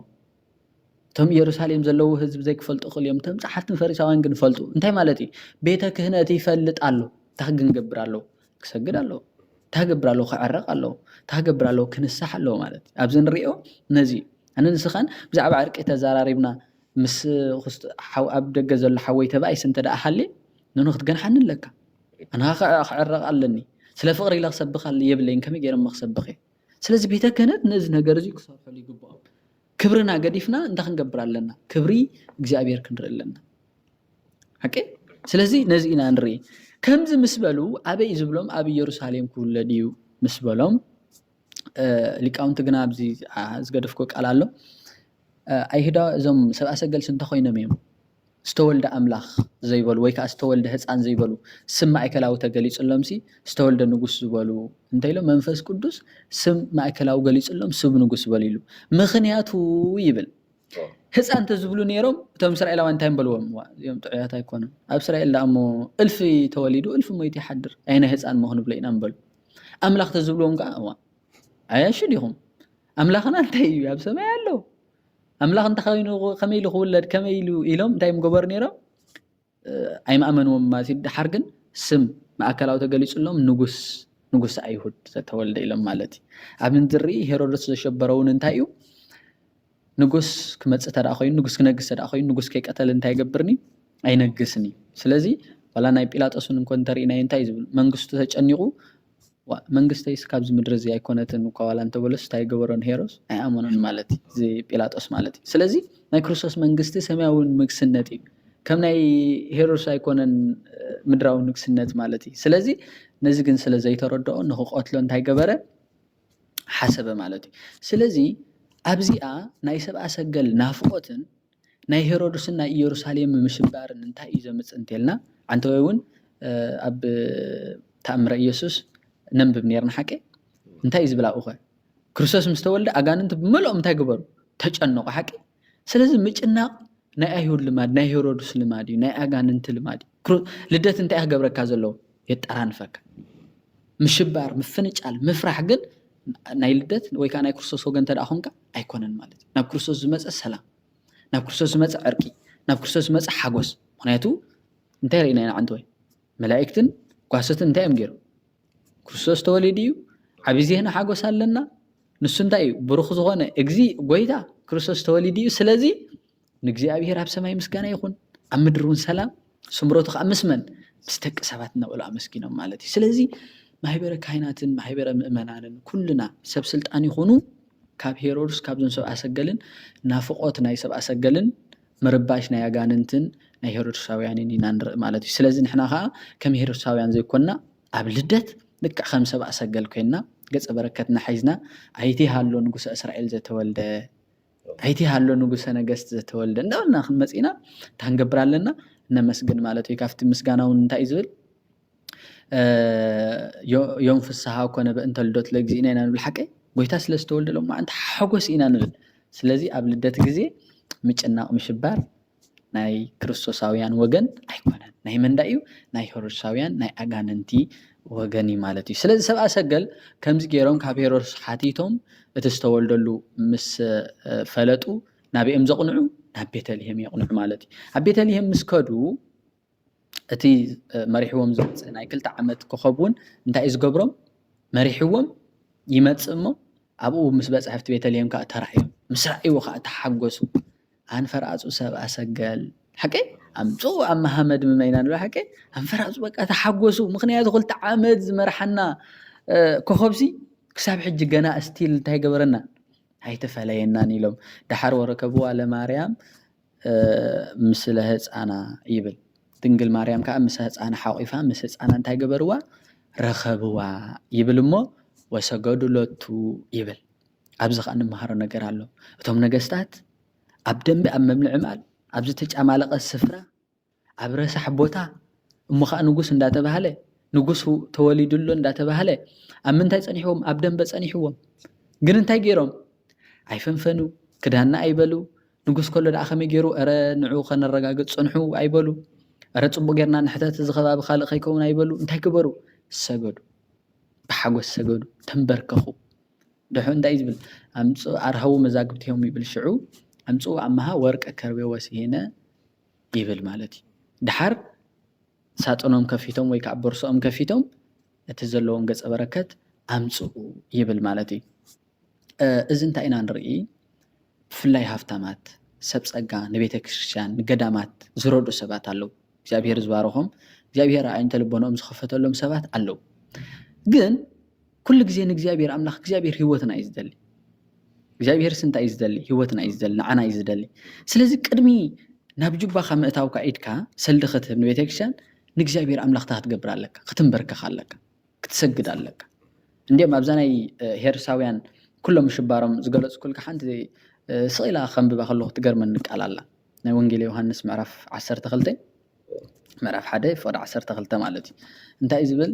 እቶም ኢየሩሳሌም ዘለዉ ህዝቢ ዘይክፈልጡ ክእል እዮም እቶም ጸሓፍትን ፈሪሳውያን ግን ፈልጡ እንታይ ማለት እዩ ቤተ ክህነት ይፈልጥ ኣሎ ታክንገብር ኣሎ ክሰግድ ኣሎ ታገብር ኣሎ ክዕረቕ ኣሎ ታገብር ኣሎ ክንሳሕ ኣሎ ማለት እዩ ኣብዚ ንሪኦ ነዚ ኣነ ንስኻን ብዛዕባ ዕርቂ ተዘራሪብና مس خست حو أبدأ جزل حوي تبعي سنت ده أحلي ننخد جن حن لك أنا أخرق علني سلا فقري لا سبخ اللي يبلين كم يجرم مخسبخي سلا زبيتها كانت نزنا جرزي كسر حلي جباب كبرنا قديفنا ندخن جبر لنا كبري جزابير كنر لنا هكى سلا زي نزينا نري كم زي مسبلو أبي يزبلهم أبي يروساليم كل ديو مسبلهم اللي كأنت جناب زي زقدف كوك على الله ኣይሄዳ እዞም ሰብኣ ሰገል ስንተ ኮይኖም እዮም ዝተወልደ ኣምላኽ ዘይበሉ ወይ ከዓ ዝተወልደ ህፃን ዘይበሉ ስም ማእከላዊ ተገሊጹሎም ሲ ዝተወልደ ንጉስ ዝበሉ እንታይ ኢሎም መንፈስ ቅዱስ ስም ማእከላዊ ገሊጹሎም ስም ንጉስ በሉ ኢሉ ምኽንያቱ ይብል ህፃን ተዝብሉ ነይሮም እቶም እስራኤላውያን እንታይ በልዎም እዮም ጥዑያት ኣይኮኑን ኣብ እስራኤል ዳእሞ እልፊ ተወሊዱ እልፊ ሞይቲ ይሓድር ኣይነ ህፃን መሆኑ ብለ ኢና ንበሉ ኣምላኽ ተዝብልዎም ከዓ ኣያሽድ ኢኹም ኣምላኽና እንታይ እዩ ኣብ ሰማይ ኣለው أملاك أنت خاينو خميلو خولد كميلو إلهم دايم جبرنيرا أي ما أمنوا ما سيد حرقن سم ما أكلوا تجلس لهم نجوس أيهود تتولد إلهم مالتي أبن دري هيرودس شبرون انتايو نجوس كمت ستر أخوين نجوس كنجس ستر أخوين نجوس كيك أتل انتاي جبرني أي نجسني سلزي ولا نايب إلى أصلا نكون ترينا ينتاي منجس تتجنيقو መንግስት ይስካብዝ ምድር እዚ ኣይኮነትን ኳዋላ እንተ በለስ ታይ ገበሮን ሄሮስ ኣይ ኣመኖን ማለት እዚ ጲላጦስ ማለት ስለዚ ናይ ክርስቶስ መንግስቲ ሰማያዊ ንግስነት እዩ ከም ናይ ሄሮስ ኣይኮነን ምድራዊ ንግስነት ማለት እዩ ስለዚ ነዚ ግን ስለ ዘይተረድኦ ንኽቆትሎ እንታይ ገበረ ሓሰበ ማለት እዩ ስለዚ ኣብዚኣ ናይ ሰብኣ ሰገል ናፍቆትን ናይ ሄሮድስን ናይ ኢየሩሳሌም ምሽባርን እንታይ እዩ ዘምፅእ እንተልና አንተ እውን ኣብ ተኣምረ ኢየሱስ ننبب نيرنا حكي انت يزبلا أخوة كريستوس مستولد أجاننت بملؤ متى جبر تجنق حكي سلزم مجنا نأيهود لماد نأيهودس لمادي نأجاننت لمادي لدت انت أجبر كازلو يتران فك مشبار مفنج على مفرح جد نايلدت ويكان كريستوس هو جنتر أخونك أيكونن مالتي ناب كريستوس زمت السلام ناب كريستوس زمت عرقي ناب كريستوس زمت حجوس هنايتو انت رينا عنده ملائكتن قاستن انت أمجرو ክርስቶስ ተወሊድዩ ዓብዚ ህና ሓጎስ ኣለና ንሱ እንታይ እዩ ብሩኽ ዝኾነ እግዚ ጎይታ ክርስቶስ ተወሊድዩ ስለዚ ንእግዚአብሔር ኣብ ሰማይ ምስጋና ይኹን ኣብ ምድር እውን ሰላም ስምሮቱ ከዓ ምስመን ምስ ደቂ ሰባት ነብሎ ኣመስጊኖም ማለት እዩ ስለዚ ማሕበረ ካህናትን ማሕበረ ምእመናንን ኩልና ሰብ ስልጣን ይኹኑ ካብ ሄሮድስ ካብ ዞን ሰብኣ ሰገልን ናፍቆት ናይ ሰብኣ ሰገልን ምርባሽ ናይ ኣጋንንትን ናይ ሄሮድሳውያንን ኢና ንርኢ ማለት እዩ ስለዚ ንሕና ከዓ ከም ሄሮድሳውያን ዘይኮንና ኣብ ልደት لك خمسة بقى سجل كنا جت بركتنا حيزنا عيتي هالو نجوس إسرائيل زتولد عيتي هالو نجوس أنا جست زتولد نقولنا خمسينا تهنجبر لنا نمسجن مالته يكافت مسجنا ونتايزل يوم في الساعة وكنا بأنت الدوت لجزينا أنا بالحكي قيتاس لستولد لهم ما أنت حجوس إنا نقول سلزي قبل الدات جزي مش أنا مش بار ናይ ክርስቶሳውያን ወገን ኣይኮነን ናይ መንዳዩ ናይ ሄሮድሳውያን ናይ ኣጋንንቲ ወገን ማለት እዩ ስለዚ ሰብኣ ሰገል ከምዚ ገይሮም ካብ ሄሮድስ ሓቲቶም እቲ ዝተወልደሉ ምስ ፈለጡ ናብኦም ዘቕንዑ ናብ ቤተልሔም የቕንዑ ማለት እዩ ኣብ ቤተልሔም ምስ ከዱ እቲ መሪሕዎም ዝመፅእ ናይ 2 ዓመት ኮኸቡን እንታይ ዝገብሮም መሪሕዎም ይመጽእ እሞ ኣብኡ ምስ በጽሕፍቲ ቤተልሔም ከዓ ተራእዮም ምስ ራእይዎ ከዓ ተሓጎሱ ኣንፈርኣፁ ሰብኣ ሰገል ሓቂ ኣምፁ ኣብ መሓመድ ምመይና ንብላ ሓቂ ኣንፈርኣፁ በቃ ተሓጎሱ ምክንያቱ 2 ዓመት ዝመርሐና ኮኸብሲ ክሳብ ሕጂ ገና እስቲል እንታይ ገበረና ኣይተፈለየናን ኢሎም ድሓር ወረከብዋ ለማርያም ምስለ ህፃና ይብል ድንግል ማርያም ከዓ ምስ ህፃና ሓቂፋ ምስ ህፃና እንታይ ገበርዋ ረኸብዋ ይብል እሞ ወሰገዱ ሎቱ ይብል ኣብዚ ከዓ እንመሃሮ ነገር ኣሎ እቶም ነገስታት ኣብ ደንቢ ኣብ መምልዕማል ኣብ ዝተጫማለቀ ስፍራ ኣብ ረሳሕ ቦታ እሞ ከዓ ንጉስ እንዳተባሃለ ንጉስ ተወሊዱሎ እንዳተባሃለ ኣብ ምንታይ ፀኒሕዎም ኣብ ደንበ ፀኒሕዎም ግን እንታይ ገይሮም ኣይፈንፈኑ ክዳና ኣይበሉ ንጉስ ከሎ ዳኣ ከመይ ገይሩ ኣረ ንዑ ከነረጋግፅ ፅንሑ ኣይበሉ ኣረ ፅቡቅ ጌርና ንሕተት ዝኸባቢ ካልእ ከይከውን ኣይበሉ እንታይ ገበሩ ሰገዱ ብሓጎስ ሰገዱ ተንበርከኹ ድሑ እንታይ ዝብል ኣምፁ ኣርሃቡ መዛግብትዮም ይብል ሽዑ ኣምፁ ኣማሃ ወርቀ ከርቤ ወሲነ ይብል ማለት እዩ ድሓር ሳጥኖም ከፊቶም ወይ ከዓ ቦርሶኦም ከፊቶም እቲ ዘለዎም ገጸ በረከት ኣምፅኡ ይብል ማለት እዩ እዚ እንታይ ኢና ንርኢ ብፍላይ ሃፍታማት ሰብ ፀጋ ንቤተ ክርስቲያን ንገዳማት ዝረዱ ሰባት ኣለው እግዚአብሔር ዝባረኾም እግዚአብሔር ዓይንተ ልቦኖም ዝኸፈተሎም ሰባት ኣለው ግን ኩሉ ግዜ ንእግዚአብሔር ኣምላኽ እግዚአብሔር ህይወትና እዩ ዝደሊ እግዚአብሔር ስንታይ እዩ ዝደሊ ህይወትና እዩ ዝደሊ ንዓና እዩ ዝደሊ ስለዚ ቅድሚ ናብ ጁባኻ ምእታውካ ኢድካ ሰልዲ ክትህብ ንቤተ ክርስቲያን ንእግዚአብሔር ኣምላኽታ ክትገብር ኣለካ ክትንበርከኽ ኣለካ ክትሰግድ ኣለካ እንዲኦም ኣብዛ ናይ ሄርሳውያን ኩሎም ሽባሮም ዝገለጹ ኩልካ ሓንቲ ስቂላ ከንብባ ከለኹ ትገርመኒ ቃል ኣላ ናይ ወንጌል ዮሃንስ ምዕራፍ 12 ምዕራፍ 1 ፍቅዲ 12 ማለት እዩ እንታይ ዝብል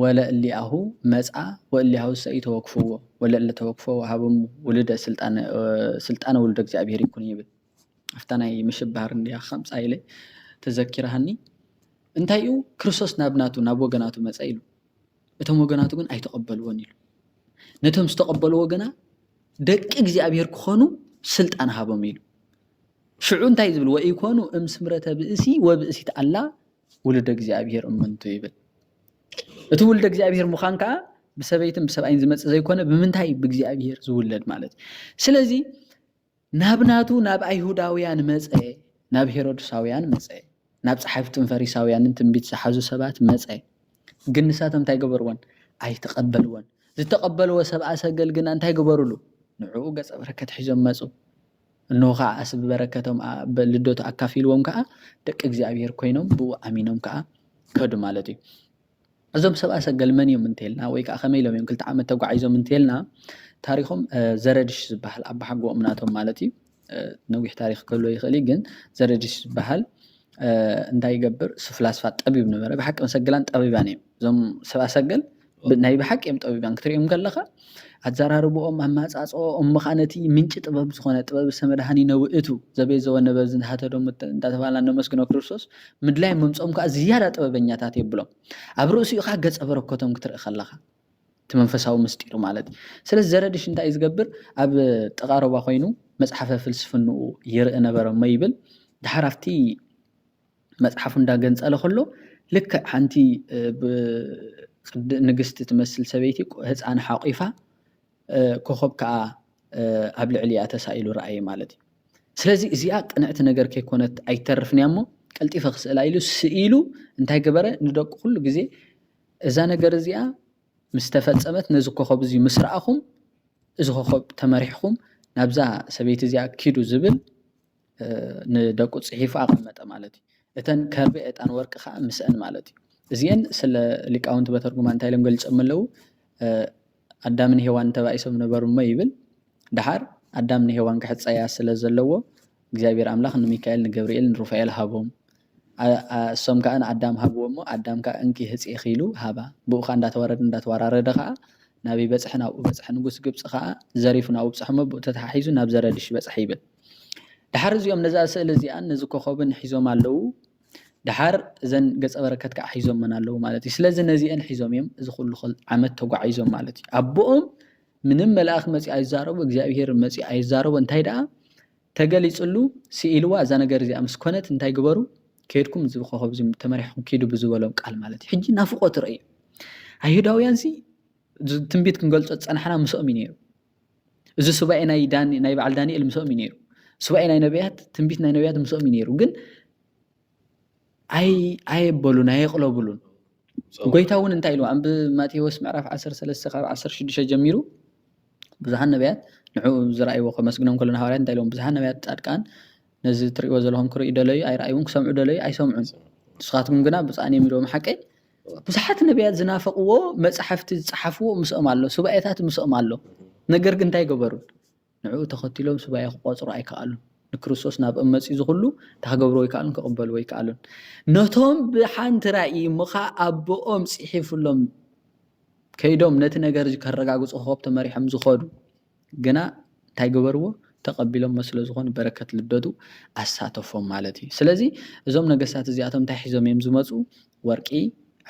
ወለእሊኣሁ መጻ ወእሊኣሁ ሰይተወክፍዎ ወለእለ ተወክፎ ወሃቦም ውልደ ስልጣነ ውልደ እግዚአብሔር ይኩን ይብል ኣፍታ ናይ ምሽባር እንዲያ ከምፃ ኢለ ተዘኪረሃኒ እንታይ እዩ ክርስቶስ ናብናቱ ናብ ወገናቱ መጻ ኢሉ እቶም ወገናቱ ግን ኣይተቀበልዎን ኢሉ ነቶም ዝተቀበሉ ወገና ደቂ እግዚአብሔር ክኾኑ ስልጣን ሃቦም ኢሉ ሽዑ እንታይ ዝብል ወኢኮኑ እምስምረተ ብእሲ ወብእሲት ኣላ ውልደ እግዚአብሔር እመንቱ ይብል እቲ ውልደ እግዚአብሔር ምዃን ከዓ ብሰበይትን ብሰብኣይን ዝመጽእ ዘይኮነ ብምንታይ ብእግዚአብሔር ዝውለድ ማለት ስለዚ ናብናቱ ናብ ኣይሁዳውያን መጸ ናብ ሄሮድሳውያን መጸ ናብ ጸሓፍትን ፈሪሳውያንን ትንቢት ዝሓዙ ሰባት መጸ ግን ንሳቶም እንታይ ገበርዎን ኣይተቀበልዎን ዝተቀበልዎ ሰብኣ ሰገል ግን እንታይ ገበሩሉ ንዑ ገጸ በረከት ሒዞም መጹ እነሆ ከዓ ኣስብ በረከቶም ልደቱ ኣካፊልዎም ከዓ ደቂ እግዚአብሔር ኮይኖም ብኡ ኣሚኖም ከዓ ከዱ ማለት እዩ እዞም ሰብኣ ሰገል መን እዮም እንተልና ወይ ከዓ ከመይ ኢሎም እዮም 2 ዓመት ተጓዒዞም እንተልና ታሪኾም ዘረድሽ ዝበሃል ኣባ ሓጎኦም ናቶም ማለት እዩ ነዊሕ ታሪክ ከሎ ይኽእል ግን ዘረድሽ ዝበሃል እንታይ ይገብር ስፍላስፋ ጠቢብ ነበረ ብሓቂ መሰገላን ጠቢባን እዮም እዞም ሰብኣ ሰገል ናይ ብሓቂ እዮም ጠቢባን ክትሪኦም ከለኻ ኣዘራርቦኦም ኣማፃፅኦም መኻነቲ ምንጭ ጥበብ ዝኾነ ጥበብ ሰመድሃኒ ነውእቱ ዘቤት ዘወነበብ ዝንሃተዶም እንዳተባሃልና ነመስግኖ ክርስቶስ ምድላይ መምፆም ከዓ ዝያዳ ጥበበኛታት የብሎም ኣብ ርእሲኡ ከዓ ገፀ በረከቶም ክትርኢ ከለኻ እቲ መንፈሳዊ ምስጢሩ ማለት እዩ ስለዚ ዘረድሽ እንታይ እዩ ዝገብር ኣብ ጥቃረባ ኮይኑ መፅሓፈ ፍልስፍንኡ ይርኢ ነበረ እሞ ይብል ድሓር ኣብቲ መፅሓፉ እንዳገንፀለ ከሎ ልክዕ ሓንቲ ንግስቲ ትመስል ሰበይቲ ህፃን ሓቂፋ ኮኸብ ከዓ ኣብ ልዕሊኣ ተሳኢሉ ረኣየ ማለት እዩ ስለዚ እዚኣ ቅንዕቲ ነገር ከይኮነት ኣይተርፍን እያ እሞ ቀልጢፈ ክስእላ ኢሉ ስኢሉ እንታይ ገበረ ንደቁ ኩሉ ግዜ እዛ ነገር እዚኣ ምስ ተፈፀመት ነዚ ኮኸብ እዚ ምስ ረኣኹም እዚ ኮኸብ ተመሪሕኩም ናብዛ ሰበይቲ እዚኣ ኪዱ ዝብል ንደቁ ፅሒፉ ኣቐመጠ ማለት እዩ እተን ከርቤ ዕጣን ወርቂ ከዓ ምስአን ማለት እዩ እዚአን ስለ ሊቃውንቲ በተርጉማ እንታይ ኢሎም ገልፆም ኣለው ኣዳምን ሄዋን ተባኢሶም ነበሩ እሞ ይብል ድሓር ኣዳምን ሄዋን ክሕፀያ ስለ ዘለዎ እግዚአብሔር ኣምላኽ ንሚካኤል ንገብርኤል ንሩፋኤል ሃቦም እሶም ከዓ ንኣዳም ሃብዎ እሞ ኣዳም ከዓ እንኪ ህፅየ ኺሉ ሃባ ብኡ ከዓ እንዳተወራረደ ከዓ ናበይ በፅሒ ናብኡ በፅሒ ንጉስ ግብፂ ከዓ ዘሪፉ ናብኡ በፅሒ እሞ ብኡ ተተሓሒዙ ናብ ዘረድሽ በፅሒ ይብል دحر زيوم نزا سئل زيان نزو كوخوبن حيزوم አለው دحر زن ገጸ በረከት ካ حيزوم من አለው ማለት ስለዚህ ነዚህን حيزوم يم እዚ ሁሉ ዓመት ተጓዓይዞም ማለት አቦኦም ምንም መልአክ መጽ አይዛረቡ እግዚአብሔር መጽ አይዛረቡ እንታይ ዳ ተገሊጽሉ ሲኢልዋ ዛ ነገር እዚ አምስ ኮነት እንታይ ግበሩ ከድኩም እዚ ኮኸብ እዚ ተመሪሕኩም ከዱ ብዝበሎም ቃል ማለት ሕጂ ናፍቆት ርእ አይሁዳውያን ሲ ትንቢት ክንገልጾ ጸናሕና ምስኦም ይነሩ እዚ ሱባኤ ናይ በዓል ዳንኤል ምስኦም ይነሩ ሱባኤ ናይ ነቢያት ትንቢት ናይ ነቢያት ምስኦም ይነሩ ግን አይበሉን አይቅለቡሉን ጎይታውን እንታይ ኢሉ አብ ማቴዎስ ምዕራፍ 13 ካብ 16 ጀሚሩ ብዙሓት ነቢያት ንዑ ዝራእይዎ ከመስግኖም ከለና ሐዋርያት እንታይ ኢሎም ብዙሓት ነቢያት ጻድቃን ነዚ ትሪእዎ ዘለኹም ክሪኡ ደለዩ አይራእዩን ክሰምዑ ደለዩ አይሰምዑን ንስኻትኩም ግና ብጻዕኒ የሚለዎም ሓቀይ ብዙሓት ነቢያት ዝናፈቅዎ መጽሐፍቲ ዝጻሕፍዎ ምስኦም ኣሎ ሱባኤታት ምስኦም ኣሎ ነገር ግን እንታይ ገበሩን ንዑ ተኸቲሎም ሱባኤ ክቆጽሩ አይከኣሉን ንክርስቶስ ናብ እመጽ ዝሁሉ ታገብሮ ይካሉን ከቀበሉ ይካሉን ነቶም ብሓንቲ ራእይ ሙኻ አቦኦም ጽሒፍሎም ከይዶም ነቲ ነገር ከረጋግጹ ሆብ ተመሪሖም ዝኸዱ ግና እንታይ ገበርዎ ተቀቢሎም መስለ ዝሆን በረከት ልደዱ አሳተፎም ማለት እዩ ስለዚህ እዞም ነገስታት እዚአቶም እንታይ ሒዞም እዮም ዝመጹ ወርቂ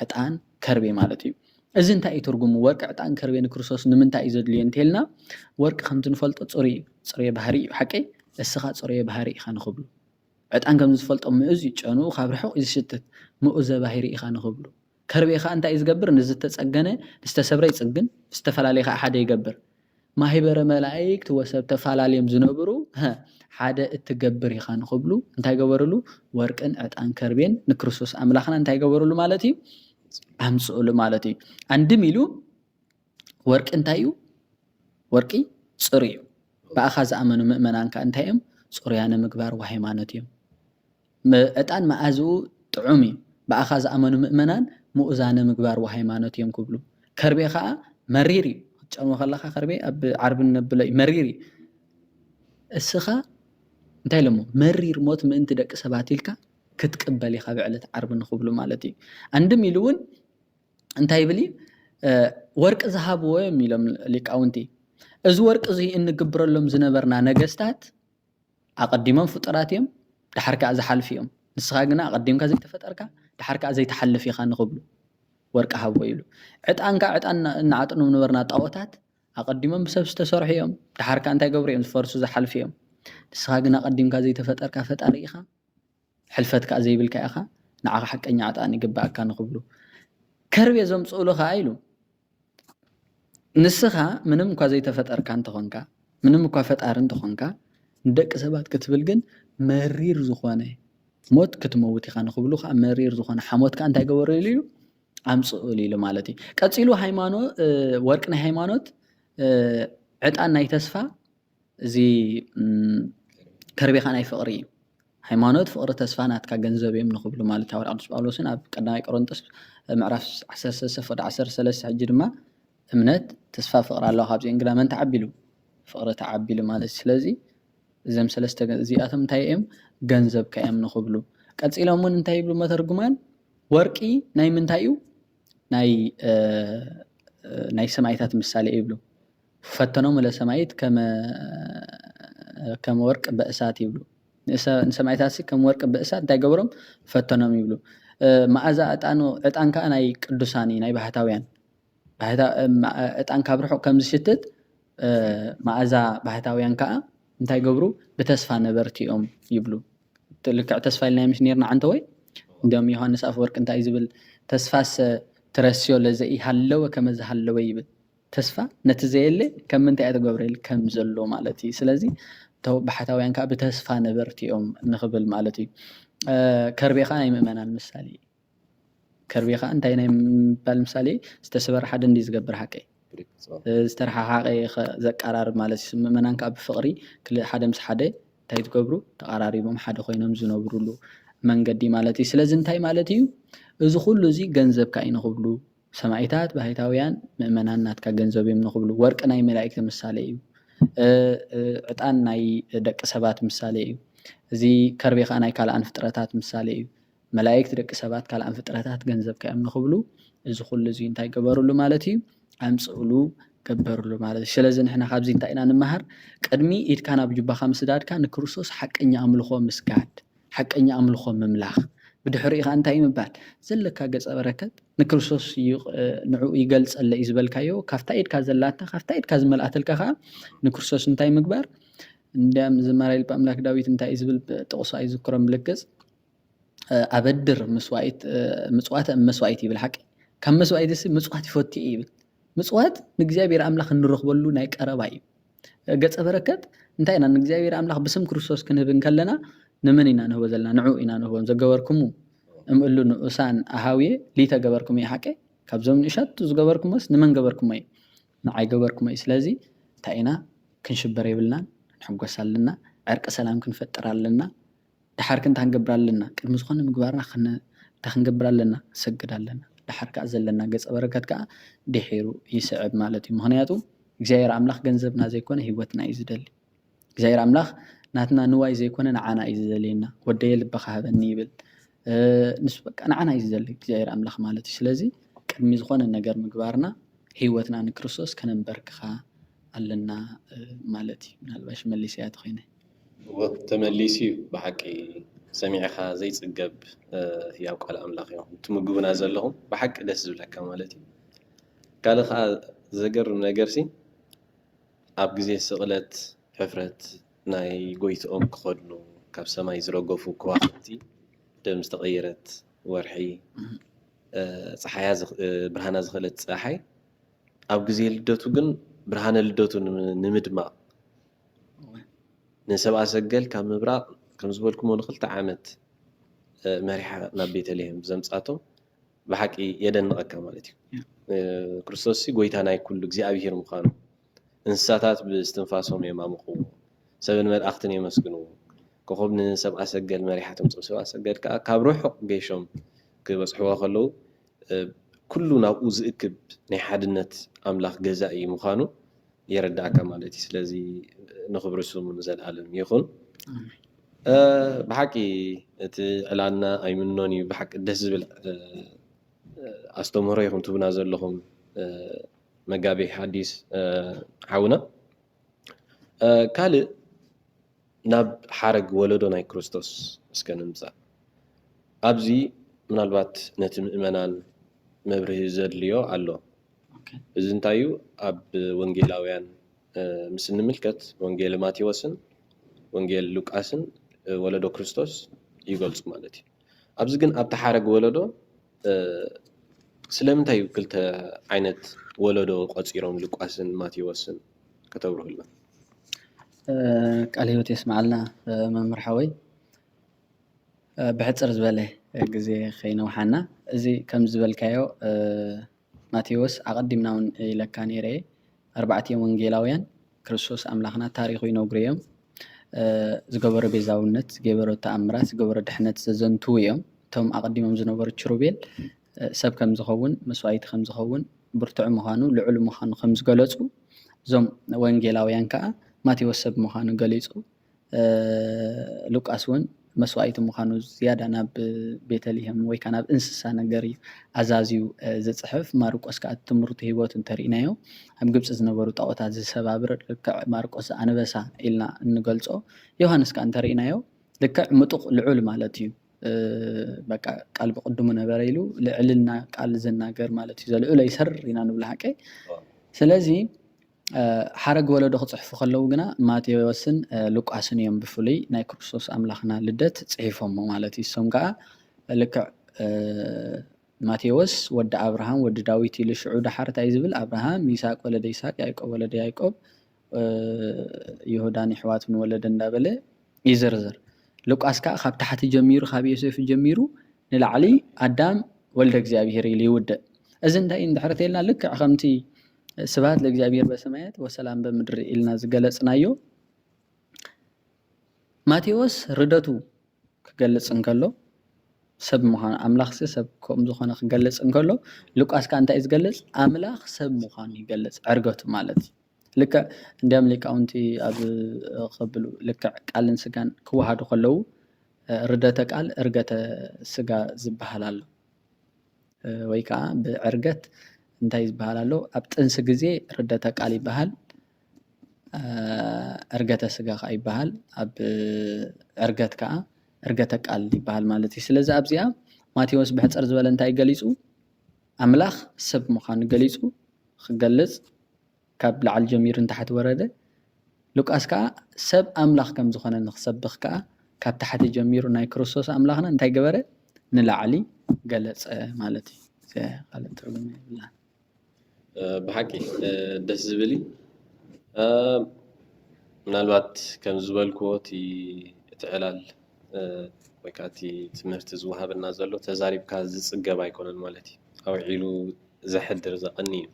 ዕጣን ከርቤ ማለት እዩ እዚ እንታይ ይትርጉሙ ወርቂ ዕጣን ከርቤ ንክርስቶስ ንምንታይ ይዘድልዩ እንተልና ወርቂ ከምቲ ንፈልጦ ጽሩይ ባህሪ እዩ ሓቀይ እስኻ ጽሩይ ባህሪ ኢኻ ንኽብሉ ዕጣን ከም ዝፈልጦ ምእዝ ይጨኑ ካብ ርሑቕ ይሽትት ምእዘ ባህሪ ኢኻ ንኽብሉ ከርቤ ኢኻ እንታይ ዝገብር ንዝተጸገነ ዝተሰብረ ይጽግን ዝተፈላለየ ኢኻ ሓደ ይገብር ማህበረ መላእክት ወሰብ ተፈላለዮም ዝነብሩ ሓደ እትገብር ኢኻ ንኽብሉ እንታይ ገበርሉ ወርቅን ዕጣን ከርቤን ንክርስቶስ አምላኽና እንታይ ገበርሉ ማለት እዩ አምጽኡሉ ማለት እዩ አንድም ኢሉ ወርቂ እንታይ እዩ ወርቂ ጽሩይ እዩ በአኻ ዝኣመኑ ምእመናን ካ እንታይ እዮም ጽሩያነ ምግባር ወሃይማኖት እዮም ዕጣን መዓዝኡ ጥዑም እዩ በአኻ ዝኣመኑ ምእመናን ምኡዛነ ምግባር ወሃይማኖት እዮም ክብሉ ከርቤ ከዓ መሪር እዩ ጨንዎ ከለኻ ከርቤ ኣብ ዓርብን ነብለ መሪር እዩ እስኻ እንታይ ለሞ መሪር ሞት ምእንቲ ደቂ ሰባት ኢልካ ክትቅበል ኢኻ ብዕለት ዓርብ ንኽብሉ ማለት እዩ አንድም ኢሉ እውን እንታይ ይብል ወርቂ ዝሃብዎ የሚሎም ሊቃውንቲ እዚ ወርቂ እዚ እንግብረሎም ዝነበርና ነገስታት አቀዲሞም ፍጡራት እዮም ድሓርካ ዝሓልፍ እዮም ንስኻ ግና አቀዲምካ ዘይተፈጠርካ ድሓርካ ዘይተሓልፍ ኢኻ ንኽብሉ ወርቂ ሃብዎ ይብሉ ዕጣንካ ዕጣን እናዓጥኖም ነበርና ጣዖታት አቀዲሞም ብሰብ ዝተሰርሑ እዮም ድሓርካ እንታይ ገብሩ እዮም ዝፈርሱ ዝሓልፍ እዮም ንስኻ ግና አቀዲምካ ዘይተፈጠርካ ፈጣሪ ኢኻ ሕልፈትካ ዘይብልካ ኢኻ ንዓኻ ሓቀኛ ዕጣን ይግባእካ ንኽብሉ ከርቤ ዘምጽኡሉ ኸ ኢሉ ንስኻ ምንም እኳ ዘይተፈጠርካ እንተኾንካ ምንም እኳ ፈጣሪ እንተኾንካ ንደቂ ሰባት ክትብል ግን መሪር ዝኾነ ሞት ክትመውት ኢኻ ንኽብሉ ከዓ መሪር ዝኾነ ሓሞትካ እንታይ ገበሩ ኢሉ አምጽኡሉ ኢሉ ማለት እዩ ቀጺሉ ሃይማኖት ወርቂ ናይ ሃይማኖት ዕጣን ናይ ተስፋ እዚ ከርቤኻ ናይ ፍቕሪ እዩ ሃይማኖት ፍቕሪ ተስፋ ናትካ ገንዘብ እዮም ንኽብሉ ማለት ሐዋርያ ቅዱስ ጳውሎስን ኣብ ቀዳማይ ቆሮንጦስ ምዕራፍ 13 ሕጂ ድማ እምነት ተስፋ ፍቕሪ ኣለዎ ካብዚአን ግና መን ተዓቢሉ ፍቕሪ ተዓቢሉ ማለት ስለዚ እዞም ሰለስተ እዚኣቶም እንታይ እዮም ገንዘብካ እዮም ንኽብሉ ቀጺሎም እውን እንታይ ይብሉ መተርጉማን ወርቂ ናይ ምንታይ እዩ ናይ ሰማይታት ምሳሌ ይብሉ ፈተኖም ለሰማይት ከመ ወርቅ በእሳት ይብሉ ንሰማይታት ከም ወርቅ በእሳት እንታይ ገበሮም ፈተኖም ይብሉ መዓዛ ዕጣን ከዓ ናይ ቅዱሳን ናይ ባህታውያን ዕጣን ካብ ርሑቕ ከም ዝሽትት መዓዛ ባህታውያን ከዓ እንታይ ገብሩ ብተስፋ ነበርቲኦም ይብሉ ልክዕ ተስፋ ኢልና ምስ ነርና ዓንተ ወይ እንዲም ዮሐንስ አፈወርቅ እንታይ ዝብል ተስፋስ ትረስዮ ለዘይ ሃለወ ከመ ዝሃለወ ይብል ተስፋ ነቲ ዘየለ ከም ምንታይ ተገብረል ከም ዘሎ ማለት እዩ ስለዚ ባህታውያን ከዓ ብተስፋ ነበርቲኦም ንኽብል ማለት እዩ ከርቤኻ ናይ ምእመናን ምሳሌ ከርቤኻ እንታይ ናይ ምባል ምሳሌ ዝተሰበረ ሓደ እንዲ ዝገብር ሓቀይ ዝተረሓሓቀ ዘቀራርብ ማለት እዩ ምእመናን ከዓ ብፍቕሪ ሓደ ምስ ሓደ እንታይ ትገብሩ ተቀራሪቦም ሓደ ኮይኖም ዝነብሩሉ መንገዲ ማለት እዩ ስለዚ እንታይ ማለት እዩ እዚ ኩሉ እዚ ገንዘብካ እዩ ንኽብሉ ሰማይታት ባህታውያን ምእመናን ናትካ ገንዘብ እዮም ንኽብሉ ወርቂ ናይ መላእክት ምሳሌ እዩ ዕጣን ናይ ደቂ ሰባት ምሳሌ እዩ እዚ ከርቤኻ ናይ ካልኣን ፍጥረታት ምሳሌ እዩ መላእክት ደቂ ሰባት ካልኣን ፍጥረታት ገንዘብካ እዮም ንኽብሉ እዚ ኩሉ እዚ እንታይ ገበሩሉ ማለት እዩ ኣምጽኡሉ ገበርሉ ማለት ስለዚ ንሕና ካብዚ እንታይ ኢና ንመሃር ቅድሚ ኢድካ ናብ ጅባኻ ምስዳድካ ንክርስቶስ ሓቀኛ ኣምልኾ ምስጋድ ሓቀኛ ኣምልኾ ምምላኽ ብድሕሪኡ ኸ እንታይ ምባል ዘለካ ገጸ በረከት ንክርስቶስ ንዑ ይገልጸለ እዩ ዝበልካዮ ካብታ ኢድካ ዘላታ ካብታ ኢድካ ዝመልኣተልካ ኸዓ ንክርስቶስ እንታይ ምግባር እንዲያም ዝማሬ ልበ ኣምላክ ዳዊት እንታይ ዝብል ጥቕሱ ኣይዝክሮ ምልክዝ ኣበድር መስዋኢት ምጽዋት መስዋኢት ይብል ሓቂ ካብ መስዋኢት ምጽዋት ይፈቲ ይብል ምጽዋት ንእግዚአብሔር ኣምላኽ እንረኽበሉ ናይ ቀረባ እዩ ገጸ በረከት እንታይ ኢና ንእግዚአብሔር ኣምላኽ ብስም ክርስቶስ ክንህብ እንከለና ንመን ኢና ንህቦ ዘለና ንዑ ኢና ንህቦ ዘገበርኩሙ እምእሉ ንኡሳን ኣሃውየ ሊተገበርኩም እየ ሓቂ ካብዞም ንእሻቱ ዝገበርኩሞስ ንመን ገበርኩሞ እየ ንዓይ ገበርኩሞ እዩ ስለዚ እንታይ ኢና ክንሽበር የብልናን ንሕጐስ ኣለና ዕርቂ ሰላም ክንፈጥር ኣለና ድሓር ክንታ ክንገብር ኣለና ቅድሚ ዝኾነ ምግባርና ክንገብር ኣለና ሰግድ ኣለና ድሓር ከዓ ዘለና ገጸ በረከት ከዓ ድሒሩ ይስዕብ ማለት እዩ ምክንያቱ እግዚኣብሔር ኣምላኽ ገንዘብና ዘይኮነ ህይወትና እዩ ዝደሊ እግዚኣብሔር ኣምላኽ ናትና ንዋይ ዘይኮነ ንዓና እዩ ዝደልየና ወደየ ልበኻ ሃበኒ ይብል ንሱ በቃ ንዓና እዩ ዝደሊ እግዚኣብሔር ኣምላኽ ማለት እዩ ስለዚ ቅድሚ ዝኾነ ነገር ምግባርና ህይወትና ንክርስቶስ ከነንበርክኻ ኣለና ማለት እዩ ምናልባሽ መሊስያ ተኾይነ ተመሊስ እዩ ብሓቂ ሰሚዕኻ ዘይጽገብ ያው ቃል ኣምላኽ እዮም ትምግቡና ዘለኹም ብሓቂ ደስ ዝብለካ ማለት እዩ ካልእ ኸዓ ዘገርም ነገርሲ ኣብ ግዜ ስቕለት ሕፍረት ናይ ጎይትኦም ክኸድኑ ካብ ሰማይ ዝረገፉ ከዋኽብቲ ደም ዝተቐየረት ወርሒ ፀሓያ ብርሃና ዝኸለት ፀሓይ ኣብ ግዜ ልደቱ ግን ብርሃነ ልደቱ ንምድማቕ ንሰብኣ ሰገል ካብ ምብራቕ ከም ዝበልኩሞ ንኽልተ ዓመት መሪሓ ናብ ቤተልሔም ዘምጻቶም ብሓቂ የደንቐካ ማለት እዩ ክርስቶስ ጎይታ ናይ ኩሉ እግዚኣብሔር ምዃኑ እንስሳታት ብስትንፋሶም የማምኽዎ ሰብን መልኣኽትን የመስግንዎ ኮኸብ ንሰብኣ ሰገል መሪሓ ተምጽኡ ሰብኣ ሰገል ከዓ ካብ ርሑቕ ገይሾም ክበጽሕዎ ከለዉ ኩሉ ናብኡ ዝእክብ ናይ ሓድነት ኣምላኽ ገዛኢ ምዃኑ የረዳእካ ማለት እዩ ስለዚ ንኽብሪ ስሙ ንዘለኣለም ይኹን ብሓቂ እቲ ዕላልና ኣይምኖን እዩ ብሓቂ ደስ ዝብል ኣስተምህሮ ይኹም ትብና ዘለኹም መጋቤ ሓዲስ ሓውና ካልእ ናብ ሓረግ ወለዶ ናይ ክርስቶስ እስከ ንምጻእ ኣብዚ ምናልባት ነቲ ምእመናን መብርሂ ዘድልዮ ኣሎ እዚ እንታይ እዩ ኣብ ወንጌላውያን ምስ ንምልከት ወንጌል ማቴዎስን ወንጌል ሉቃስን ወለዶ ክርስቶስ ይገልጹ ማለት እዩ ኣብዚ ግን ኣብ ተሓረግ ወለዶ ስለምንታይ እዩ ክልተ ዓይነት ወለዶ ቆፂሮም ሉቃስን ማቴዎስን ከተብርሁልና ቃል ህይወት የስማዓልና መምህር ሓወይ ብሕፅር ዝበለ ግዜ ከይነውሓና እዚ ከም ዝበልካዮ ማቴዎስ ኣቐዲምና እውን ኢለካ ነይረ ኣርባዕትዮም ወንጌላውያን ክርስቶስ ኣምላኽና ታሪኹ ይነግሩ እዮም ዝገበሮ ቤዛውነት ዝገበሮ ተኣምራት ዝገበሮ ድሕነት ዘዘንትው እዮም እቶም ኣቐዲሞም ዝነበሩ ኪሩቤል ሰብ ከም ዝኸውን መስዋእቲ ከም ዝኸውን ብርቱዕ ምዃኑ ልዑል ምዃኑ ከም ዝገለጹ እዞም ወንጌላውያን ከዓ ማቴዎስ ሰብ ምዃኑ ገሊጹ ሉቃስ እውን መስዋእቲ ምዃኑ ዝያዳ ናብ ቤተልሔም ወይ ከዓ ናብ እንስሳ ነገር እዩ ኣዛዝዩ ዝጽሕፍ ማርቆስ ከዓ ትምህርቲ ህይወቱ እንተሪእናዮ ኣብ ግብፂ ዝነበሩ ጣዖታት ዝሰባብር ልክዕ ማርቆስ ኣንበሳ ኢልና እንገልጾ ዮሃንስ ከዓ እንተሪእናዮ ልክዕ ምጡቕ ልዑል ማለት እዩ በቃ ቃል ብቅድሙ ነበረ ኢሉ ልዕልና ቃል ዝናገር ማለት እዩ ዘልዑለ ይሰር ኢና ንብል ሓቂ ስለዚ ሓረግ ወለዶ ክጽሕፉ ከለዉ ግና ማቴዎስን ሉቃስን እዮም ብፍሉይ ናይ ክርስቶስ ኣምላኽና ልደት ጽሒፎሞ ማለት እዩ እሶም ከዓ ልክዕ ማቴዎስ ወዲ ኣብርሃም ወዲ ዳዊት ኢሉ ሽዑ ዳሓር እንታይ ዝብል ኣብርሃም ይስሐቅ ወለደ ይስሐቅ ያዕቆብ ወለደ ያዕቆብ ይሁዳን ኣሕዋትን ወለደ እንዳበለ ይዝርዝር ሉቃስ ከዓ ካብ ታሕቲ ጀሚሩ ካብ ዮሴፍ ጀሚሩ ንላዕሊ ኣዳም ወልደ እግዚኣብሔር ኢሉ ይውድእ እዚ እንታይ እንድሕር ተይልና ልክዕ ከምቲ ስብሐት ለእግዚአብሔር በሰማያት ወሰላም በምድሪ ኢልና ዝገለጽናዮ ማቴዎስ ርደቱ ክገልጽ እንከሎ ሰብ ምዃኑ ኣምላኽ ሰብ ከም ዝኾነ ክገልጽ እንከሎ ሉቃስ ከዓ እንታይ ዝገልጽ ኣምላኽ ሰብ ምዃኑ ይገልጽ ዕርገቱ ማለት እዩ ልክዕ እንዲያም ሊቃውንቲ ኣብ ኸብሉ ልክዕ ቃልን ስጋን ክወሃዱ ከለዉ ርደተ ቃል ዕርገተ ስጋ ዝበሃል ኣሎ ወይ ከዓ ብዕርገት እንታይ ዝበሃል ኣሎ ኣብ ጥንሲ ግዜ ርደተ ቃል ይበሃል ዕርገተ ስጋ ከዓ ይበሃል ኣብ ዕርገት ከዓ ዕርገተ ቃል ይበሃል ማለት እዩ ስለዚ ኣብዚኣ ማቴዎስ ብሕፀር ዝበለ እንታይ ገሊፁ ኣምላኽ ሰብ ምዃኑ ገሊፁ ክገልጽ ካብ ላዕሊ ጀሚሩ ንታሕቲ ወረደ ሉቃስ ከዓ ሰብ ኣምላኽ ከም ዝኾነ ንክሰብኽ ከዓ ካብ ታሕቲ ጀሚሩ ናይ ክርስቶስ ኣምላኽና እንታይ ገበረ ንላዕሊ ገለጸ ማለት እዩ ካልእ ትርጉም የብላን ብሓቂ ደስ ዝብል ምናልባት ከም ዝበልክዎ እቲ ዕላል ወይ ከዓ እቲ ትምህርቲ ዝወሃበና ዘሎ ተዛሪብካ ዝፅገብ ኣይኮነን ማለት እዩ ኣውዒሉ ዘሕድር ዘቐኒ እዩ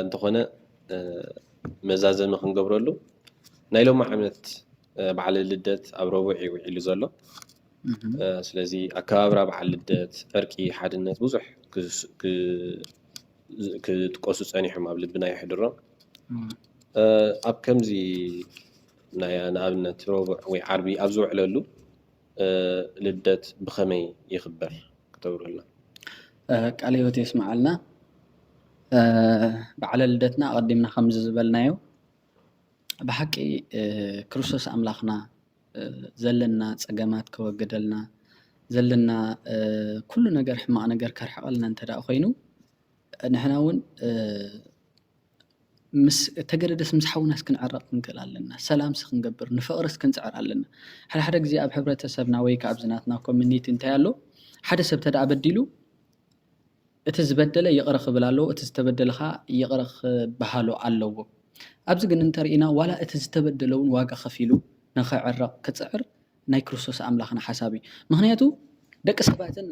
እንተኾነ መዛዘሚ ክንገብረሉ ናይ ሎማ ዓመት በዓል ልደት ኣብ ረቡዕ ይውዒሉ ዘሎ ስለዚ ኣከባብራ በዓል ልደት ዕርቂ ሓድነት ብዙሕ ክጥቀሱ ፀኒሖም ኣብ ልብና ይሕድሮም ኣብ ከምዚ ናይ ንኣብነት ረቡዕ ወይ ዓርቢ ኣብ ዝውዕለሉ ልደት ብኸመይ ይኽበር ክተብሩልና ቃል ህይወት የስማዓልና በዓለ ልደትና ቀዲምና ከምዚ ዝበልናዮ ብሓቂ ክርስቶስ ኣምላኽና ዘለና ፀገማት ከወግደልና ዘለና ኩሉ ነገር ሕማቕ ነገር ከርሕቐልና እንተደኣ ኮይኑ ንሕና እውን ምስ ተገደደስ ምስ ሓውናስ ክንዕረቕ ክንክእል ኣለና ሰላምስ ክንገብር ንፍቕርስ ክንፅዕር ኣለና ሓደ ግዜ ኣብ ሕብረተሰብና ወይ ከዓ ኣብ ዝናትና ኮሚኒቲ እንታይ ኣሎ ሓደ ሰብ ተደኣ በዲሉ እቲ ዝበደለ ይቕረ ክብል ኣለዎ እቲ ዝተበደለ ከዓ ይቕረ ክበሃሎ ኣለዎ ኣብዚ ግን እንተሪኢና ዋላ እቲ ዝተበደለ እውን ዋጋ ከፊሉ ንኽዕረቕ ክፅዕር ናይ ክርስቶስ ኣምላኽና ሓሳብ እዩ ምክንያቱ ደቂ ሰባትን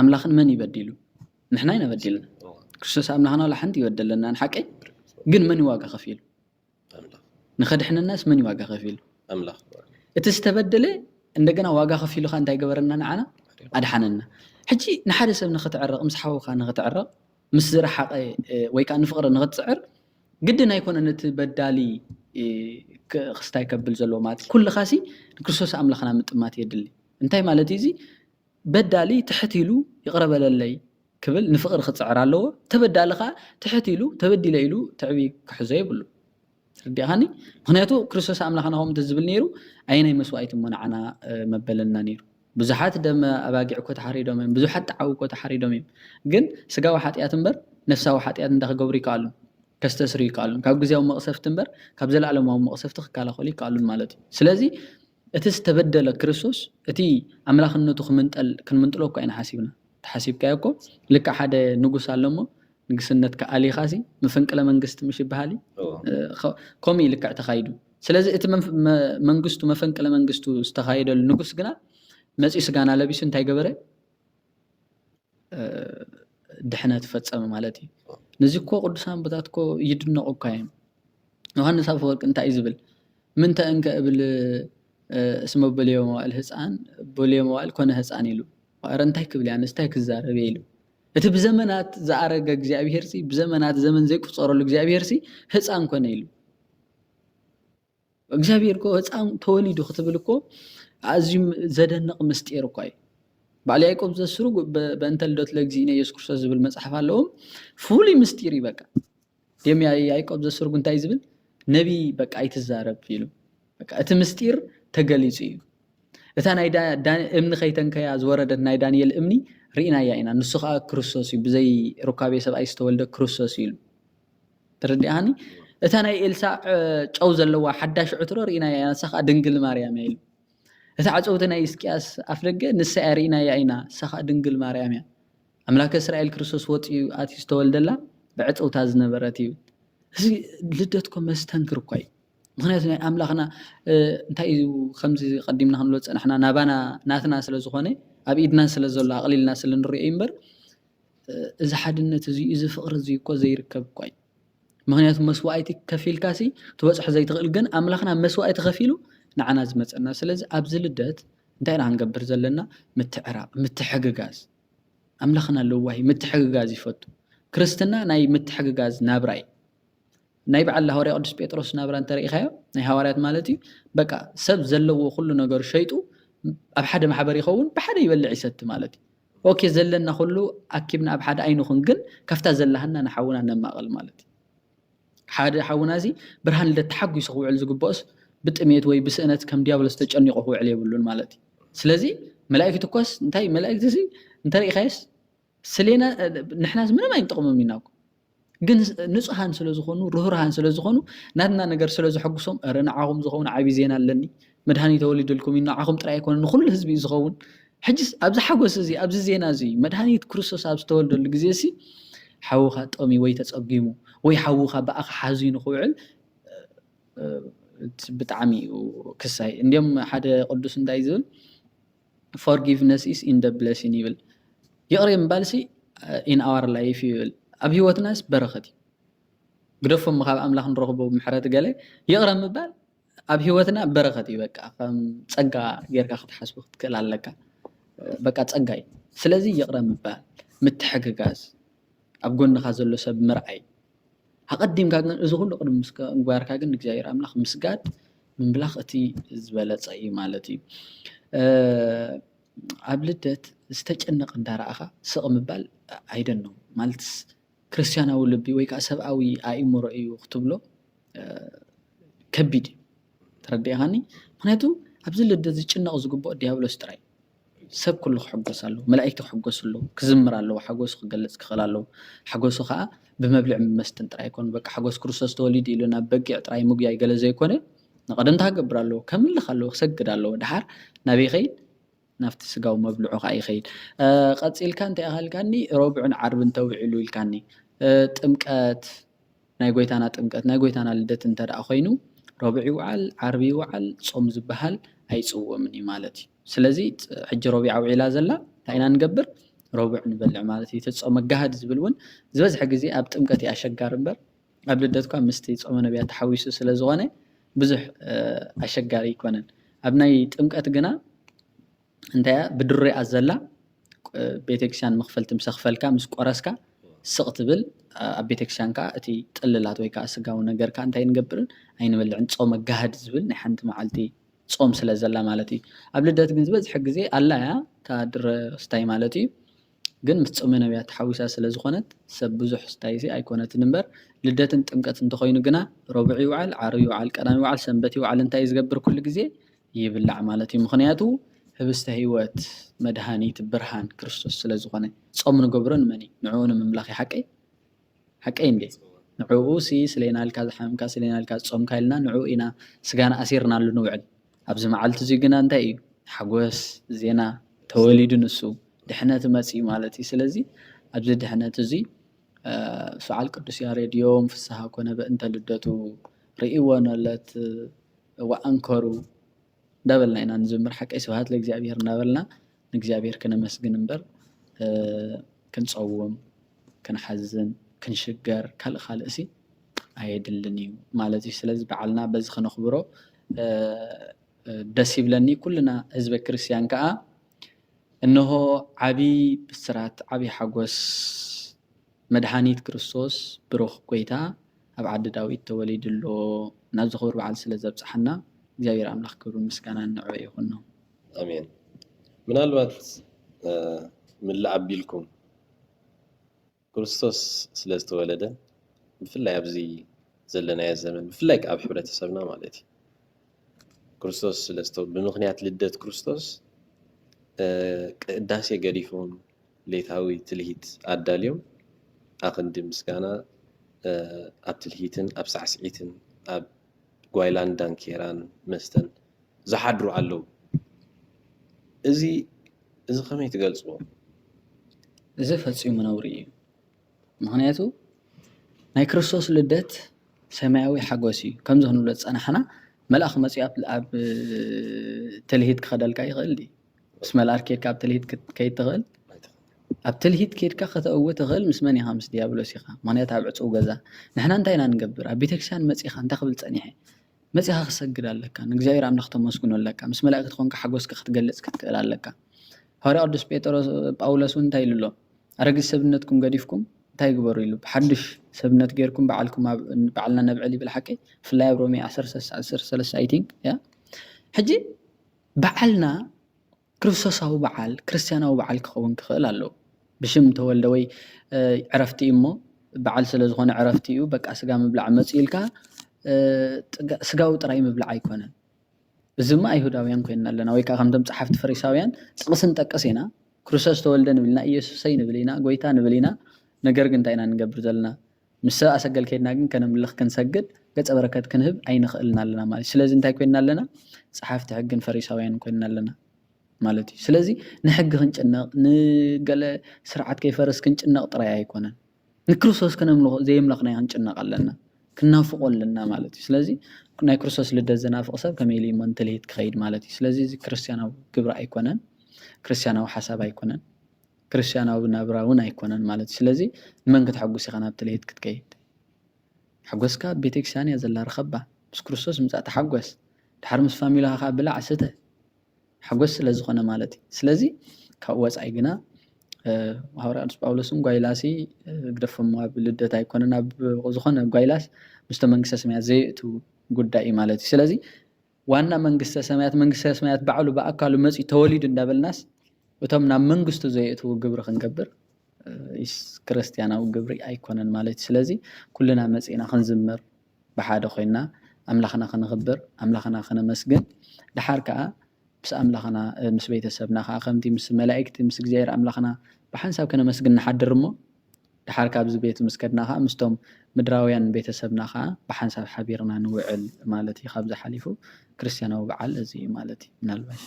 ኣምላኽን መን ይበዲሉ ንሕና ይነበዲልና ክርስቶስ ኣምላኽና ወላ ሓንቲ ይበደለና ንሓቂ ግን መን ዋጋ ከፊሉ ንኸድሕንናስ መን ዋጋ ከፊሉ ኣምላኽ እቲ ዝተበደለ እንደገና ዋጋ ከፊሉካ እንታይ ገበረና ንዓና ኣድሓነና ሕጂ ንሓደ ሰብ ንኽትዕረቕ ምስ ሓውካ ንኽትዕረቕ ምስ ዝረሓቐ ወይ ከዓ ንፍቕሪ ንኽትፅዕር ግድን ኣይኮነን እቲ በዳሊ ክስታይ ከብል ዘለዎ ማለት ኩልኻ ሲ ንክርስቶስ ኣምላኽና ምጥማት የድሊ እንታይ ማለት እዩ በዳሊ ትሕት ኢሉ ይቕረበለለይ ክብል ንፍቕሪ ክፅዕር ኣለዎ ተበዳሊ ከዓ ትሕት ኢሉ ተበዲለ ኢሉ ትዕቢ ክሕዞ የብሉ ትርዲእኻኒ ምክንያቱ ክርስቶስ ኣምላኽና ከምቲ ዝብል ነይሩ ኣይናይ መስዋእቲ እሞ ንዓና መበለና ነይሩ ብዙሓት ደመ ኣባጊዕ እኮ ተሓሪዶም እዮም ብዙሓት ጣዓው እኮ ተሓሪዶም እዮም ግን ስጋዊ ሓጢኣት እምበር ነፍሳዊ ሓጢኣት እንዳክገብሩ ይከኣሉ ከስተስሩ ይከኣሉ ካብ ግዜያዊ መቕሰፍቲ እምበር ካብ ዘለኣለማዊ መቕሰፍቲ ክከላኸሉ ይከኣሉን ማለት እዩ ስለዚ እቲ ዝተበደለ ክርስቶስ እቲ ኣምላኽነቱ ክንምንጥሎ እኮ ኣይና ሓሲብና ተሓሲብካዮ እኮ ልክዕ ሓደ ንጉስ ኣለሞ ንግስነት ከኣሊኻሲ መፈንቅለ መንግስቲ ምሽ ይበሃል ከምኡ ልክዕ ተኻይዱ ስለዚ እቲ መንግስቱ መፈንቅለ መንግስቱ ዝተኻየደሉ ንጉስ ግና መፂኡ ስጋና ለቢሱ እንታይ ገበረ ድሕነት ፈጸመ ማለት እዩ ነዚ እኮ ቅዱሳን ቦታት እኮ ይድነቑ እኳ እዮም ዮሃንስ አፈወርቅ እንታይ ዝብል ምንተ እንከ እብል እስመ በልዮ መዋዕል ህፃን በልዮ መዋዕል ኮነ ህፃን ኢሉ ዋረ እንታይ ክብል ያነስ እንታይ ክዛረብ ኢሉ እቲ ብዘመናት ዝኣረገ እግዚአብሔር ሲ ብዘመናት ዘመን ዘይቁፀረሉ እግዚአብሔር ሲ ህፃን ኮነ ኢሉ እግዚአብሔር እኮ ህፃን ተወሊዱ ክትብል እኮ ኣዝዩ ዘደንቕ ምስጢር እኮ እዩ ባዕሊ ያዕቆብ ዘስሩ በእንተ ልደቱ ለእግዚእነ ኢየሱስ ክርስቶስ ዝብል መፅሓፍ ኣለዎም ፍሉይ ምስጢር እዩ በቃ ደም ያዕቆብ ዘስሩ እንታይ ዝብል ነቢ በቃ ኣይትዛረብ ኢሉ በቃ እቲ ምስጢር ተገሊጹ እዩ እታ ናይ እምኒ ከይተንከያ ዝወረደት ናይ ዳንኤል እምኒ ርኢና ኢና ንሱ ከዓ ክርስቶስ እዩ ብዘይ ሩካቤ ሰብኣይ ዝተወልደ ክርስቶስ እዩ ትርዲኣኒ እታ ናይ ኤልሳዕ ጨው ዘለዋ ሓዳሽ ዕትሮ ርኢና ኢና ንሳ ከዓ ድንግል ማርያም ኢሉ እታ ዓፀውቲ ናይ እስቅያስ ኣፍ ደገ ንሳ ርኢና ኢና ንሳ ከዓ ድንግል ማርያም እያ ኣምላከ እስራኤል ክርስቶስ ወፂኡ ኣትዩ ዝተወልደላ ብዕፀውታ ዝነበረት እዩ እዚ ልደትኩም መስተንክር እኳ እዩ ምክንያቱ ናይ ኣምላኽና እንታይ እዩ ከምዚ ቀዲምና ክንብሎ ፀናሕና ናባና ናትና ስለ ዝኾነ ኣብ ኢድና ስለ ዘሎ ኣቕሊልና ስለ ንሪኦ እምበር እዚ ሓድነት እዚ እዚ ፍቕሪ እዚ እኮ ዘይርከብ እኳ እዩ ምክንያቱ መስዋእቲ ከፊልካሲ ትበፅሖ ዘይትኽእል ግን ኣምላኽና መስዋእቲ ከፊሉ ንዓና ዝመፀና ስለዚ ኣብዚ ልደት እንታይ ኢና ክንገብር ዘለና ምትዕራቕ ምትሕግጋዝ ኣምላኽና ለዋሂ ምትሕግጋዝ ይፈቱ ክርስትና ናይ ምትሕግጋዝ ናብራ እዩ ናይ በዓል ሐዋርያ ቅዱስ ጴጥሮስ ናብራ እንተሪኢኻዮ ናይ ሐዋርያት ማለት እዩ በቃ ሰብ ዘለዎ ኩሉ ነገር ሸይጡ ኣብ ሓደ ማሕበር ይኸውን ብሓደ ይበልዕ ይሰቲ ማለት እዩ اوكي زلنا كله اكبنا بحد عينكم جن كفتا زلهنا نحاولنا نماقل مالتي حدا حاونازي برهان لتحقو يسوي على زقبوس بتأميت وي بسنة كم ديابل استجني قهوة عليه بقولون مالتي سلازي ملائكة كوس انتي ملائكة زي انت رأي خايس سلينا نحن زمنا ما ينتقم مناكم جن نصحان سلازخونو رهرهان سلازخونو نادنا نجر سلازحقوسهم أرنا عاهم زخون عابي زينا لني مدهاني تولد لكم إنه عاهم ترى يكون كل حزب يزخون حجز أبز حقوس زي أبز زينا زي مدهاني كروسوس أبز تولد الجزيسي حوخات أمي ويتس أبجيمو ويحوخها بقى حزين خوعل بتعمي وكساي اليوم حدا قدوس دايزل forgiveness is in the blessing evil يقرأ مبالسي in our life أبي وتناس برختي قدفهم مخاب أملاخ نرغبه بمحرات قالي يقرأ مبال أبي وتنا برختي بقى فم تسقى غيرك أخذ حسبه تكلال لك بقى تسقى سلازي يقرأ مبال متحقق غاز أبقون خازل له سب مرعي هقدم كأن إذا قدم مسك نقبر كأن نجاير أملاخ مسجات من بلاختي زبالة أي مالتي عبلتت استجنّ قندار أخا سقم بال I don't know مالتس كريستيان أو لبي ويك أسب أوي أيمو رأي وختب له كبيد تردي هاني هناتو أبزل الدز تجنّ أزقبو ديابلو استراي سب كله حقوس له ملائكة حقوس له كزمر له حقوس خجلس خلاله حقوس خاء بمبلع مستنتر يكون بق حقوس كروسوس توليد إلنا بقى تراي مجيء يقل زي كونه نقدم تهجبر له كمل خلوه سجد له دحر نبي خير نفت سجاو مبلع خاء خير قد سئل كان تأهل كاني ربع عرب توعلو الكاني تمكات نايقويتانا تمكات نايقويتانا لدت انتر أخينو ربع وعل عربي وعل صوم زبهل هيصوم مني مالتي سلازي حج ربيع وعلا زلا تاينا نقبر ربع نبلع مالتي تصوم مجهد زبلون زبز حق زي أبت أمكتي أشجار بر قبل دتكم مستي تصوم نبيات تحويس سلازوانه بزح أشجار يكونن أبناي أمكت جنا أنت بدري أزلا بيتكشان مخفلت مسخفل كا مسقرسكا سقط بل أبيتكشان كا أتي تقللات ويكا أسقاو نجار كا أنتي نقبرن أين بلع تصوم مجهد زبل نحنت معلتي صوم سلازلا مالتي قبل دات جنزبز حق زي الله يا كادر ستاي مالتي جن متصومنا بيا تحويسا سلازخونت سبزح ستايسي أيقونة نمبر لدات تمكت انتخوين جنا ربعي وعل عربي وعل كلامي وعل سنبتي وعل انتي يزقبر كل جزء يبلع مالتي مخنياتو هبستهيوات مدهاني تبرهان كريستوس سلازخونة صوم نقبرن مني نعون من ملاخي حقي حقين نعو سي سلينا الكاز حمكا سلينا الكاز صوم كايلنا نعو إنا سجانا أسيرنا لنوعد أبز معلت زيجنا أنتي حقوس زينا توليد نسو دحنا تمسي مالتي سلازي أبز دحنا تزي سؤال قدس يا راديوم في الساعة كنا بأنت لدتو رئيوانا لت وأنكروا دبلنا إن نزمر حق إسوهات لجزابير نابلنا نجزابير كنا مسجن نبر كنصوم كنحزن كنشجر خالقسي هيدلني مالتي سلازي بعلنا بز خنخبره دسي بلني كلنا حزب كريستيان كا انه عبي بسرات عبي حقوس مدحانيت كريستوس بروخ كويتا اب عد داويد توليد له نازخور بعد سلازب صحنا እግዚአብሔር አምላክ ክብሩ ምስጋና ንዑ ይሁን ነው አሜን ምናልባት ምን ለአቢልኩም ክርስቶስ ስለተወለደ ብፍላይ ኣብዚ ዘለና ዘመን ብፍላይ ኣብ ሕብረተሰብና ማለት እዩ ክርስቶስ ስለተወለደ ብምኽንያት ልደት ክርስቶስ ቅዳሴ ገዲፎም ሌታዊ ትልሂት ኣዳልዮም ኣኽንዲ ምስጋና ኣብ ትልሂትን ኣብ ሳዕስዒትን ኣብ ጓይላንዳን ኬራን መስተን ዝሓድሩ ኣለዉ እዚ ከመይ ትገልጽዎ እዚ ፈጺሙ ነውሪ እዩ ምኽንያቱ ናይ ክርስቶስ ልደት ሰማያዊ ሓጎስ እዩ ከም ዝኽንብሎ ፀናሕና መልኣኽ መፂኡ ኣብ ትልሂት ክኸደልካ ይኽእል ዲ ምስ መልኣክ ኬድካ ኣብ ትልሂት ከይድ ትኽእል ኣብ ትልሂት ኬድካ ከተእውት ትኽእል ምስ መን ኢኻ ምስ ዲያብሎስ ኢኻ ምኽንያቱ ኣብ ዕፁው ገዛ ንሕና እንታይ ኢና ንገብር ኣብ ቤተክርስትያን መፂኻ እንታይ ክብል ፀኒሐ መፂኻ ክሰግድ ኣለካ ንእግዚአብሔር ኣምላኽ ተመስግኖ ኣለካ ምስ መላእክት ኮንካ ሓጎስካ ክትገልጽ ክትክእል ኣለካ ሐዋርያ ቅዱስ ጴጥሮስ ጳውሎስ እንታይ ኢሉ ኣሎ ኣረጊት ሰብነትኩም ገዲፍኩም እንታይ ግበሩ ኢሉ ብሓድሽ ሰብነት ጌርኩም በዓልኩም በዓልና ነብዕል ይብል ሓቂ ብፍላይ ኣብ ሮሜ 13 I think ያ ሕጂ በዓልና ክርስቶሳዊ በዓል ክርስቲያናዊ በዓል ክኸውን ክኽእል ኣለዎ ብሽም ተወልደ ወይ ዕረፍቲ እሞ በዓል ስለ ዝኾነ ዕረፍቲ እዩ በቃ ስጋ ምብላዕ መፅኢልካ ስጋዊ ጥራይ ምብላዕ ኣይኮነን እዚማ ኣይሁዳውያን ኮይና ኣለና ወይ ከዓ ከምቶም ፀሓፍቲ ፈሪሳውያን ጥቕስ ንጠቅስ ኢና ክርስቶስ ተወልደ ንብል ኢና ኢየሱሰይ ንብል ኢና ጎይታ ንብል ኢና ነገር ግን እንታይ ኢና ንገብር ዘለና ምስ ሰብ ኣሰገል ከይድና ግን ከነምልኽ ክንሰግድ ገፀ በረከት ክንህብ ኣይንኽእልና ኣለና ማለት ስለዚ እንታይ ኮይና ኣለና ፀሓፍቲ ሕግን ፈሪሳውያን ኮይና ኣለና ማለት እዩ ስለዚ ንሕጊ ክንጭነቕ ንገለ ስርዓት ከይፈረስ ክንጭነቕ ጥራይ ኣይኮነን ንክርስቶስ ከነምልኽ ዘይምለኽና ክንጭነቕ ኣለና ክናፍቆ ኣለና ማለት እዩ ስለዚ ናይ ክርስቶስ ልደት ዘናፍቕ ሰብ ከመይ ኢሉ እሞ እንተልሂት ክኸይድ ማለት እዩ ስለዚ እዚ ክርስቲያናዊ ግብሪ ኣይኮነን ክርስቲያናዊ ሓሳብ ኣይኮነን ክርስቲያናዊ ናብራ እውን ኣይኮነን ማለት እዩ ስለዚ ንመን ክትሐጉስ ኢኻ ናብ ትልሂት ክትከይድ ሓጎስካ ቤተክርስትያን እያ ዘላ ረኸባ ምስ ክርስቶስ ምፃእ ተሓጎስ ድሓር ምስ ፋሚላኻ ከዓ ብላዕ ስተ ሓጎስ ስለ ዝኾነ ማለት እዩ ስለዚ ካብ ወፃኢ ግና ሐዋርያ ቅዱስ ጳውሎስን ጓይላሲ ግደፎም ኣብ ልደት ኣይኮነን ኣብ ዝኾነ ጓይላስ ምስተ መንግስተ ሰማያት ዘይእቱ ጉዳይ ማለት እዩ ስለዚ ዋና መንግስተ ሰማያት ባዕሉ በኣካሉ መፅኡ ተወሊዱ እንዳበልናስ እቶም ናብ መንግስቱ ዘይእቱ ግብሪ ክንገብር ክርስቲያናዊ ግብሪ ኣይኮነን ማለት እዩ ስለዚ ኩልና መፅና ክንዝምር ብሓደ ኮይና ኣምላኽና ክንኽብር ኣምላኽና ክነመስግን ድሓር ከዓ ምስ ኣምላኽና ምስ ቤተሰብና ከዓ ከምቲ ምስ መላእክቲ ምስ እግዚኣብሔር ኣምላኽና ብሓንሳብ ክነመስግን ንሓድር እሞ ድሓር ካብዚ ቤት ምስ ከድና ከዓ ምስቶም ምድራውያን ቤተሰብና ከዓ ብሓንሳብ ሓቢርና ንውዕል ማለት እዩ ካብዚ ሓሊፉ ክርስቲያናዊ በዓል እዚ ማለት እዩ ምናልባሽ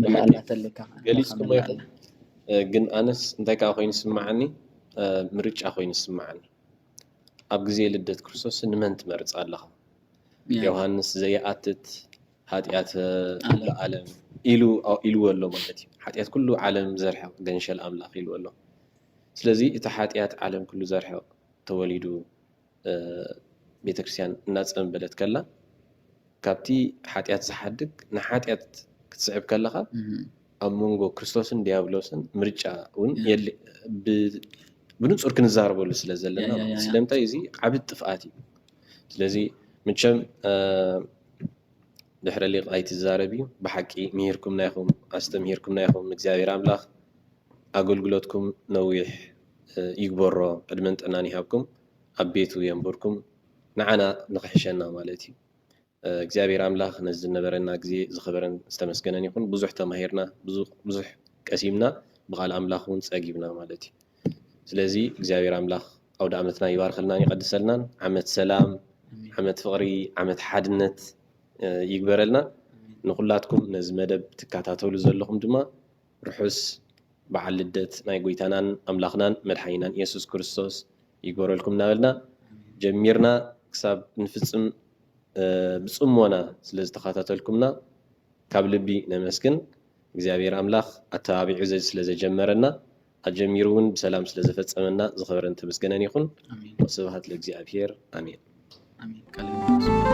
መላእላተለካ ገሊፅኩሞ ይኹን ግን ኣነስ እንታይ ከዓ ኮይኑ ስማዓኒ ምርጫ ኮይኑ ስማዓኒ ኣብ ግዜ ልደት ክርስቶስ ንመን ትመርፅ ኣለኻ ዮሃንስ ዘየኣትት ሓጢኣት ኩሉ ዓለም ኢልዎ ኣሎ ማለት እዩ ሓጢኣት ኩሉ ዓለም ዘርሕቕ ገንሸል ኣምላኽ ኢልዎ ኣሎ ስለዚ እቲ ሓጢኣት ዓለም ኩሉ ዘርሕቕ ተወሊዱ ቤተክርስትያን እናፀንበለት ከላ ካብቲ ሓጢኣት ዝሓድግ ንሓጢኣት ክትስዕብ ከለኻ ኣብ መንጎ ክርስቶስን ዲያብሎስን ምርጫ እውን ብንጹር ክንዛረበሉ ስለ ዘለና ስለምንታይ እዚ ዓብይ ጥፍኣት እዩ ስለዚ ምቸም ድሕረ ሊቕ ኣይትዛረብ እዩ ብሓቂ ምሂርኩም ናይኹም ኣስተምሂርኩም ናይኹም እግዚኣብሔር ኣምላኽ ኣገልግሎትኩም ነዊሕ ይግበሮ ዕድመን ጥዕናን ይሃብኩም ኣብ ቤቱ የንብርኩም ንዓና ንኽሕሸና ማለት እዩ እግዚአብሔር አምላክ ነዚ ነበረና ግዜ ዝኽበረን ዝተመስገነን ይኹን ብዙሕ ተማሂርና ብዙሕ ቀሲምና ብቃል አምላክ እውን ፀጊብና ማለት እዩ ስለዚ እግዚአብሔር አምላክ አውደ ዓመትና ይባርክልናን ይቀድሰልናን ዓመት ሰላም ዓመት ፍቅሪ ዓመት ሓድነት ይግበረልና ንኹላትኩም ነዚ መደብ ትከታተሉ ዘለኹም ድማ ርሑስ በዓል ልደት ናይ ጎይታናን አምላኽናን መድሓኒናን ኢየሱስ ክርስቶስ ይግበረልኩም እናበልና ጀሚርና ክሳብ ንፍፅም ብጽሞና ስለዝተኸታተልኩምና ካብ ልቢ ነመስግን እግዚአብሔር አምላክ አተባቢዑ ስለዘጀመረና አጀሚሩ እውን በሰላም ስለዘፈጸመና ዝኽበረን ተመስገነን ይኹን ወስብሐት ለእግዚአብሔር አሜን አሜን